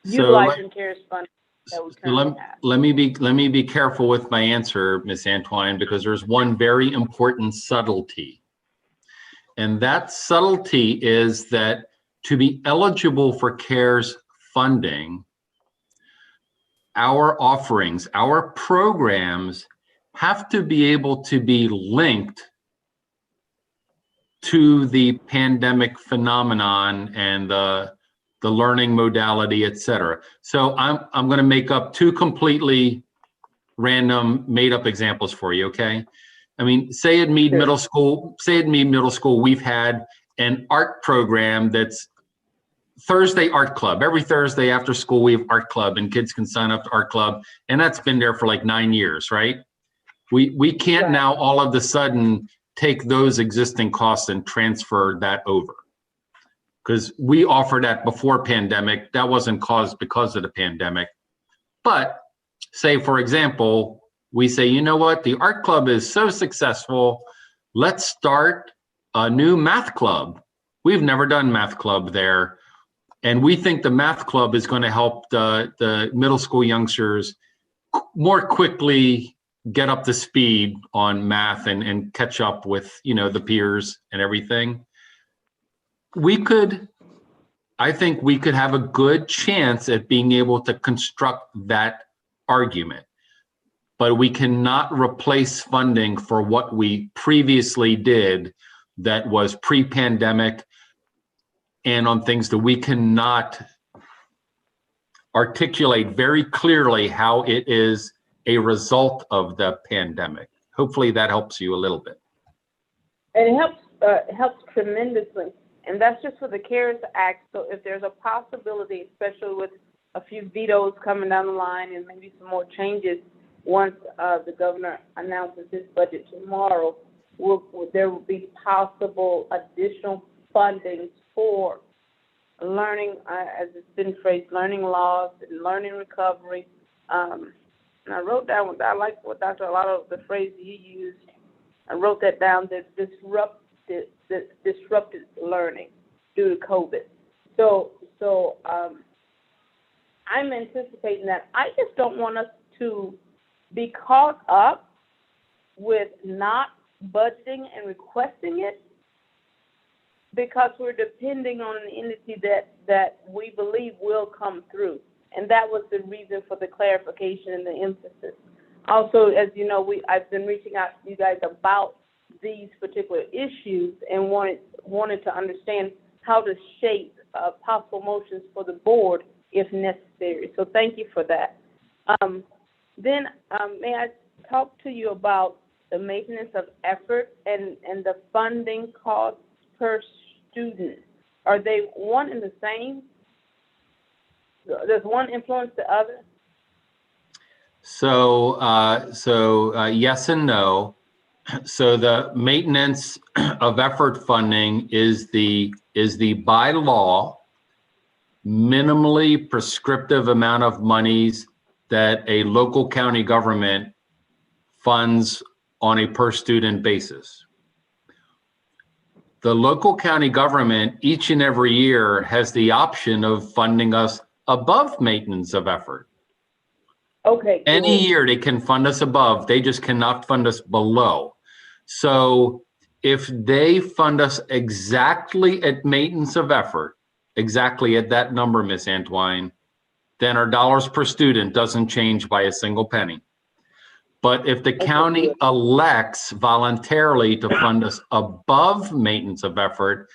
Utilizing CARES funding that we currently have. Let me be careful with my answer, Ms. Antwine, because there's one very important subtlety. And that subtlety is that to be eligible for CARES funding, our offerings, our programs have to be able to be linked to the pandemic phenomenon and the learning modality, et cetera. So I'm going to make up two completely random made up examples for you, okay? I mean, say at Meade Middle School, we've had an art program that's Thursday art club. Every Thursday after school, we have art club and kids can sign up to art club. And that's been there for like 9 years, right? We can't now all of a sudden take those existing costs and transfer that over. Because we offered that before pandemic. That wasn't caused because of the pandemic. But say, for example, we say, you know what, the art club is so successful, let's start a new math club. We've never done math club there. And we think the math club is going to help the middle school youngsters more quickly get up to speed on math and catch up with, you know, the peers and everything. I think we could have a good chance at being able to construct that argument, but we cannot replace funding for what we previously did that was pre-pandemic and on things that we cannot articulate very clearly how it is a result of the pandemic. Hopefully that helps you a little bit. And it helps tremendously. And that's just for the CARES Act. So if there's a possibility, especially with a few vetoes coming down the line and maybe some more changes once the governor announces his budget tomorrow, there will be possible additional funding for learning, as it's been phrased, learning loss and learning recovery. And I wrote down, I like what Dr. Arlotto, the phrase he used, I wrote that down, that disrupted learning due to COVID. So I'm anticipating that. I just don't want us to be caught up with not budgeting and requesting it because we're depending on an entity that we believe will come through. And that was the reason for the clarification and the emphasis. Also, as you know, I've been reaching out to you guys about these particular issues and wanted to understand how to shape possible motions for the board if necessary. So thank you for that. Then may I talk to you about the maintenance of effort and the funding costs per student? Are they one and the same? Does one influence the other? So yes and no. So the maintenance of effort funding is the by law minimally prescriptive amount of monies that a local county government funds on a per student basis. The local county government each and every year has the option of funding us above maintenance of effort. Okay. Any year they can fund us above, they just cannot fund us below. So if they fund us exactly at maintenance of effort, exactly at that number, Miss Antwine, then our dollars per student doesn't change by a single penny. But if the county elects voluntarily to fund us above maintenance of effort,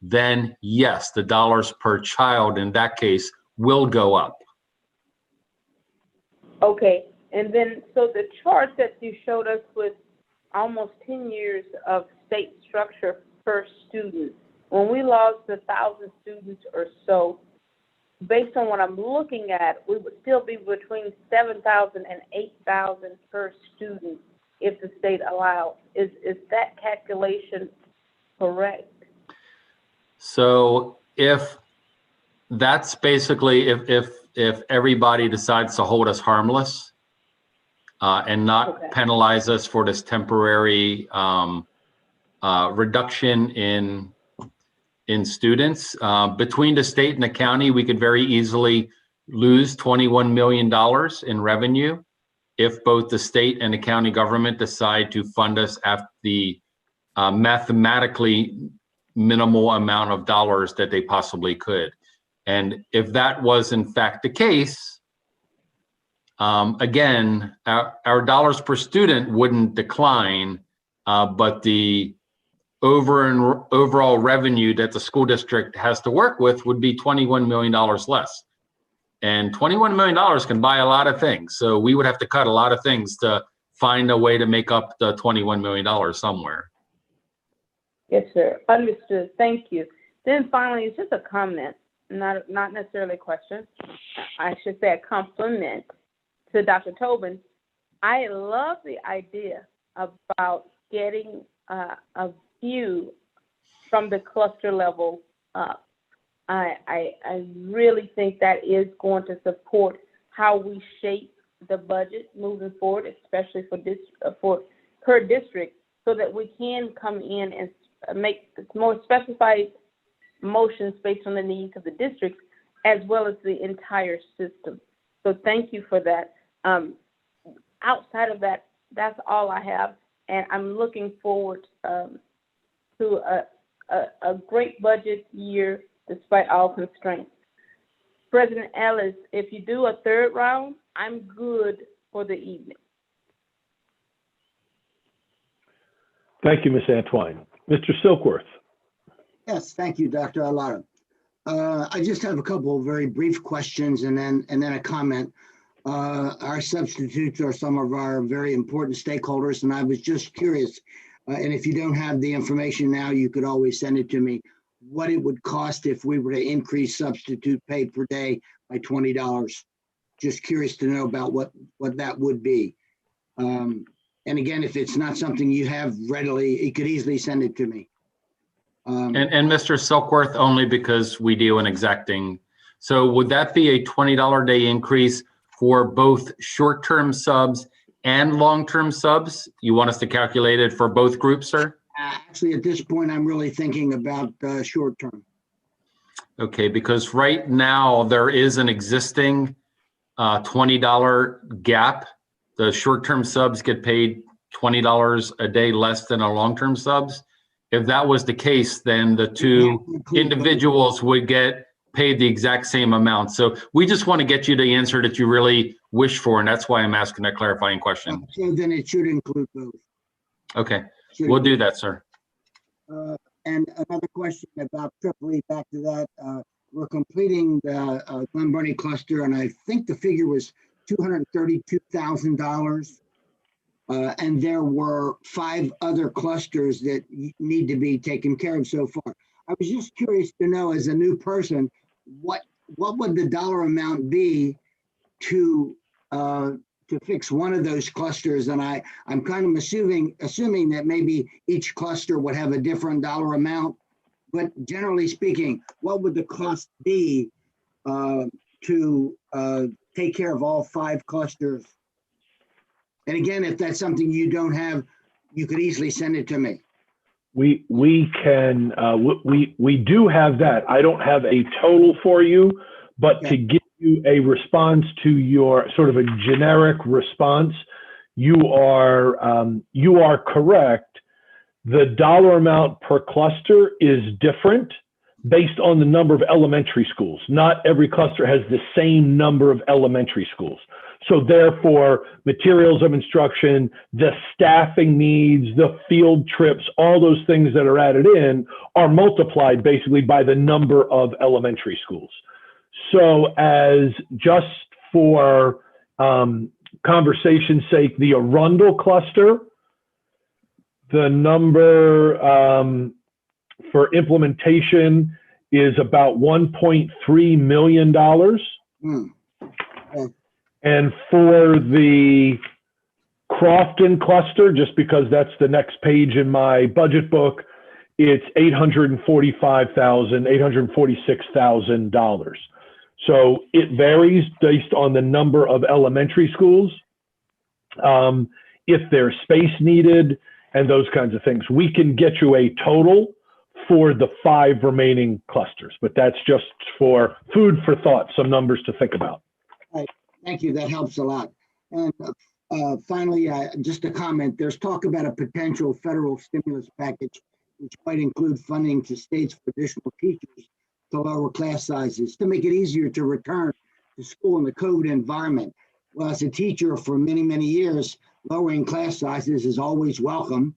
then yes, the dollars per child in that case will go up. Okay, and then so the chart that you showed us with almost 10 years of state structure per student, when we lost 1,000 students or so, based on what I'm looking at, we would still be between 7,000 and 8,000 per student if the state allowed. Is that calculation correct? So if that's basically if everybody decides to hold us harmless and not penalize us for this temporary reduction in students, between the state and the county, we could very easily lose $21 million in revenue if both the state and the county government decide to fund us at the mathematically minimal amount of dollars that they possibly could. And if that was in fact the case, Again, our dollars per student wouldn't decline, but the overall revenue that the school district has to work with would be $21 million less. And $21 million can buy a lot of things. So we would have to cut a lot of things to find a way to make up the $21 million somewhere. Yes, sir. Understood. Thank you. Then finally, it's just a comment, not necessarily a question. I should say a compliment to Dr. Tobin. I love the idea about getting a view from the cluster level up. I really think that is going to support how we shape the budget moving forward, especially for this for per district, so that we can come in and make more specified motions based on the needs of the districts as well as the entire system. So thank you for that. Outside of that, that's all I have, and I'm looking forward to a great budget year despite all constraints. President Ellis, if you do a third round, I'm good for the evening. Thank you, Ms. Antwine. Mr. Silkworth. Yes, thank you, Dr. Arlotto. I just have a couple of very brief questions and then a comment. Our substitutes are some of our very important stakeholders, and I was just curious, and if you don't have the information now, you could always send it to me, what it would cost if we were to increase substitute pay per day by $20. Just curious to know about what that would be. And again, if it's not something you have readily, you could easily send it to me. And Mr. Silkworth, only because we deal in exacting. So would that be a $20 a day increase for both short-term subs and long-term subs? You want us to calculate it for both groups, sir? Actually, at this point, I'm really thinking about short-term. Okay, because right now there is an existing $20 gap. The short-term subs get paid $20 a day less than our long-term subs. If that was the case, then the two individuals would get paid the exact same amount. So we just want to get you the answer that you really wish for, and that's why I'm asking that clarifying question. So then it should include both. Okay, we'll do that, sir. And another question about Tripoli, back to that. We're completing the Glen Burnie cluster, and I think the figure was $232,000. And there were 5 other clusters that need to be taken care of so far. I was just curious to know, as a new person, what would the dollar amount be to fix one of those clusters? And I'm kind of assuming that maybe each cluster would have a different dollar amount. But generally speaking, what would the cost be to take care of all 5 clusters? And again, if that's something you don't have, you could easily send it to me. We can, we do have that. I don't have a total for you, but Okay. to give you a response to your sort of a generic response, you are correct. The dollar amount per cluster is different based on the number of elementary schools. Not every cluster has the same number of elementary schools. So therefore, materials of instruction, the staffing needs, the field trips, all those things that are added in are multiplied basically by the number of elementary schools. So as just for conversation's sake, the Arundel cluster, the number for implementation is about $1.3 million. Okay. And for the Crofton cluster, just because that's the next page in my budget book, it's $846,000. So it varies based on the number of elementary schools, if there's space needed, and those kinds of things. We can get you a total for the 5 remaining clusters, but that's just for food for thought, some numbers to think about. All right. Thank you. That helps a lot. And finally, just a comment. There's talk about a potential federal stimulus package, which might include funding to states for additional teachers to lower class sizes to make it easier to return to school in the COVID environment. Well, as a teacher for many, many years, lowering class sizes is always welcome.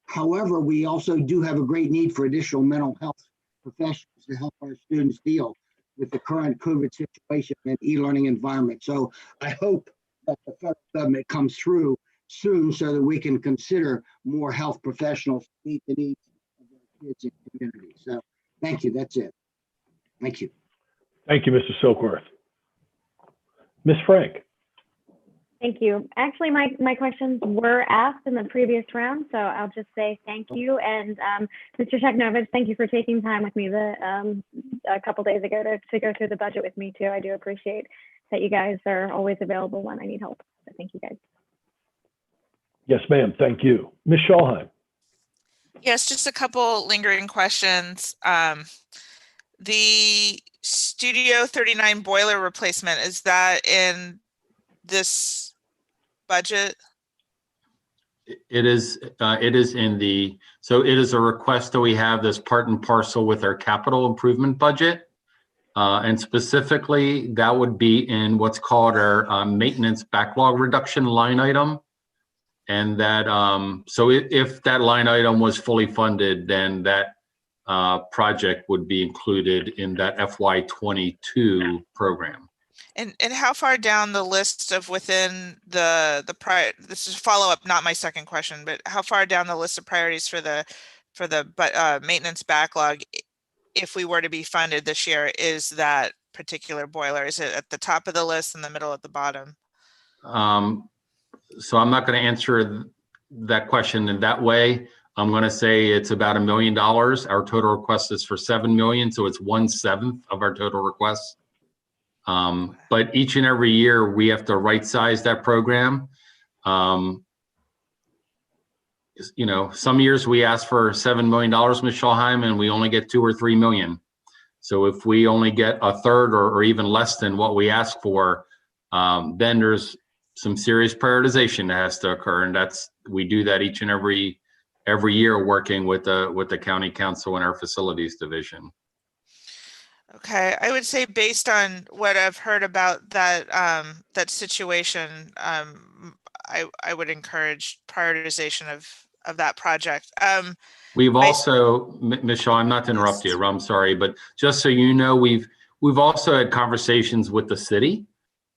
However, we also do have a great need for additional mental health professionals to help our students deal with the current COVID situation and e-learning environment. So I hope that the federal government comes through soon so that we can consider more health professionals to meet the needs of our kids and community. So thank you. That's it. Thank you. Thank you, Mr. Silkworth. Ms. Frank. Thank you. Actually, my questions were asked in the previous round, so I'll just say thank you. And Mr. Sheknovich, thank you for taking time with me a couple days ago to go through the budget with me too. I do appreciate that you guys are always available when I need help. So thank you guys. Yes, ma'am. Thank you. Ms. Schalheim. Yes, just a couple lingering questions. The Studio 39 boiler replacement, is that in this budget? It is in the, so it is a request that we have this part and parcel with our capital improvement budget. And specifically that would be in what's called our maintenance backlog reduction line item. And that, so if that line item was fully funded, then that project would be included in that FY22 program. And how far down the list of within the prior, this is follow up, not my second question, but how far down the list of priorities for the maintenance backlog, if we were to be funded this year, is that particular boiler? Is it at the top of the list, in the middle, at the bottom? So I'm not going to answer that question in that way. I'm going to say it's about $1 million. Our total request is for 7 million, so it's 1/7 of our total request. But each and every year we have to right size that program. You know, some years we ask for $7 million, Ms. Schalheim, and we only get 2 or 3 million. So if we only get a third or even less than what we ask for, then there's some serious prioritization that has to occur, and we do that each and every year, working with the county council and our facilities division. Okay, I would say based on what I've heard about that that situation, I would encourage prioritization of that project. We've also, Ms. Shaw, I'm not to interrupt you, I'm sorry, but just so you know, we've also had conversations with the city,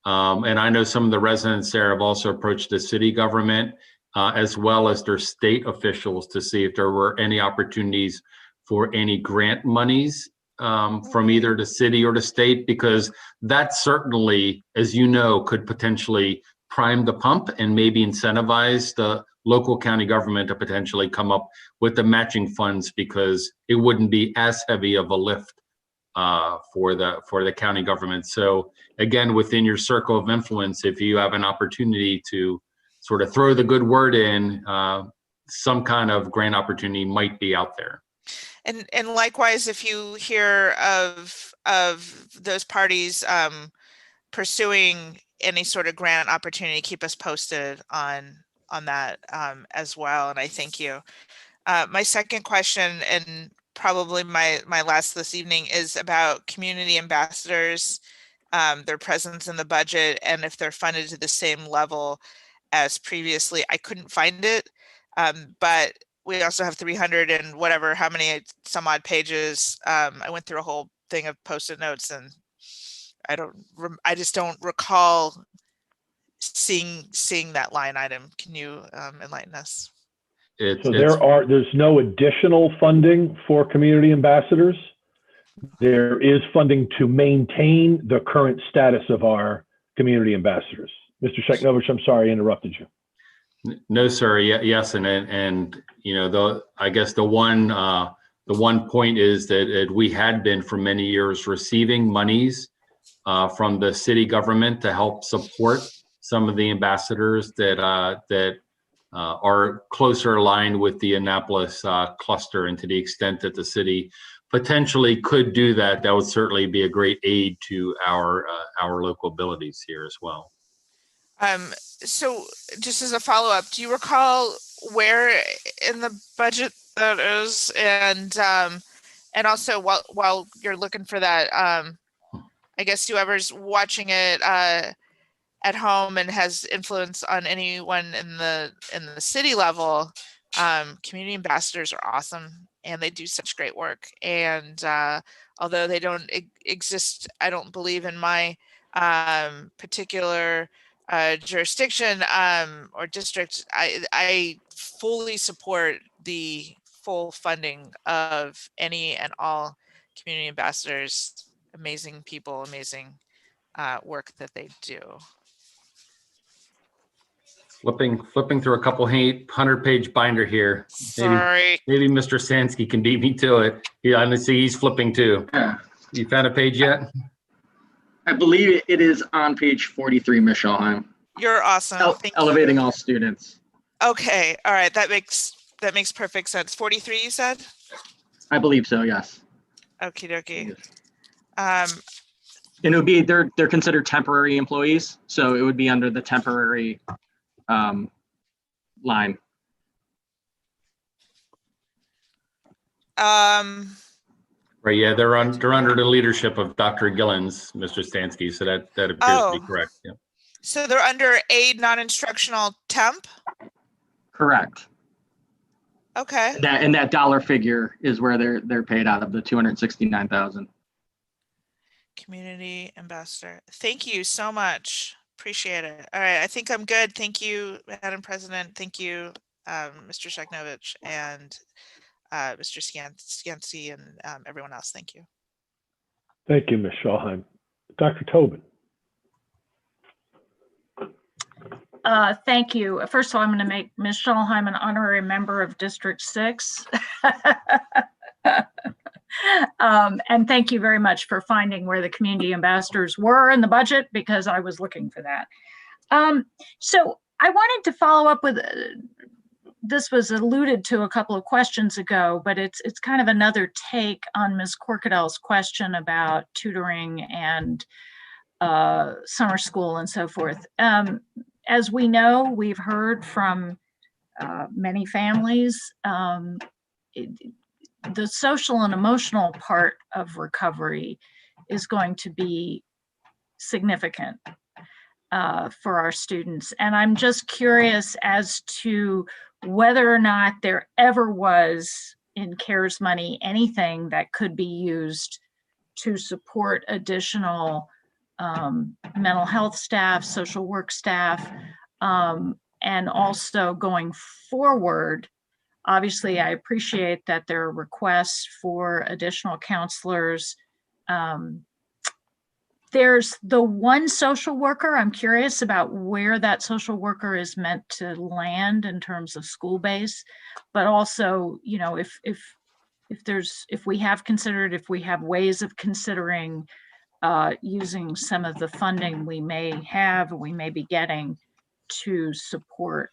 and I know some of the residents there have also approached the city government as well as their state officials to see if there were any opportunities for any grant monies from either the city or the state, because that certainly, as you know, could potentially prime the pump and maybe incentivize the local county government to potentially come up with the matching funds, because it wouldn't be as heavy of a lift for the county government. So again, within your circle of influence, if you have an opportunity to sort of throw the good word in, some kind of grant opportunity might be out there. And likewise, if you hear of those parties pursuing any sort of grant opportunity, keep us posted on that as well. And I thank you. My second question, and probably my last this evening, is about community ambassadors, their presence in the budget, and if they're funded to the same level as previously. I couldn't find it, but we also have 300 and whatever, how many some odd pages. I went through a whole thing of Post-it notes, and I just don't recall seeing that line item. Can you enlighten us? So there's no additional funding for community ambassadors. There is funding to maintain the current status of our community ambassadors. Mr. Sheknovich, I'm sorry I interrupted you. No, sir. Yes, and you know, I guess the one point is that we had been for many years receiving monies from the city government to help support some of the ambassadors that are closer aligned with the Annapolis cluster, and to the extent that the city potentially could do that, that would certainly be a great aid to our local abilities here as well. So just as a follow-up, do you recall where in the budget that is? And also while you're looking for that, I guess whoever's watching it, at home and has influence on anyone in the city level, community ambassadors are awesome and they do such great work. And although they don't exist, I don't believe in my particular jurisdiction or district, I fully support the full funding of any and all community ambassadors. Amazing people, amazing work that they do. Flipping through a couple 100-page binder here. Sorry. Maybe Mr. Sansky can beat me to it. Yeah, I see he's flipping too. Yeah. You found a page yet? I believe it is on page 43, Ms. Schallheim. You're awesome. Thank Elevating you. all students. Okay. All right. That makes perfect sense. 43, you said? I believe so, yes. Okie dokie. And it would be, they're considered temporary employees, so it would be under the temporary line. Right, yeah, they're under the leadership of Dr. Gillens, Mr. Stansky, so that appears to be correct. Yeah. So they're under aid non-instructional temp? Correct. Okay. And that dollar figure is where they're paid out of the 269,000. Community ambassador. Thank you so much. Appreciate it. All right, I think I'm good. Thank you, Madam President. Thank you, Mr. Sheknovich and Mr. Scansey and everyone else. Thank you. Thank you, Ms. Schallheim. Dr. Tobin. Thank you. First of all, I'm going to make Ms. Schallheim an honorary member of District 6. And thank you very much for finding where the community ambassadors were in the budget, because I was looking for that. So I wanted to follow up with, this was alluded to a couple of questions ago, but it's kind of another take on Ms. Corkadell's question about tutoring and summer school and so forth. As we know, we've heard from many families, the social and emotional part of recovery is going to be significant for our students. And I'm just curious as to whether or not there ever was in CARES money anything that could be used to support additional mental health staff, social work staff, and also going forward. Obviously, I appreciate that there are requests for additional counselors. There's the one social worker. I'm curious about where that social worker is meant to land in terms of school base, but also, you know, if we have ways of considering using some of the funding we may have, or we may be getting to support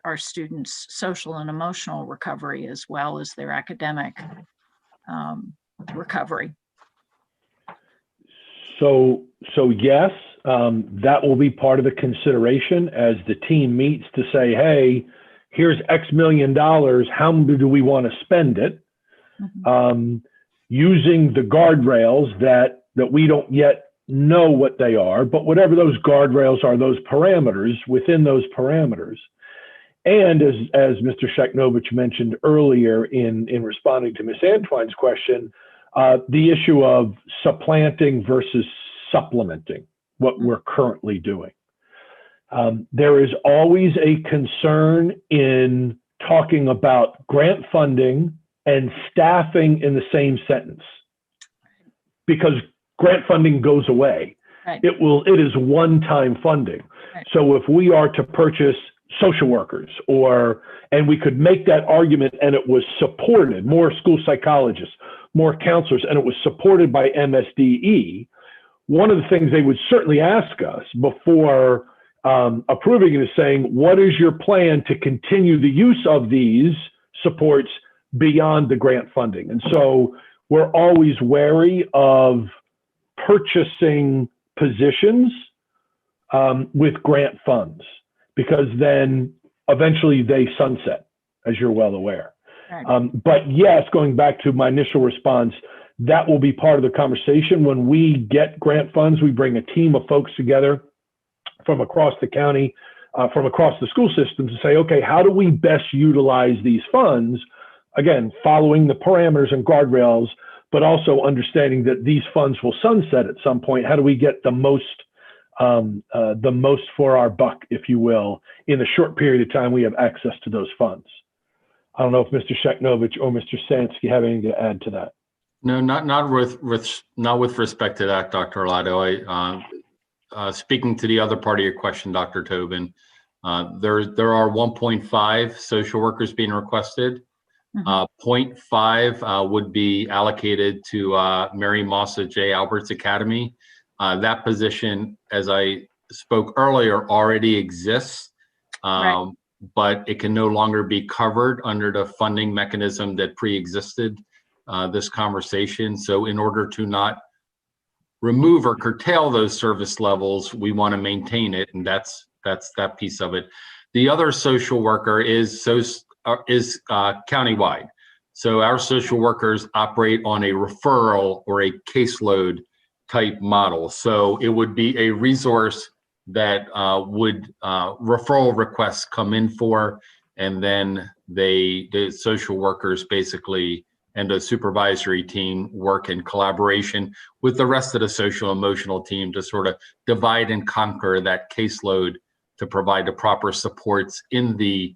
our students' social and emotional recovery as well as their academic recovery. So yes, that will be part of the consideration as the team meets to say, hey, here's X million dollars. How do we want to spend it? Mm-hmm. Using the guardrails that we don't yet know what they are, but whatever those guardrails are, those parameters, within those parameters. And as Mr. Sheknovich mentioned earlier in responding to Ms. Antwine's question, the issue of supplanting versus supplementing what we're currently doing. There is always a concern in talking about grant funding and staffing in the same sentence, because grant funding goes away. Right. It is one-time funding. Right. So if we are to purchase social workers, and we could make that argument and it was supported, more school psychologists, more counselors, and it was supported by MSDE, one of the things they would certainly ask us before approving it is saying, what is your plan to continue the use of these supports beyond the grant funding? And so we're always wary of purchasing positions with grant funds, because then eventually they sunset, as you're well aware. Right. But yes, going back to my initial response, that will be part of the conversation. When we get grant funds, we bring a team of folks together from across the county, from across the school system to say, okay, how do we best utilize these funds? Again, following the parameters and guardrails, but also understanding that these funds will sunset at some point. How do we get the most for our buck, if you will, in the short period of time we have access to those funds? I don't know if Mr. Sheknovich or Mr. Stansky have anything to add to that. No, not with respect to that, Dr. Arlato. Speaking to the other part of your question, Dr. Tobin, there are 1.5 social workers being requested. 0.5 would be allocated to Mary Mossa J. Alberts Academy. That position, as I spoke earlier, already exists, but it can no longer be covered under the funding mechanism that pre-existed this conversation. So in order to not remove or curtail those service levels, we want to maintain it, and that's that piece of it. The other social worker is countywide. So our social workers operate on a referral or a caseload type model. So it would be a resource that would referral requests come in for, and then the social workers basically and a supervisory team work in collaboration with the rest of the social emotional team to sort of divide and conquer that caseload to provide the proper supports in the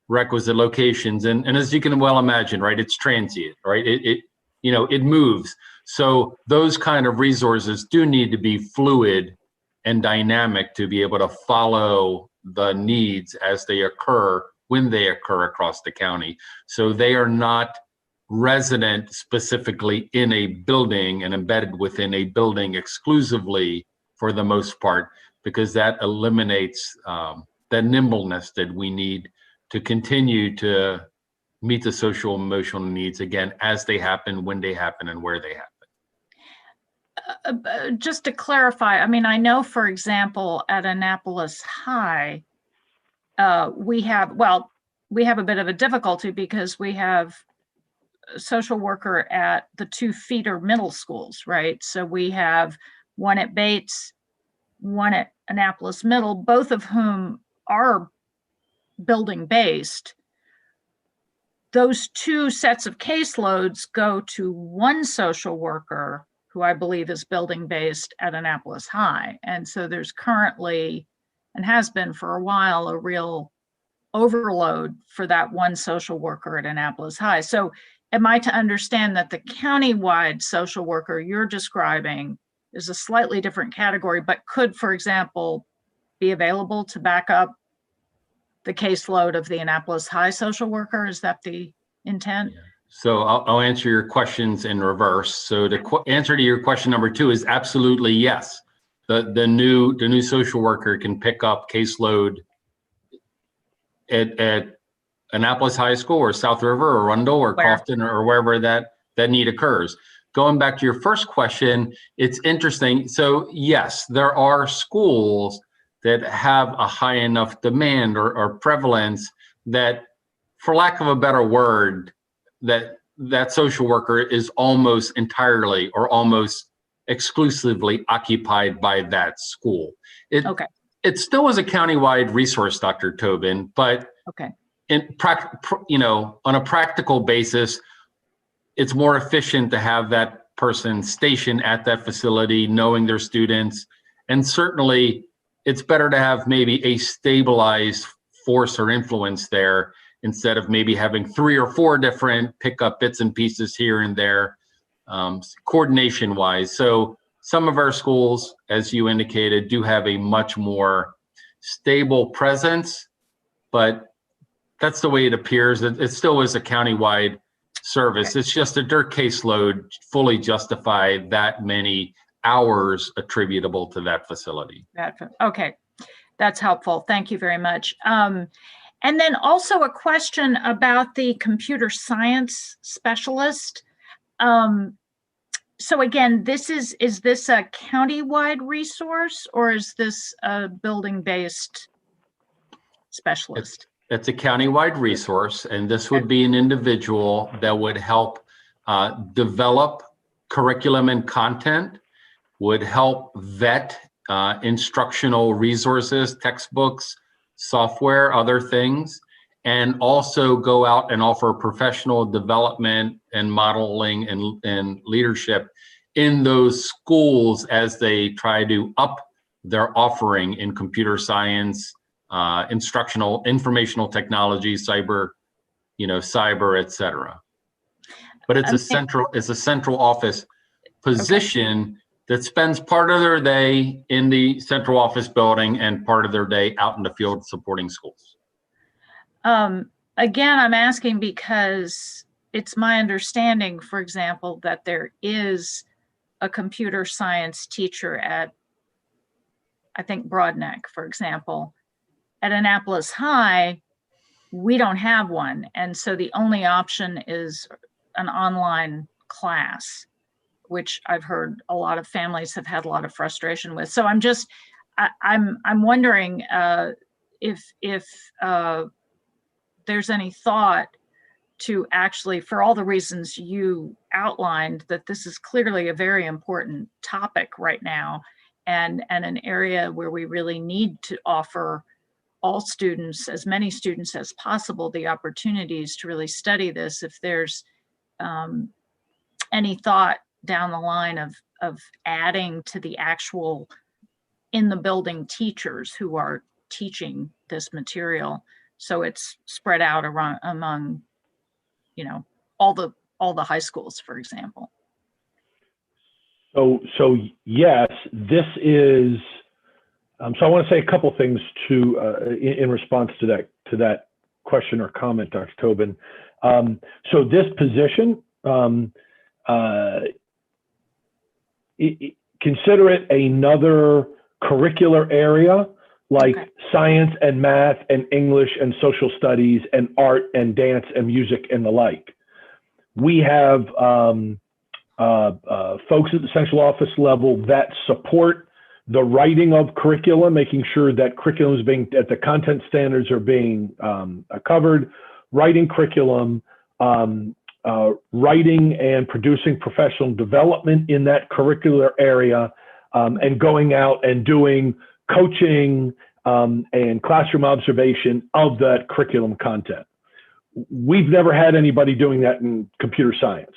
requisite locations. And as you can well imagine, right, it's transient, right? It moves. So those kind of resources do need to be fluid and dynamic to be able to follow the needs as they occur, when they occur across the county. So they are not resident specifically in a building and embedded within a building exclusively for the most part, because that eliminates the nimbleness that we need to continue to meet the social emotional needs, again, as they happen, when they happen, and where they happen. Just to clarify, I mean, I know, for example, at Annapolis High, we have a bit of a difficulty because we have a social worker at the 2 feeder middle schools, right? So we have one at Bates, one at Annapolis Middle, both of whom are building based. Those 2 sets of caseloads go to one social worker who I believe is building based at Annapolis High. And so there's currently, and has been for a while, a real overload for that one social worker at Annapolis High. So am I to understand that the county-wide social worker you're describing is a slightly different category, but could, for example, be available to back up the caseload of the Annapolis High social worker? Is that the intent? So I'll answer your questions in reverse. So the answer to your question number 2 is absolutely yes. The new social worker can pick up caseload at Annapolis High School or South River or Arundel or Crofton or wherever that need occurs. Going back to your first question, it's interesting. So yes, there are schools that have a high enough demand or prevalence that, for lack of a better word, that social worker is almost entirely or almost exclusively occupied by that school. It still is a countywide resource, Dr. Tobin, but on a practical basis, it's more efficient to have that person stationed at that facility, knowing their students, and certainly it's better to have maybe a stabilized force or influence there instead of maybe having 3 or 4 different pickup bits and pieces here and there, coordination wise. So some of our schools, as you indicated, do have a much more stable presence, but that's the way it appears. It still is a countywide service. It's just that their caseload fully justify that many hours attributable to that facility. Okay, that's helpful. Thank you very much. And then also a question about the computer science specialist. So again, is this a county-wide resource, or is this a building-based specialist? It's a county-wide resource, and this would be an individual that would help develop curriculum and content, would help vet instructional resources, textbooks, software, other things, and also go out and offer professional development and modeling and leadership in those schools as they try to up their offering in computer science, instructional, informational technology, cyber, et cetera. But it's a central office position that spends part of their day in the central office building and part of their day out in the field supporting schools. Again, I'm asking because it's my understanding, for example, that there is a computer science teacher at, I think, Broadneck, for example. At Annapolis High, we don't have one. And so the only option is an online class, which I've heard a lot of families have had a lot of frustration with. So I'm wondering if there's any thought to actually, for all the reasons you outlined, that this is clearly a very important topic right now, and an area where we really need to offer all students, as many students as possible, the opportunities to really study this. If there's any thought down the line of adding to the actual in the building teachers who are teaching this material, so it's spread out around among, all the high schools, for example. So yes, this is. So I want to say a couple things in response to that question or comment, Dr. Tobin. So this position, consider it another curricular area like science and math and English and social studies and art and dance and music and the like. We have folks at the central office level that support the writing of curriculum, making sure that curriculum is that the content standards are being covered, writing curriculum, writing and producing professional development in that curricular area, and going out and doing coaching and classroom observation of that curriculum content. We've never had anybody doing that in computer science,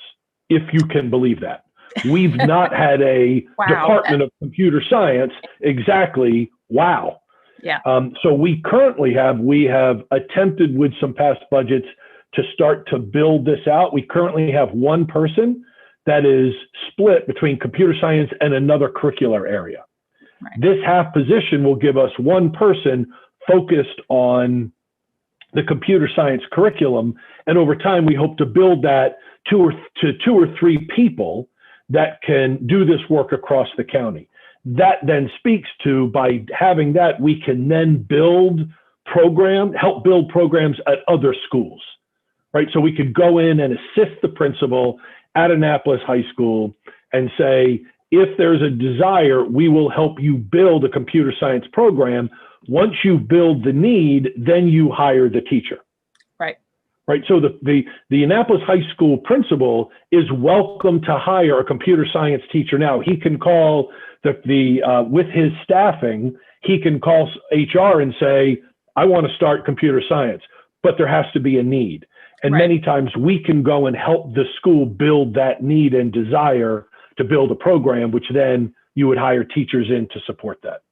if you can believe that. We've not had a department of computer science. Exactly. Wow. Yeah. So we have attempted with some past budgets to start to build this out. We currently have one person that is split between computer science and another curricular area. Right. This half position will give us one person focused on the computer science curriculum. And over time, we hope to build that to two or three people that can do this work across the county. That then speaks to, by having that, we can then help build programs at other schools, right? So we could go in and assist the principal at Annapolis High School and say, if there's a desire, we will help you build a computer science program. Once you build the need, then you hire the teacher. Right. So the Annapolis High School principal is welcome to hire a computer science teacher now. He can call with his staffing, he can call HR and say, I want to start computer science, but there has to be a need. And many times we can go and help the school build that need and desire to build a program, which then you would hire teachers in to support that.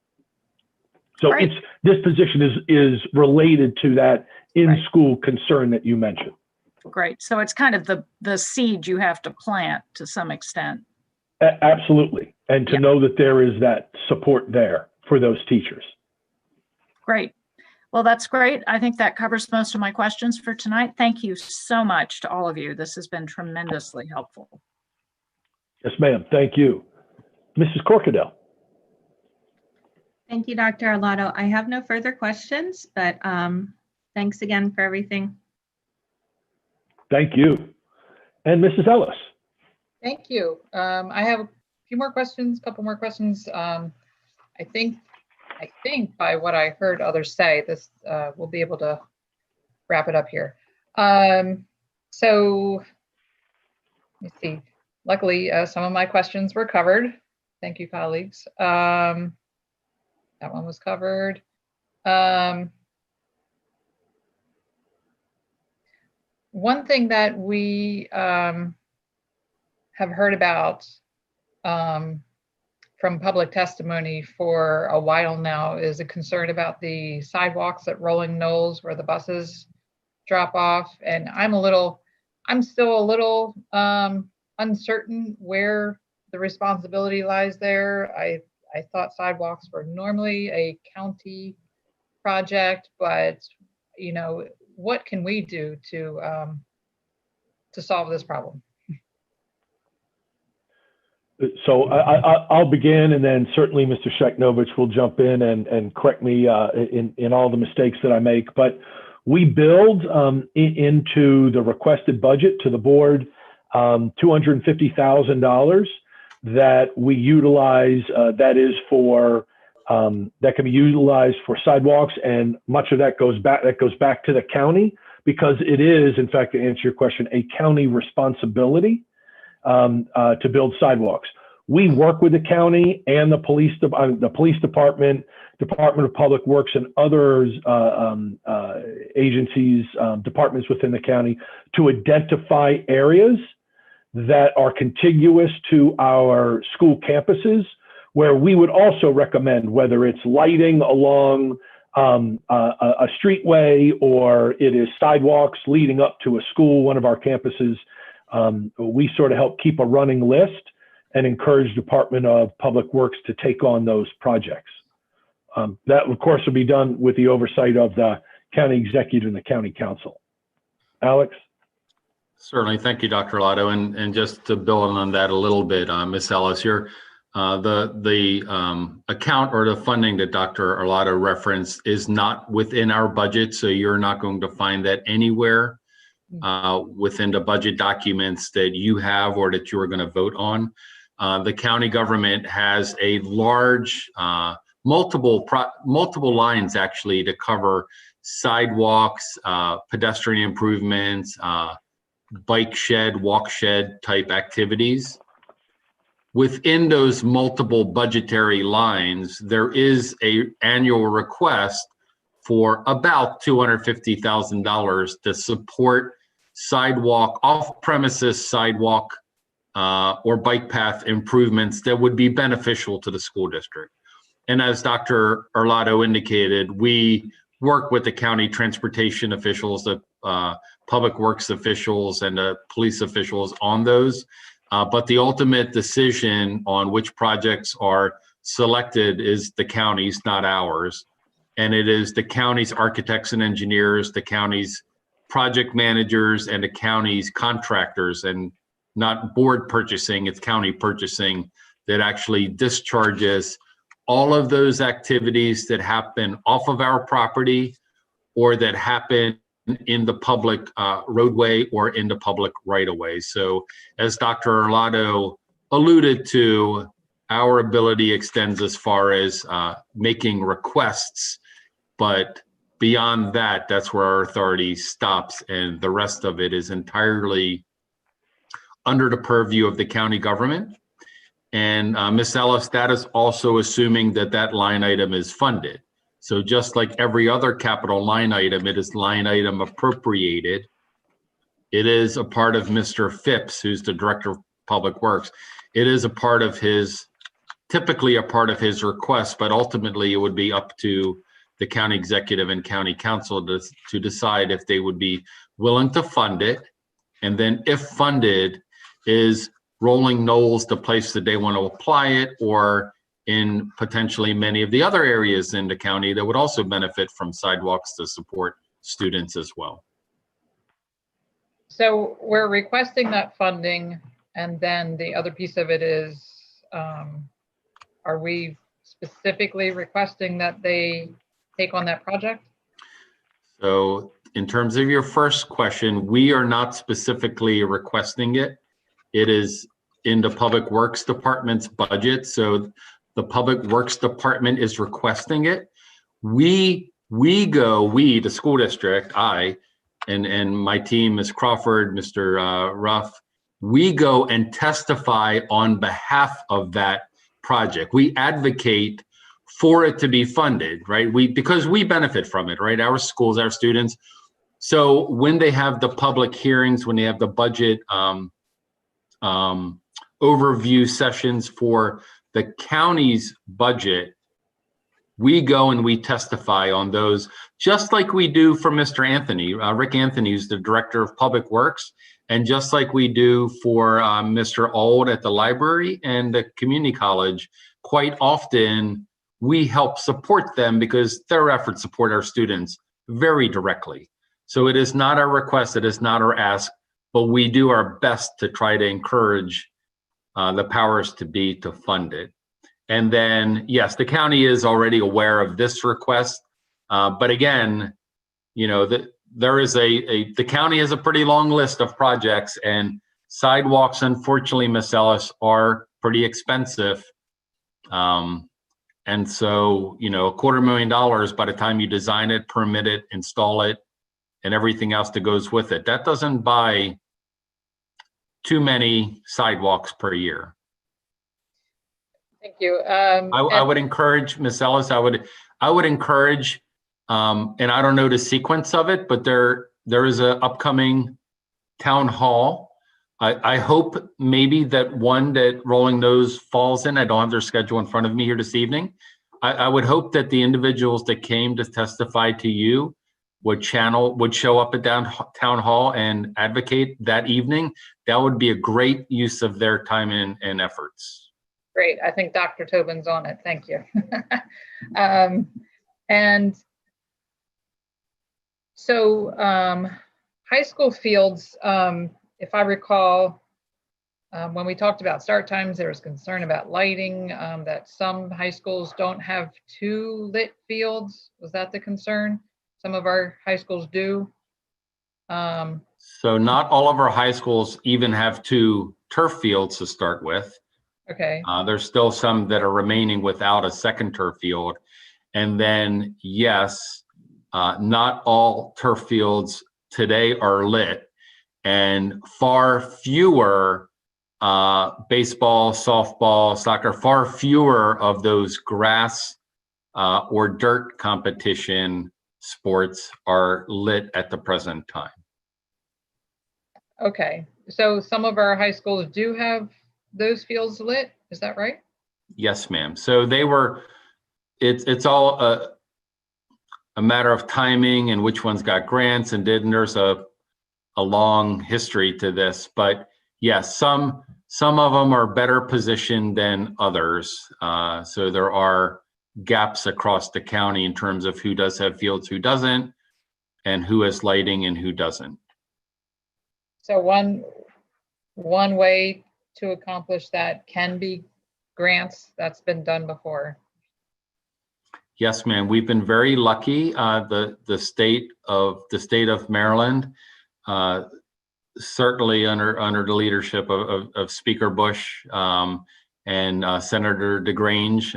So this position is related to that in-school concern that you mentioned. Great. So it's kind of the seed you have to plant to some extent. Absolutely. And to know that there is that support there for those teachers. Great. Well, that's great. I think that covers most of my questions for tonight. Thank you so much to all of you. This has been tremendously helpful. Yes, ma'am. Thank you. Mrs. Corkadell. Thank you, Dr. Arlotto. I have no further questions, but thanks again for everything. Thank you. And Mrs. Ellis. Thank you. I have a few more questions, a couple more questions. I think by what I heard others say, this we'll be able to wrap it up here. So let me see. Luckily, some of my questions were covered. Thank you, colleagues. That one was covered. One thing that we have heard about from public testimony for a while now is a concern about the sidewalks at Rolling Knolls where the buses drop off. And I'm still a little uncertain where the responsibility lies there. I thought sidewalks were normally a county project, but you know, what can we do to solve this problem? So I'll begin, and then certainly Mr. Sheknovich will jump in and correct me in all the mistakes that I make. But we build into the requested budget to the board $250,000 that we utilize. That is for that can be utilized for sidewalks, and much of that goes back to the county, because it is, in fact, to answer your question, a county responsibility to build sidewalks. We work with the county and the police department, Department of Public Works, and others agencies, departments within the county to identify areas that are contiguous to our school campuses, where we would also recommend, whether it's lighting along a streetway or it is sidewalks leading up to a school, one of our campuses. We sort of help keep a running list and encourage Department of Public Works to take on those projects. That, of course, will be done with the oversight of the county executive and the county council. Alex? Certainly. Thank you, Dr. Arlotto. And just to build on that a little bit, Ms. Ellis, the account or the funding that Dr. Arlotto referenced is not within our budget, so you're not going to find that anywhere within the budget documents that you have or that you are going to vote on. The county government has a large, multiple lines actually to cover sidewalks, pedestrian improvements, bike shed, walk shed type activities. Within those multiple budgetary lines, there is an annual request for about $250,000 to support sidewalk, off-premises sidewalk or bike path improvements that would be beneficial to the school district. And as Dr. Arlotto indicated, we work with the county transportation officials, the public works officials, and the police officials on those. But the ultimate decision on which projects are selected is the county's, not ours. And it is the county's architects and engineers, the county's project managers, and the county's contractors, and not board purchasing, it's county purchasing, that actually discharges all of those activities that happen off of our property or that happen in the public roadway or in the public right-of-way. So as Dr. Arlotto alluded to, our ability extends as far as making requests, but beyond that, that's where our authority stops, and the rest of it is entirely under the purview of the county government. And Ms. Ellis, that is also assuming that that line item is funded. So just like every other capital line item, it is line item appropriated. It is a part of Mr. Phipps, who's the Director of Public Works. It is a part of his, typically a part of his request, but ultimately it would be up to the county executive and county council to decide if they would be willing to fund it. And then if funded, is Rolling Knolls the place that they want to apply it, or in potentially many of the other areas in the county that would also benefit from sidewalks to support students as well. So we're requesting that funding, and then the other piece of it is, are we specifically requesting that they take on that project? So in terms of your first question, we are not specifically requesting it. It is in the Public Works Department's budget. So the Public Works Department is requesting it. We, the school district, I, and my team, Ms. Crawford, Mr. Ruff, we go and testify on behalf of that project. We advocate for it to be funded, right? Because we benefit from it, right? Our schools, our students. So when they have the public hearings, when they have the budget overview sessions for the county's budget, we go and we testify on those, just like we do for Mr. Anthony, Rick Anthony, who's the Director of Public Works, and just like we do for Mr. Old at the library and the community college. Quite often, we help support them because their efforts support our students very directly. So it is not our request, it is not our ask, but we do our best to try to encourage the powers to be to fund it. And then, yes, the county is already aware of this request, but again, you know, the county has a pretty long list of projects, and sidewalks, unfortunately, Miss Ellis, are pretty expensive. And so, you know, $250,000 by the time you design it, permit it, install it, and everything else that goes with it, that doesn't buy too many sidewalks per year. Thank you. I would encourage, Ms. Ellis, I would encourage, and I don't know the sequence of it, but there is an upcoming town hall. I hope maybe that one that Rolling Nose falls in. I don't have their schedule in front of me here this evening. I would hope that the individuals that came to testify to you would show up at town hall and advocate that evening. That would be a great use of their time and efforts. Great. I think Dr. Tobin's on it. Thank you. And so high school fields, if I recall, when we talked about start times, there was concern about lighting, that some high schools don't have 2 lit fields. Was that the concern? Some of our high schools do. So not all of our high schools even have 2 turf fields to start with. Okay. There's still some that are remaining without a second turf field. And then, yes, not all turf fields today are lit, and far fewer baseball, softball, soccer, far fewer of those grass or dirt competition sports are lit at the present time. Okay. So some of our high schools do have those fields lit. Is that right? Yes, ma'am. So it's all a matter of timing and which ones got grants and didn't. There's a long history to this, but yes, some of them are better positioned than others. So there are gaps across the county in terms of who does have fields, who doesn't, and who has lighting and who doesn't. So one way to accomplish that can be grants. That's been done before. Yes, ma'am. We've been very lucky. The state of Maryland, certainly under the leadership of Speaker Bush and Senator DeGrange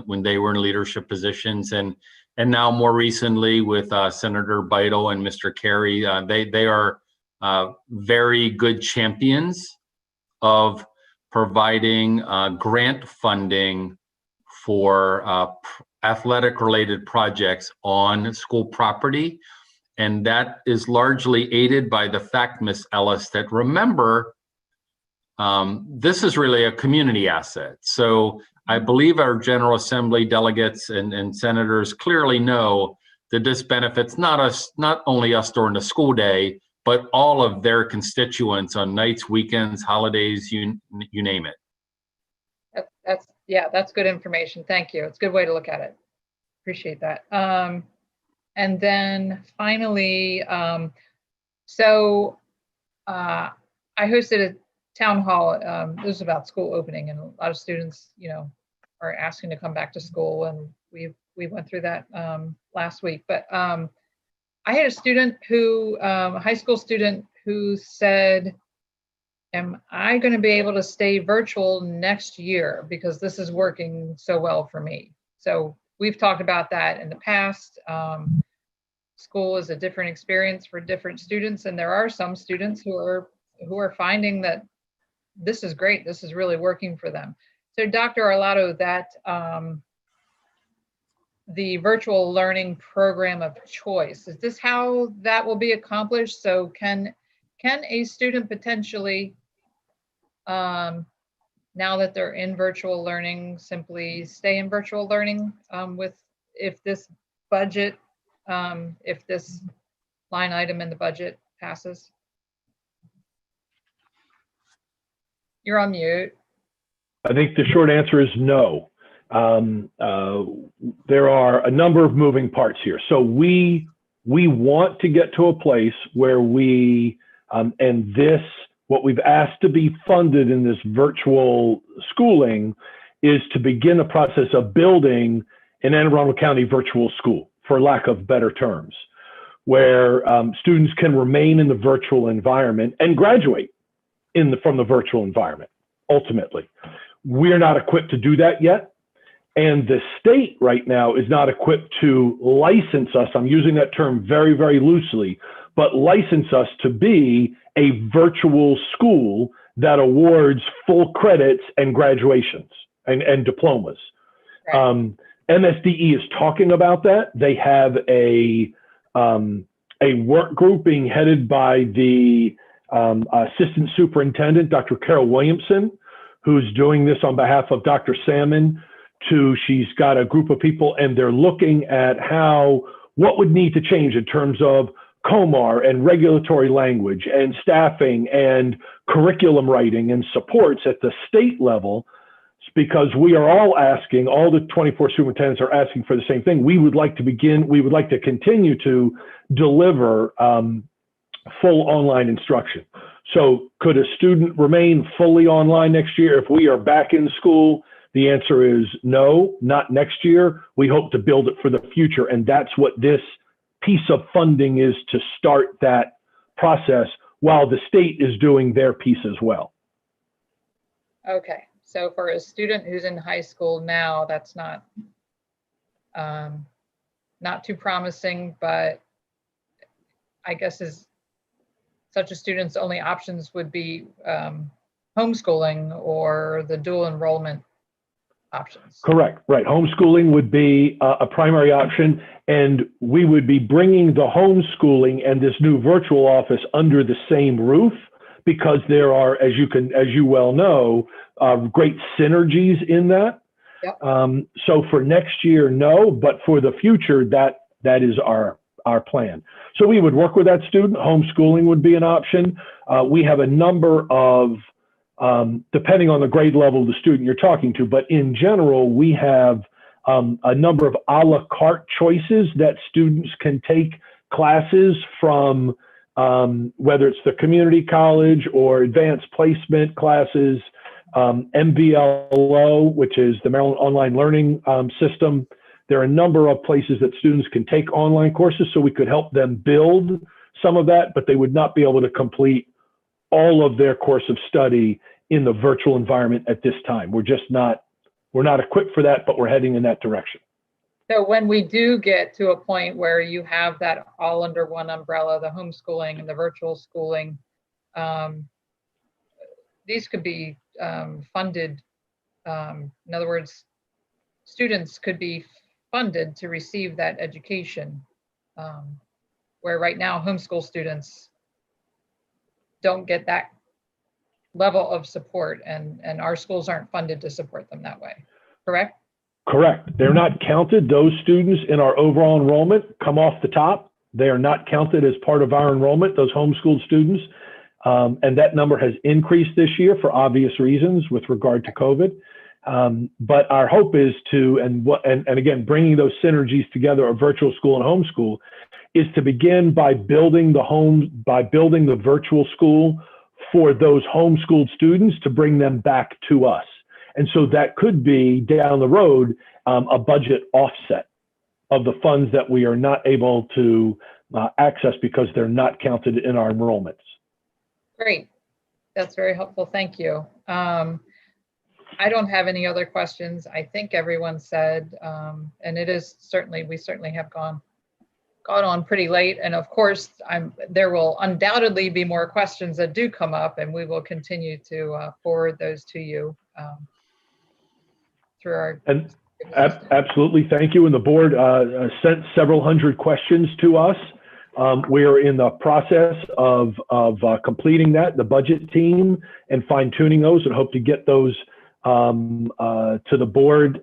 when they were in leadership positions, and now more recently with Senator Beidel and Mr. Kerry, they are very good champions of providing grant funding for athletic-related projects on school property. And that is largely aided by the fact, Ms. Ellis, that remember, this is really a community asset. So I believe our General Assembly delegates and senators clearly know that this benefits not only us during the school day, but all of their constituents on nights, weekends, holidays, you name it. That's good information. Thank you. It's a good way to look at it. Appreciate that. And then finally, so I hosted a town hall. This was about school opening, and a lot of students, are asking to come back to school, and we went through that last week. But I had a student a high school student who said, am I going to be able to stay virtual next year because this is working so well for me? So we've talked about that in the past. School is a different experience for different students, and there are some students who are who are finding that this is great, this is really working for them. So Dr. Arlotto, that the virtual learning program of choice, is this how that will be accomplished? So can a student potentially, now that they're in virtual learning, simply stay in virtual learning if this budget, if this line item in the budget passes? You're on mute. I think the short answer is no. There are a number of moving parts here. So we want to get to a place where we, and this, what we've asked to be funded in this virtual schooling is to begin the process of building an Anne Arundel County virtual school, for lack of better terms, where students can remain in the virtual environment and graduate from the virtual environment, ultimately. We're not equipped to do that yet. And the state right now is not equipped to license us. I'm using that term very, very loosely, but license us to be a virtual school that awards full credits and graduations and diplomas. Right. MSDE is talking about that. They have a work group being headed by the Assistant Superintendent, Dr. Carol Williamson, who's doing this on behalf of Dr. Salmon. She's got a group of people, and they're looking at what would need to change in terms of COMAR and regulatory language and staffing and curriculum writing and supports at the state level, because we are all asking, all the 24 superintendents are asking for the same thing. We would like to continue to deliver full online instruction. So could a student remain fully online next year if we are back in school? The answer is no, not next year. We hope to build it for the future. And that's what this piece of funding is, to start that process while the state is doing their piece as well. Okay, so for a student who's in high school now, that's not too promising, but I guess such a student's only options would be homeschooling or the dual enrollment options. Correct, right. Homeschooling would be a primary option, and we would be bringing the homeschooling and this new virtual office under the same roof, because there are, as you well know, great synergies in that. Yep. So for next year, no, but for the future, that is our plan. So we would work with that student. Homeschooling would be an option. We have a number of, depending on the grade level of the student you're talking to, but in general, we have a number of a la carte choices that students can take classes from, whether it's the community college or advanced placement classes, MVLO, which is the Maryland Online Learning System. There are a number of places that students can take online courses, so we could help them build some of that, but they would not be able to complete all of their course of study in the virtual environment at this time. We're not equipped for that, but we're heading in that direction. So when we do get to a point where you have that all under one umbrella, the homeschooling and the virtual schooling, these could be funded. In other words, students could be funded to receive that education, where right now homeschool students don't get that level of support, and our schools aren't funded to support them that way, correct? Correct. They're not counted. Those students in our overall enrollment come off the top. They are not counted as part of our enrollment, those homeschooled students. And that number has increased this year for obvious reasons with regard to COVID. But our hope is to, and again, bringing those synergies together, a virtual school and homeschool, is to begin by building the virtual school for those homeschooled students to bring them back to us. And so that could be down the road a budget offset of the funds that we are not able to access because they're not counted in our enrollments. Great. That's very helpful. Thank you. I don't have any other questions. I think everyone said, and it is certainly, we certainly have gone gone on pretty late. And of course, there will undoubtedly be more questions that do come up, and we will continue to forward those to you through our. And absolutely, thank you. And the board sent several hundred questions to us. We are in the process of completing that, the budget team, and fine tuning those, and hope to get those to the board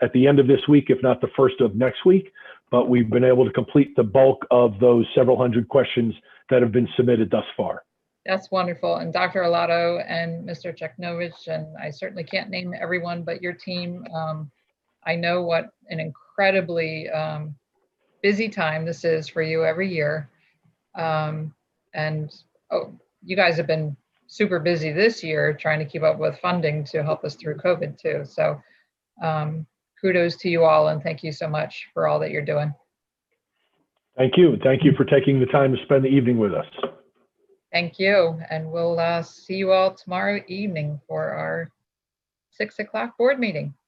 at the end of this week, if not the first of next week. But we've been able to complete the bulk of those several hundred questions that have been submitted thus far. That's wonderful. And Dr. Arlato and Mr. Cheknovich, and I certainly can't name everyone, but your team, I know what an incredibly busy time this is for you every year. You guys have been super busy this year trying to keep up with funding to help us through COVID too. So kudos to you all, and thank you so much for all that you're doing. Thank you. Thank you for taking the time to spend the evening with us. Thank you. And we'll see you all tomorrow evening for our 6 o'clock board meeting.